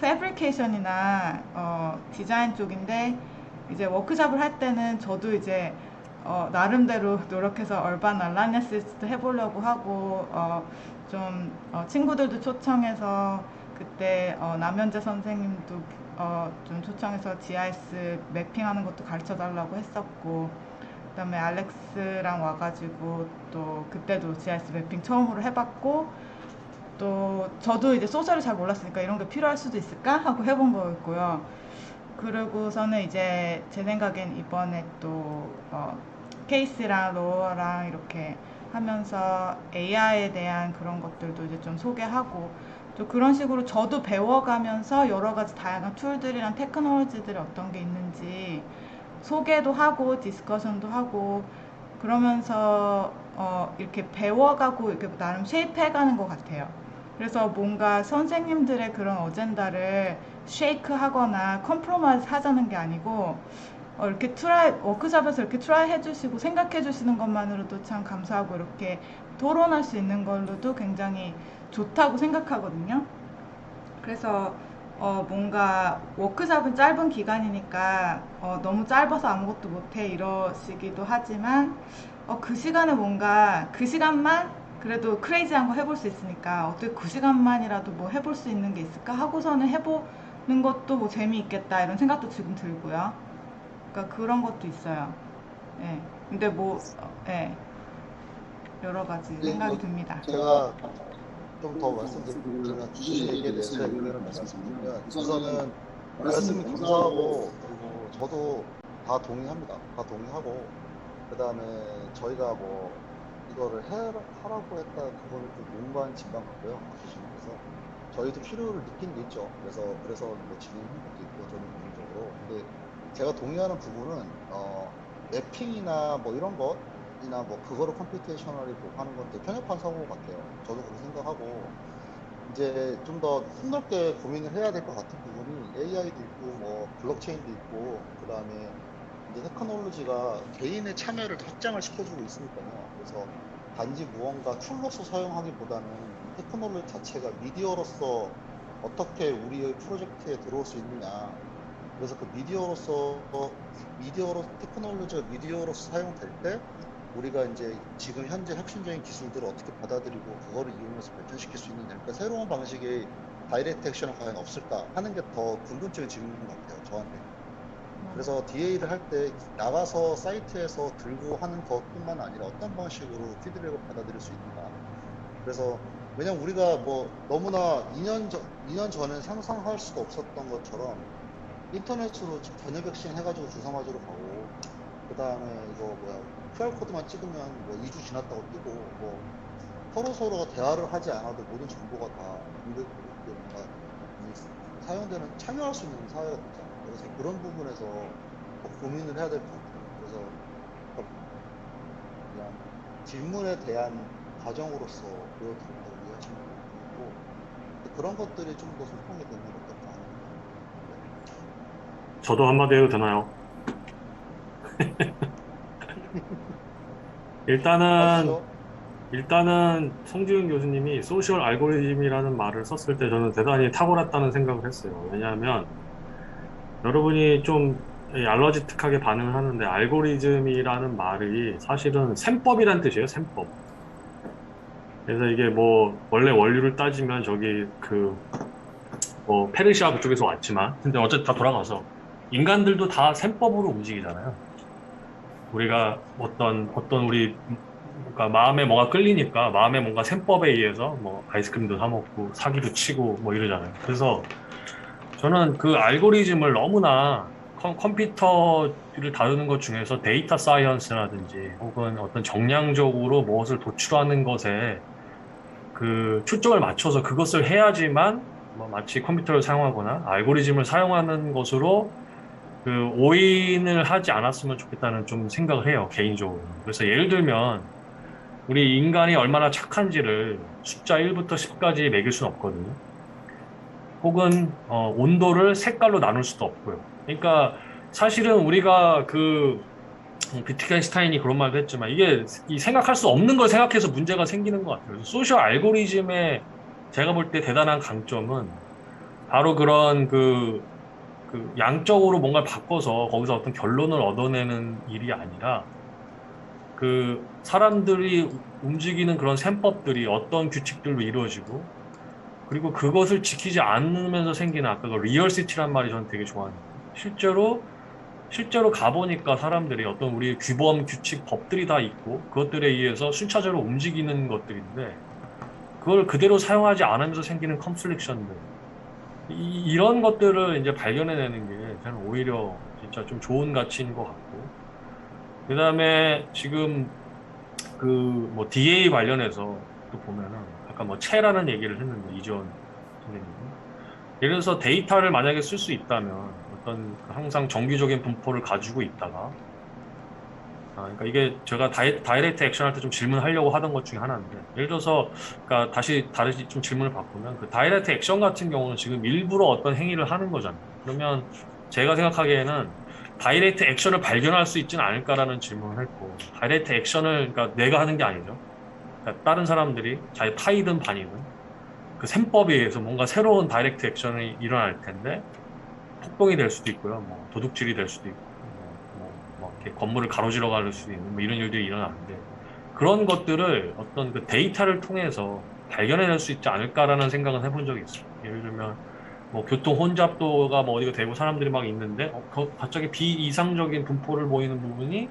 Speaker 2: 패브리케이션이나 디자인 쪽인데, 이제 워크숍을 할 때는 저도 이제 나름대로 노력해서 얼반 알라이언스도 해보려고 하고 친구들도 초청해서 그때 남현재 선생님도 좀 초청해서 GIS 매핑하는 것도 가르쳐 달라고 했었고, 그다음에 알렉스랑 와가지고 또 그때도 GIS 매핑 처음으로 해봤고, 또 저도 이제 소셜을 잘 몰랐으니까 이런 게 필요할 수도 있을까 하고 해본 거였고요. 그러고서는 이제 제 생각엔 이번에 또 케이스랑 로어랑 이렇게 하면서 AI에 대한 그런 것들도 이제 좀 소개하고, 또 그런 식으로 저도 배워가면서 여러 가지 다양한 툴들이랑 테크놀로지들이 어떤 게 있는지 소개도 하고 디스커션도 하고 그러면서 이렇게 배워가고 이렇게 나름 쉐입해가는 것 같아요. 그래서 뭔가 선생님들의 그런 어젠다를 쉐이크 하거나 컴프로마이즈 하자는 게 아니고 이렇게 워크숍에서 이렇게 트라이 해주시고 생각해 주시는 것만으로도 참 감사하고, 이렇게 토론할 수 있는 걸로도 굉장히 좋다고 생각하거든요. 그래서 뭔가 워크숍은 짧은 기간이니까 너무 짧아서 아무것도 못해 이러시기도 하지만 그 시간에 뭔가 그 시간만 그래도 크레이지한 거 해볼 수 있으니까 어떻게 그 시간만이라도 뭐 해볼 수 있는 게 있을까 하고서는 해보는 것도 뭐 재미있겠다 이런 생각도 지금 들고요. 그러니까 그런 것도 있어요. 예. 근데 뭐 여러 가지 생각이 듭니다.
Speaker 6: 제가 좀 더 말씀드리면 주신 얘기에 대해서 의견을 말씀드리면, 우선은 말씀이 감사하고, 그리고 저도 다 동의합니다. 다 동의하고, 그 다음에 저희가 뭐 이거를 하라고 했다 그거는 좀 농간 진방 같고요. 주시면서 저희도 필요를 느낀 게 있죠. 그래서 뭐 진행한 것도 있고 저는 개인적으로. 근데 제가 동의하는 부분은 매핑이나 뭐 이런 것이나 뭐 그거를 컴퓨테이셔널이 하는 건 되게 편협한 사고 같아요. 저도 그렇게 생각하고, 이제 좀 더 폭넓게 고민을 해야 될 것 같은 부분이 AI도 있고 뭐 블록체인도 있고, 그 다음에 이제 테크놀로지가 개인의 참여를 확장을 시켜주고 있으니까요. 그래서 단지 무언가 툴로서 사용하기보다는 테크놀로지 자체가 미디어로서 어떻게 우리의 프로젝트에 들어올 수 있느냐. 그래서 그 테크놀로지가 미디어로서 사용될 때 우리가 이제 지금 현재 혁신적인 기술들을 어떻게 받아들이고 그거를 이용해서 발전시킬 수 있느냐. 그러니까 새로운 방식의 다이렉트 액션은 과연 없을까 하는 게 더 근본적인 질문인 것 같아요, 저한테. 그래서 DA를 할 때 나가서 사이트에서 들고 하는 것뿐만 아니라 어떤 방식으로 피드백을 받아들일 수 있는가. 그래서 왜냐면 우리가 뭐 너무나 2년 전에 상상할 수도 없었던 것처럼 인터넷으로 전염 백신 해가지고 주사 맞으러 가고, 그 다음에 이거 QR코드만 찍으면 뭐 2주 지났다고 뜨고, 뭐 서로가 대화를 하지 않아도 모든 정보가 다 뭔가 사용되는, 참여할 수 있는 사회가 됐잖아요. 그래서 그런 부분에서 더 고민을 해야 될 것 같아요. 그래서 그냥 질문에 대한 과정으로서 보여드린다고 이해하시면 되고, 그런 것들이 좀 더 소통이 되는 것도 가능합니다.
Speaker 5: 저도 한마디 해도 되나요? 일단은 송지훈 교수님이 소셜 알고리즘이라는 말을 썼을 때 저는 대단히 탁월했다는 생각을 했어요. 왜냐하면 여러분이 좀 알러지틱하게 반응을 하는데, 알고리즘이라는 말이 사실은 셈법이란 뜻이에요. 셈법. 그래서 이게 뭐 원래 원류를 따지면 저기 뭐 페르시아 그쪽에서 왔지만, 근데 어쨌든 다 돌아가서 인간들도 다 셈법으로 움직이잖아요. 우리가 어떤 우리 그러니까 마음에 뭐가 끌리니까 마음에 뭔가 셈법에 의해서 뭐 아이스크림도 사 먹고 사기도 치고 뭐 이러잖아요. 그래서 저는 그 알고리즘을 너무나 컴퓨터를 다루는 것 중에서 데이터 사이언스라든지 혹은 어떤 정량적으로 무엇을 도출하는 것에 그 초점을 맞춰서 그것을 해야지만 뭐 마치 컴퓨터를 사용하거나 알고리즘을 사용하는 것으로 그 오인을 하지 않았으면 좋겠다는 좀 생각을 해요, 개인적으로. 그래서 예를 들면 우리 인간이 얼마나 착한지를 숫자 1부터 10까지 매길 수는 없거든요. 혹은 온도를 색깔로 나눌 수도 없고요. 그러니까 사실은 우리가 비트겐슈타인이 그런 말도 했지만 이게 생각할 수 없는 걸 생각해서 문제가 생기는 것 같아요. 소셜 알고리즘의 제가 볼 때 대단한 강점은 바로 그런 양적으로 뭔가를 바꿔서 거기서 어떤 결론을 얻어내는 일이 아니라 그 사람들이 움직이는 그런 셈법들이 어떤 규칙들로 이루어지고 그리고 그것을 지키지 않으면서 생기는 아까 그 리얼시티란 말이 저는 되게 좋아하는 거예요. 실제로 가보니까 사람들이 어떤 우리 규범, 규칙, 법들이 다 있고 그것들에 의해서 순차적으로 움직이는 것들인데 그걸 그대로 사용하지 않으면서 생기는 컨플릭션들 이런 것들을 이제 발견해내는 게 저는 오히려 진짜 좀 좋은 가치인 것 같고 그 다음에 지금 그 뭐 DA 관련해서 또 보면은 아까 뭐 채라는 얘기를 했는데 이전 선생님 예를 들어서 데이터를 만약에 쓸 수 있다면 어떤 항상 정규적인 분포를 가지고 있다가 그러니까 이게 제가 다이렉트 액션할 때 좀 질문하려고 하던 것 중에 하나인데 예를 들어서 그러니까 다시 좀 질문을 바꾸면 그 다이렉트 액션 같은 경우는 지금 일부러 어떤 행위를 하는 거잖아요. 그러면 제가 생각하기에는 다이렉트 액션을 발견할 수 있지는 않을까라는 질문을 했고 다이렉트 액션을 그러니까 내가 하는 게 아니죠. 그러니까 다른 사람들이 자기 파이든 반이든 그 셈법에 의해서 뭔가 새로운 다이렉트 액션이 일어날 텐데 폭동이 될 수도 있고요. 뭐 도둑질이 될 수도 있고 뭐 이렇게 건물을 가로지러 갈 수도 있는 뭐 이런 일들이 일어나는데 그런 것들을 어떤 그 데이터를 통해서 발견해낼 수 있지 않을까라는 생각은 해본 적이 있어요. 예를 들면 뭐 교통 혼잡도가 뭐 어디가 되고 사람들이 막 있는데 갑자기 비이상적인 분포를 보이는 부분이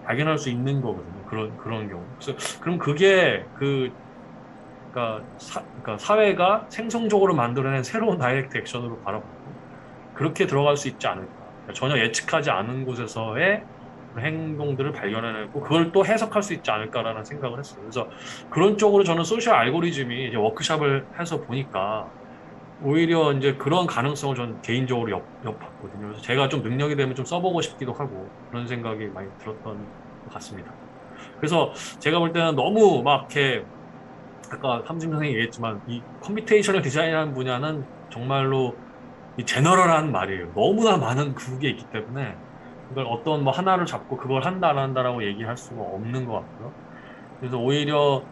Speaker 5: 발견할 수 있는 거거든요. 그런 경우. 그래서 그럼 그게 그러니까 사회가 생성적으로 만들어낸 새로운 다이렉트 액션으로 바라보고 그렇게 들어갈 수 있지 않을까. 그러니까 전혀 예측하지 않은 곳에서의 행동들을 발견해내고 그걸 또 해석할 수 있지 않을까라는 생각을 했어요. 그래서 그런 쪽으로 저는 소셜 알고리즘이 이제 워크숍을 해서 보니까 오히려 이제 그런 가능성을 저는 개인적으로 엿봤거든요. 그래서 제가 좀 능력이 되면 좀 써보고 싶기도 하고 그런 생각이 많이 들었던 것 같습니다. 그래서 제가 볼 때는 너무 막 이렇게 아까 함진 선생님이 얘기했지만 이 컴퓨테이셔널 디자인이라는 분야는 정말로 이 제너럴한 말이에요. 너무나 많은 그게 있기 때문에 이걸 어떤 뭐 하나를 잡고 그걸 한다 안 한다라고 얘기할 수가 없는 것 같고요. 그래서 오히려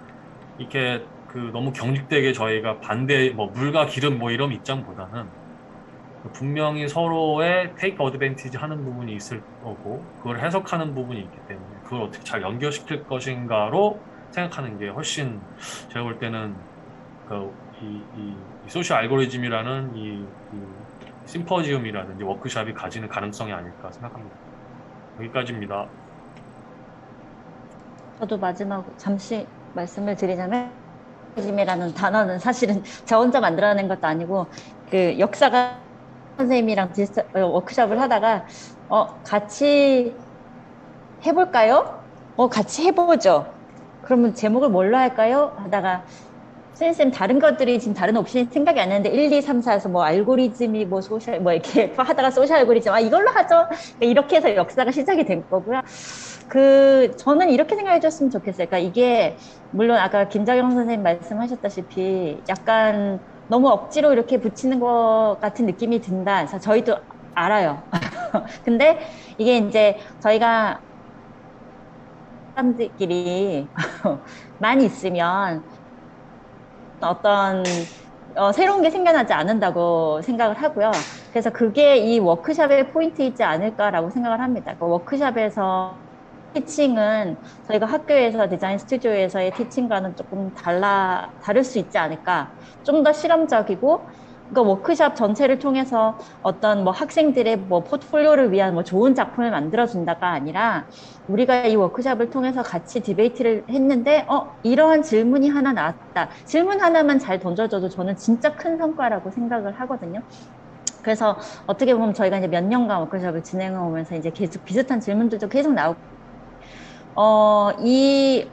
Speaker 5: 이렇게 그 너무 경직되게 저희가 반대 뭐 물과 기름 뭐 이런 입장보다는 분명히 서로의 테이크 어드밴티지 하는 부분이 있을 거고 그걸 해석하는 부분이 있기 때문에 그걸 어떻게 잘 연결시킬 것인가로 생각하는 게 훨씬 제가 볼 때는 이 소셜 알고리즘이라는 이 심포지움이라든지 워크숍이 가지는 가능성이 아닐까 생각합니다. 여기까지입니다.
Speaker 4: 저도 마지막으로 잠시 말씀을 드리자면 알고리즘이라는 단어는 사실은 저 혼자 만들어낸 것도 아니고 그 역사가 선생님이랑 워크숍을 하다가 같이 해볼까요? 같이 해보죠. 그러면 제목을 뭘로 할까요? 하다가 선생님 다른 것들이 지금 다른 옵션이 생각이 안 나는데 1, 2, 3, 4에서 뭐 알고리즘이 뭐 소셜 뭐 이렇게 하다가 소셜 알고리즘 이걸로 하죠. 이렇게 해서 역사가 시작이 된 거고요. 저는 이렇게 생각해 줬으면 좋겠어요. 그러니까 이게 물론 아까 김자경 선생님 말씀하셨다시피 약간 너무 억지로 이렇게 붙이는 것 같은 느낌이 든다. 그래서 저희도 알아요. 근데 이게 이제 저희가 사람들끼리 많이 있으면 어떤 새로운 게 생겨나지 않는다고 생각을 하고요. 그래서 그게 이 워크숍의 포인트이지 않을까라고 생각을 합니다. 그 워크숍에서 티칭은 저희가 학교에서 디자인 스튜디오에서의 티칭과는 조금 다를 수 있지 않을까. 좀 더 실험적이고 그러니까 워크숍 전체를 통해서 어떤 뭐 학생들의 뭐 포트폴리오를 위한 뭐 좋은 작품을 만들어준다가 아니라 우리가 이 워크숍을 통해서 같이 디베이트를 했는데 이러한 질문이 하나 나왔다. 질문 하나만 잘 던져줘도 저는 진짜 큰 성과라고 생각을 하거든요. 그래서 어떻게 보면 저희가 이제 몇 년간 워크숍을 진행해 오면서 이제 계속 비슷한 질문들도 계속 나오고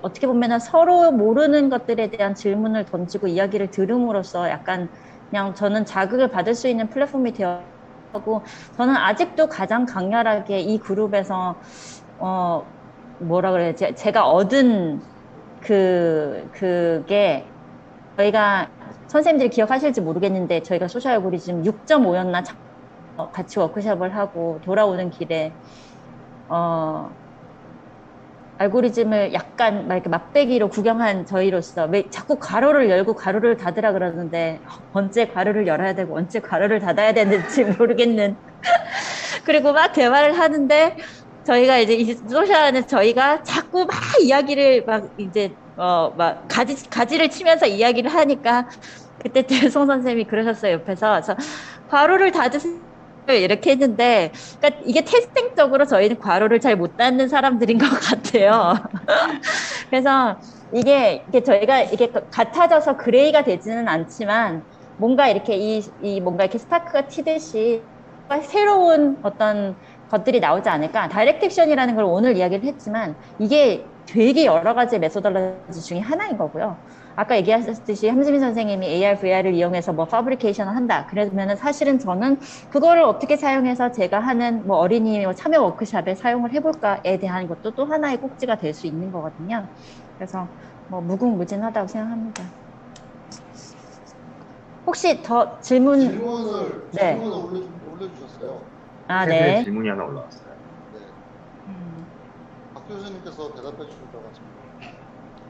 Speaker 4: 어떻게 보면은 서로 모르는 것들에 대한 질문을 던지고 이야기를 들음으로써 약간 그냥 저는 자극을 받을 수 있는 플랫폼이 되었고 저는 아직도 가장 강렬하게 이 그룹에서 뭐라 그래야지 제가 얻은 그게 저희가 선생님들이 기억하실지 모르겠는데 저희가 소셜 알고리즘 6.5였나 같이 워크숍을 하고 돌아오는 길에 알고리즘을 약간 막 이렇게 맛배기로 구경한 저희로서 왜 자꾸 괄호를 열고 괄호를 닫으라 그러는데 언제 괄호를 열어야 되고 언제 괄호를 닫아야 되는지 모르겠는 그리고 막 대화를 하는데 저희가 이제 이 소셜은 저희가 자꾸 막 이야기를 막 이제 막 가지를 치면서 이야기를 하니까 그때 송 선생님이 그러셨어요. 옆에서. 그래서 괄호를 닫으세요 이렇게 했는데, 그러니까 이게 태생적으로 저희는 괄호를 잘 못 닫는 사람들인 것 같아요. 그래서 이게 저희가 이게 같아져서 그레이가 되지는 않지만 뭔가 이렇게 뭔가 이렇게 스파크가 튀듯이 새로운 어떤 것들이 나오지 않을까. 다이렉트 액션이라는 걸 오늘 이야기를 했지만 이게 되게 여러 가지 메소덜러지 중에 하나인 거고요. 아까 얘기하셨듯이 함지민 선생님이 AR, VR을 이용해서 뭐 퍼블리케이션을 한다. 그러면은 사실은 저는 그거를 어떻게 사용해서 제가 하는 뭐 어린이 참여 워크숍에 사용을 해볼까에 대한 것도 또 하나의 꼭지가 될 수 있는 거거든요. 그래서 뭐 무궁무진하다고 생각합니다. 혹시 더 질문을
Speaker 6: 올려주셨어요.
Speaker 4: 아, 네.
Speaker 13: 질문이 하나 올라왔어요.
Speaker 6: 박 교수님께서 대답해 주실 것 같습니다.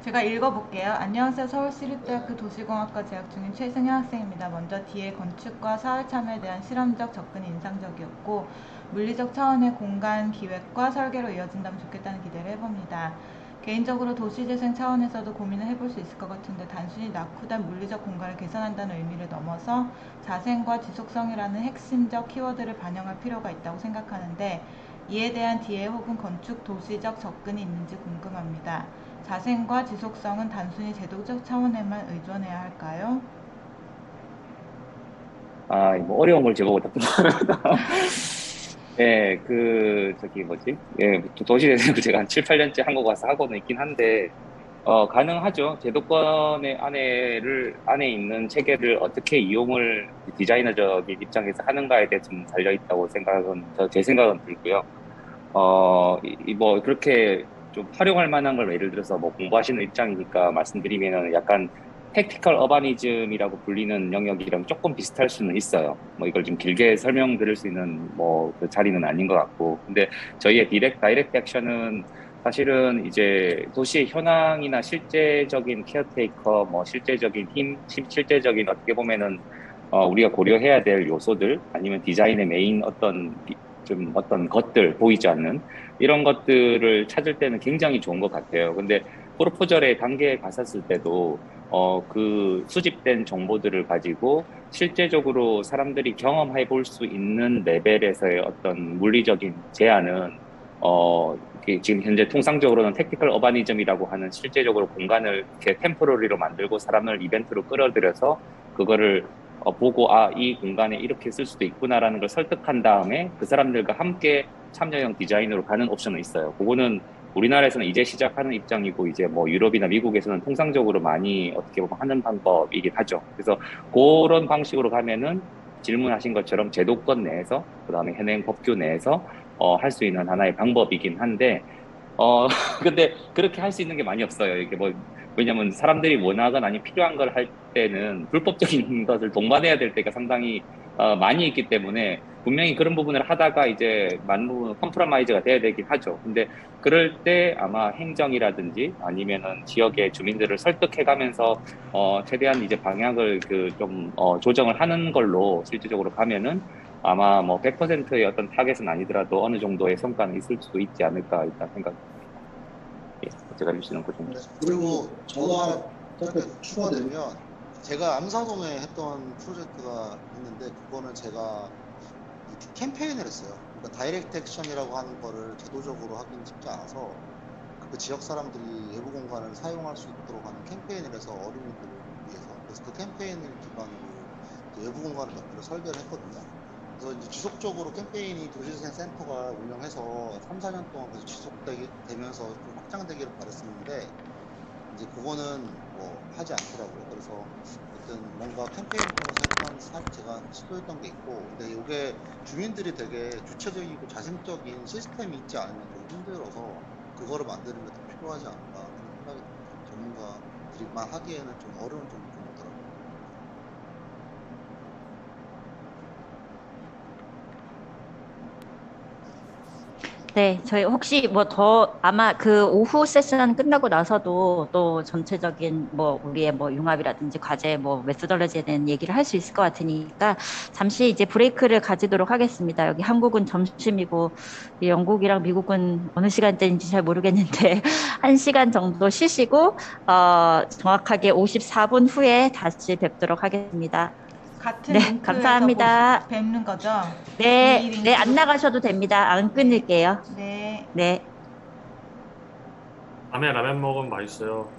Speaker 2: 제가 읽어볼게요. 안녕하세요. 서울시립대학교 도시공학과 재학 중인 최승현 학생입니다. 먼저 D의 건축과 사회 참여에 대한 실험적 접근이 인상적이었고 물리적 차원의 공간 기획과 설계로 이어진다면 좋겠다는 기대를 해봅니다. 개인적으로 도시재생 차원에서도 고민을 해볼 수 있을 것 같은데 단순히 낙후된 물리적 공간을 개선한다는 의미를 넘어서 자생과 지속성이라는 핵심적 키워드를 반영할 필요가 있다고 생각하는데 이에 대한 D의 혹은 건축 도시적 접근이 있는지 궁금합니다. 자생과 지속성은 단순히 제도적 차원에만 의존해야 할까요?
Speaker 12: 뭐 어려운 걸 제보고 답변합니다. 네, 도시재생을 제가 한 7, 8년째 한국 와서 하고는 있긴 한데, 가능하죠. 제도권의 안에 있는 체계를 어떻게 이용을 디자이너적인 입장에서 하는가에 대해 좀 달려있다고 제 생각은 들고요. 그렇게 좀 활용할 만한 걸 예를 들어서 뭐 공부하시는 입장이니까 말씀드리면은 약간 택티컬 어바니즘이라고 불리는 영역이랑 조금 비슷할 수는 있어요. 뭐 이걸 좀 길게 설명드릴 수 있는 그 자리는 아닌 것 같고. 근데 저희의 다이렉트 액션은 사실은 이제 도시의 현황이나 실제적인 케어테이커, 뭐 실제적인 힘, 실제적인 어떻게 보면은 우리가 고려해야 될 요소들 아니면 디자인의 메인 어떤 것들 보이지 않는 이런 것들을 찾을 때는 굉장히 좋은 것 같아요. 근데 프로포절의 단계에 갔었을 때도 그 수집된 정보들을 가지고 실제적으로 사람들이 경험해 볼 수 있는 레벨에서의 어떤 물리적인 제한은 지금 현재 통상적으로는 택티컬 어바니즘이라고 하는 실제적으로 공간을 이렇게 템포러리로 만들고 사람을 이벤트로 끌어들여서 그거를 보고 이 공간에 이렇게 쓸 수도 있구나라는 걸 설득한 다음에 그 사람들과 함께 참여형 디자인으로 가는 옵션은 있어요. 그거는 우리나라에서는 이제 시작하는 입장이고 이제 뭐 유럽이나 미국에서는 통상적으로 많이 어떻게 보면 하는 방법이긴 하죠. 그래서 그런 방식으로 가면은 질문하신 것처럼 제도권 내에서 그다음에 현행 법규 내에서 할 수 있는 하나의 방법이긴 한데 근데 그렇게 할 수 있는 게 많이 없어요. 이게 왜냐면 사람들이 원하거나 아니 필요한 걸 할 때는 불법적인 것을 동반해야 될 때가 상당히 많이 있기 때문에 분명히 그런 부분을 하다가 이제 만무 컴프로마이즈가 돼야 되긴 하죠. 근데 그럴 때 아마 행정이라든지 아니면은 지역의 주민들을 설득해가면서 최대한 이제 방향을 조정을 하는 걸로 실질적으로 가면은 아마 뭐 100%의 어떤 타겟은 아니더라도 어느 정도의 성과는 있을 수도 있지 않을까 일단 생각합니다. 예, 제가 할 수 있는 것 정도.
Speaker 6: 그리고 저도 하나 짧게 추가되면 제가 암사동에 했던 프로젝트가 있는데 그거는 제가 캠페인을 했어요. 그러니까 다이렉트 액션이라고 하는 거를 제도적으로 하기는 쉽지 않아서 그 지역 사람들이 외부 공간을 사용할 수 있도록 하는 캠페인을 해서 어린이들을 위해서 그래서 그 캠페인을 기반으로 외부 공간을 몇 개를 설계를 했거든요. 그래서 이제 지속적으로 캠페인이 도시재생 센터가 운영해서 3, 4년 동안 계속 지속되면서 좀 확장되기를 바랬었는데 이제 그거는 뭐 하지 않더라고요. 그래서 어쨌든 뭔가 캠페인 통해서 했던 제가 시도했던 게 있고 근데 이게 주민들이 되게 주체적이고 자생적인 시스템이 있지 않으면 좀 힘들어서 그거를 만드는 게 더 필요하지 않을까 하는 생각이 듭니다. 전문가들이만 하기에는 좀 어려운 점이 좀 있더라고요.
Speaker 4: 네, 저희 혹시 뭐 더 아마 그 오후 세션 끝나고 나서도 또 전체적인 뭐 우리의 뭐 융합이라든지 과제 뭐 메소돌로지에 대한 얘기를 할 수 있을 것 같으니까 잠시 이제 브레이크를 가지도록 하겠습니다. 여기 한국은 점심이고 영국이랑 미국은 어느 시간대인지 잘 모르겠는데 1시간 정도 쉬시고 정확하게 54분 후에 다시 뵙도록 하겠습니다.
Speaker 2: 같은
Speaker 4: 네,
Speaker 2: 링크에서
Speaker 4: 감사합니다.
Speaker 2: 뵙는 거죠?
Speaker 4: 네,
Speaker 2: 이
Speaker 4: 네, 안
Speaker 2: 링크로.
Speaker 4: 나가셔도 됩니다. 안 끊을게요.
Speaker 2: 네.
Speaker 4: 네.
Speaker 5: 밤에 라면 먹으면 맛있어요.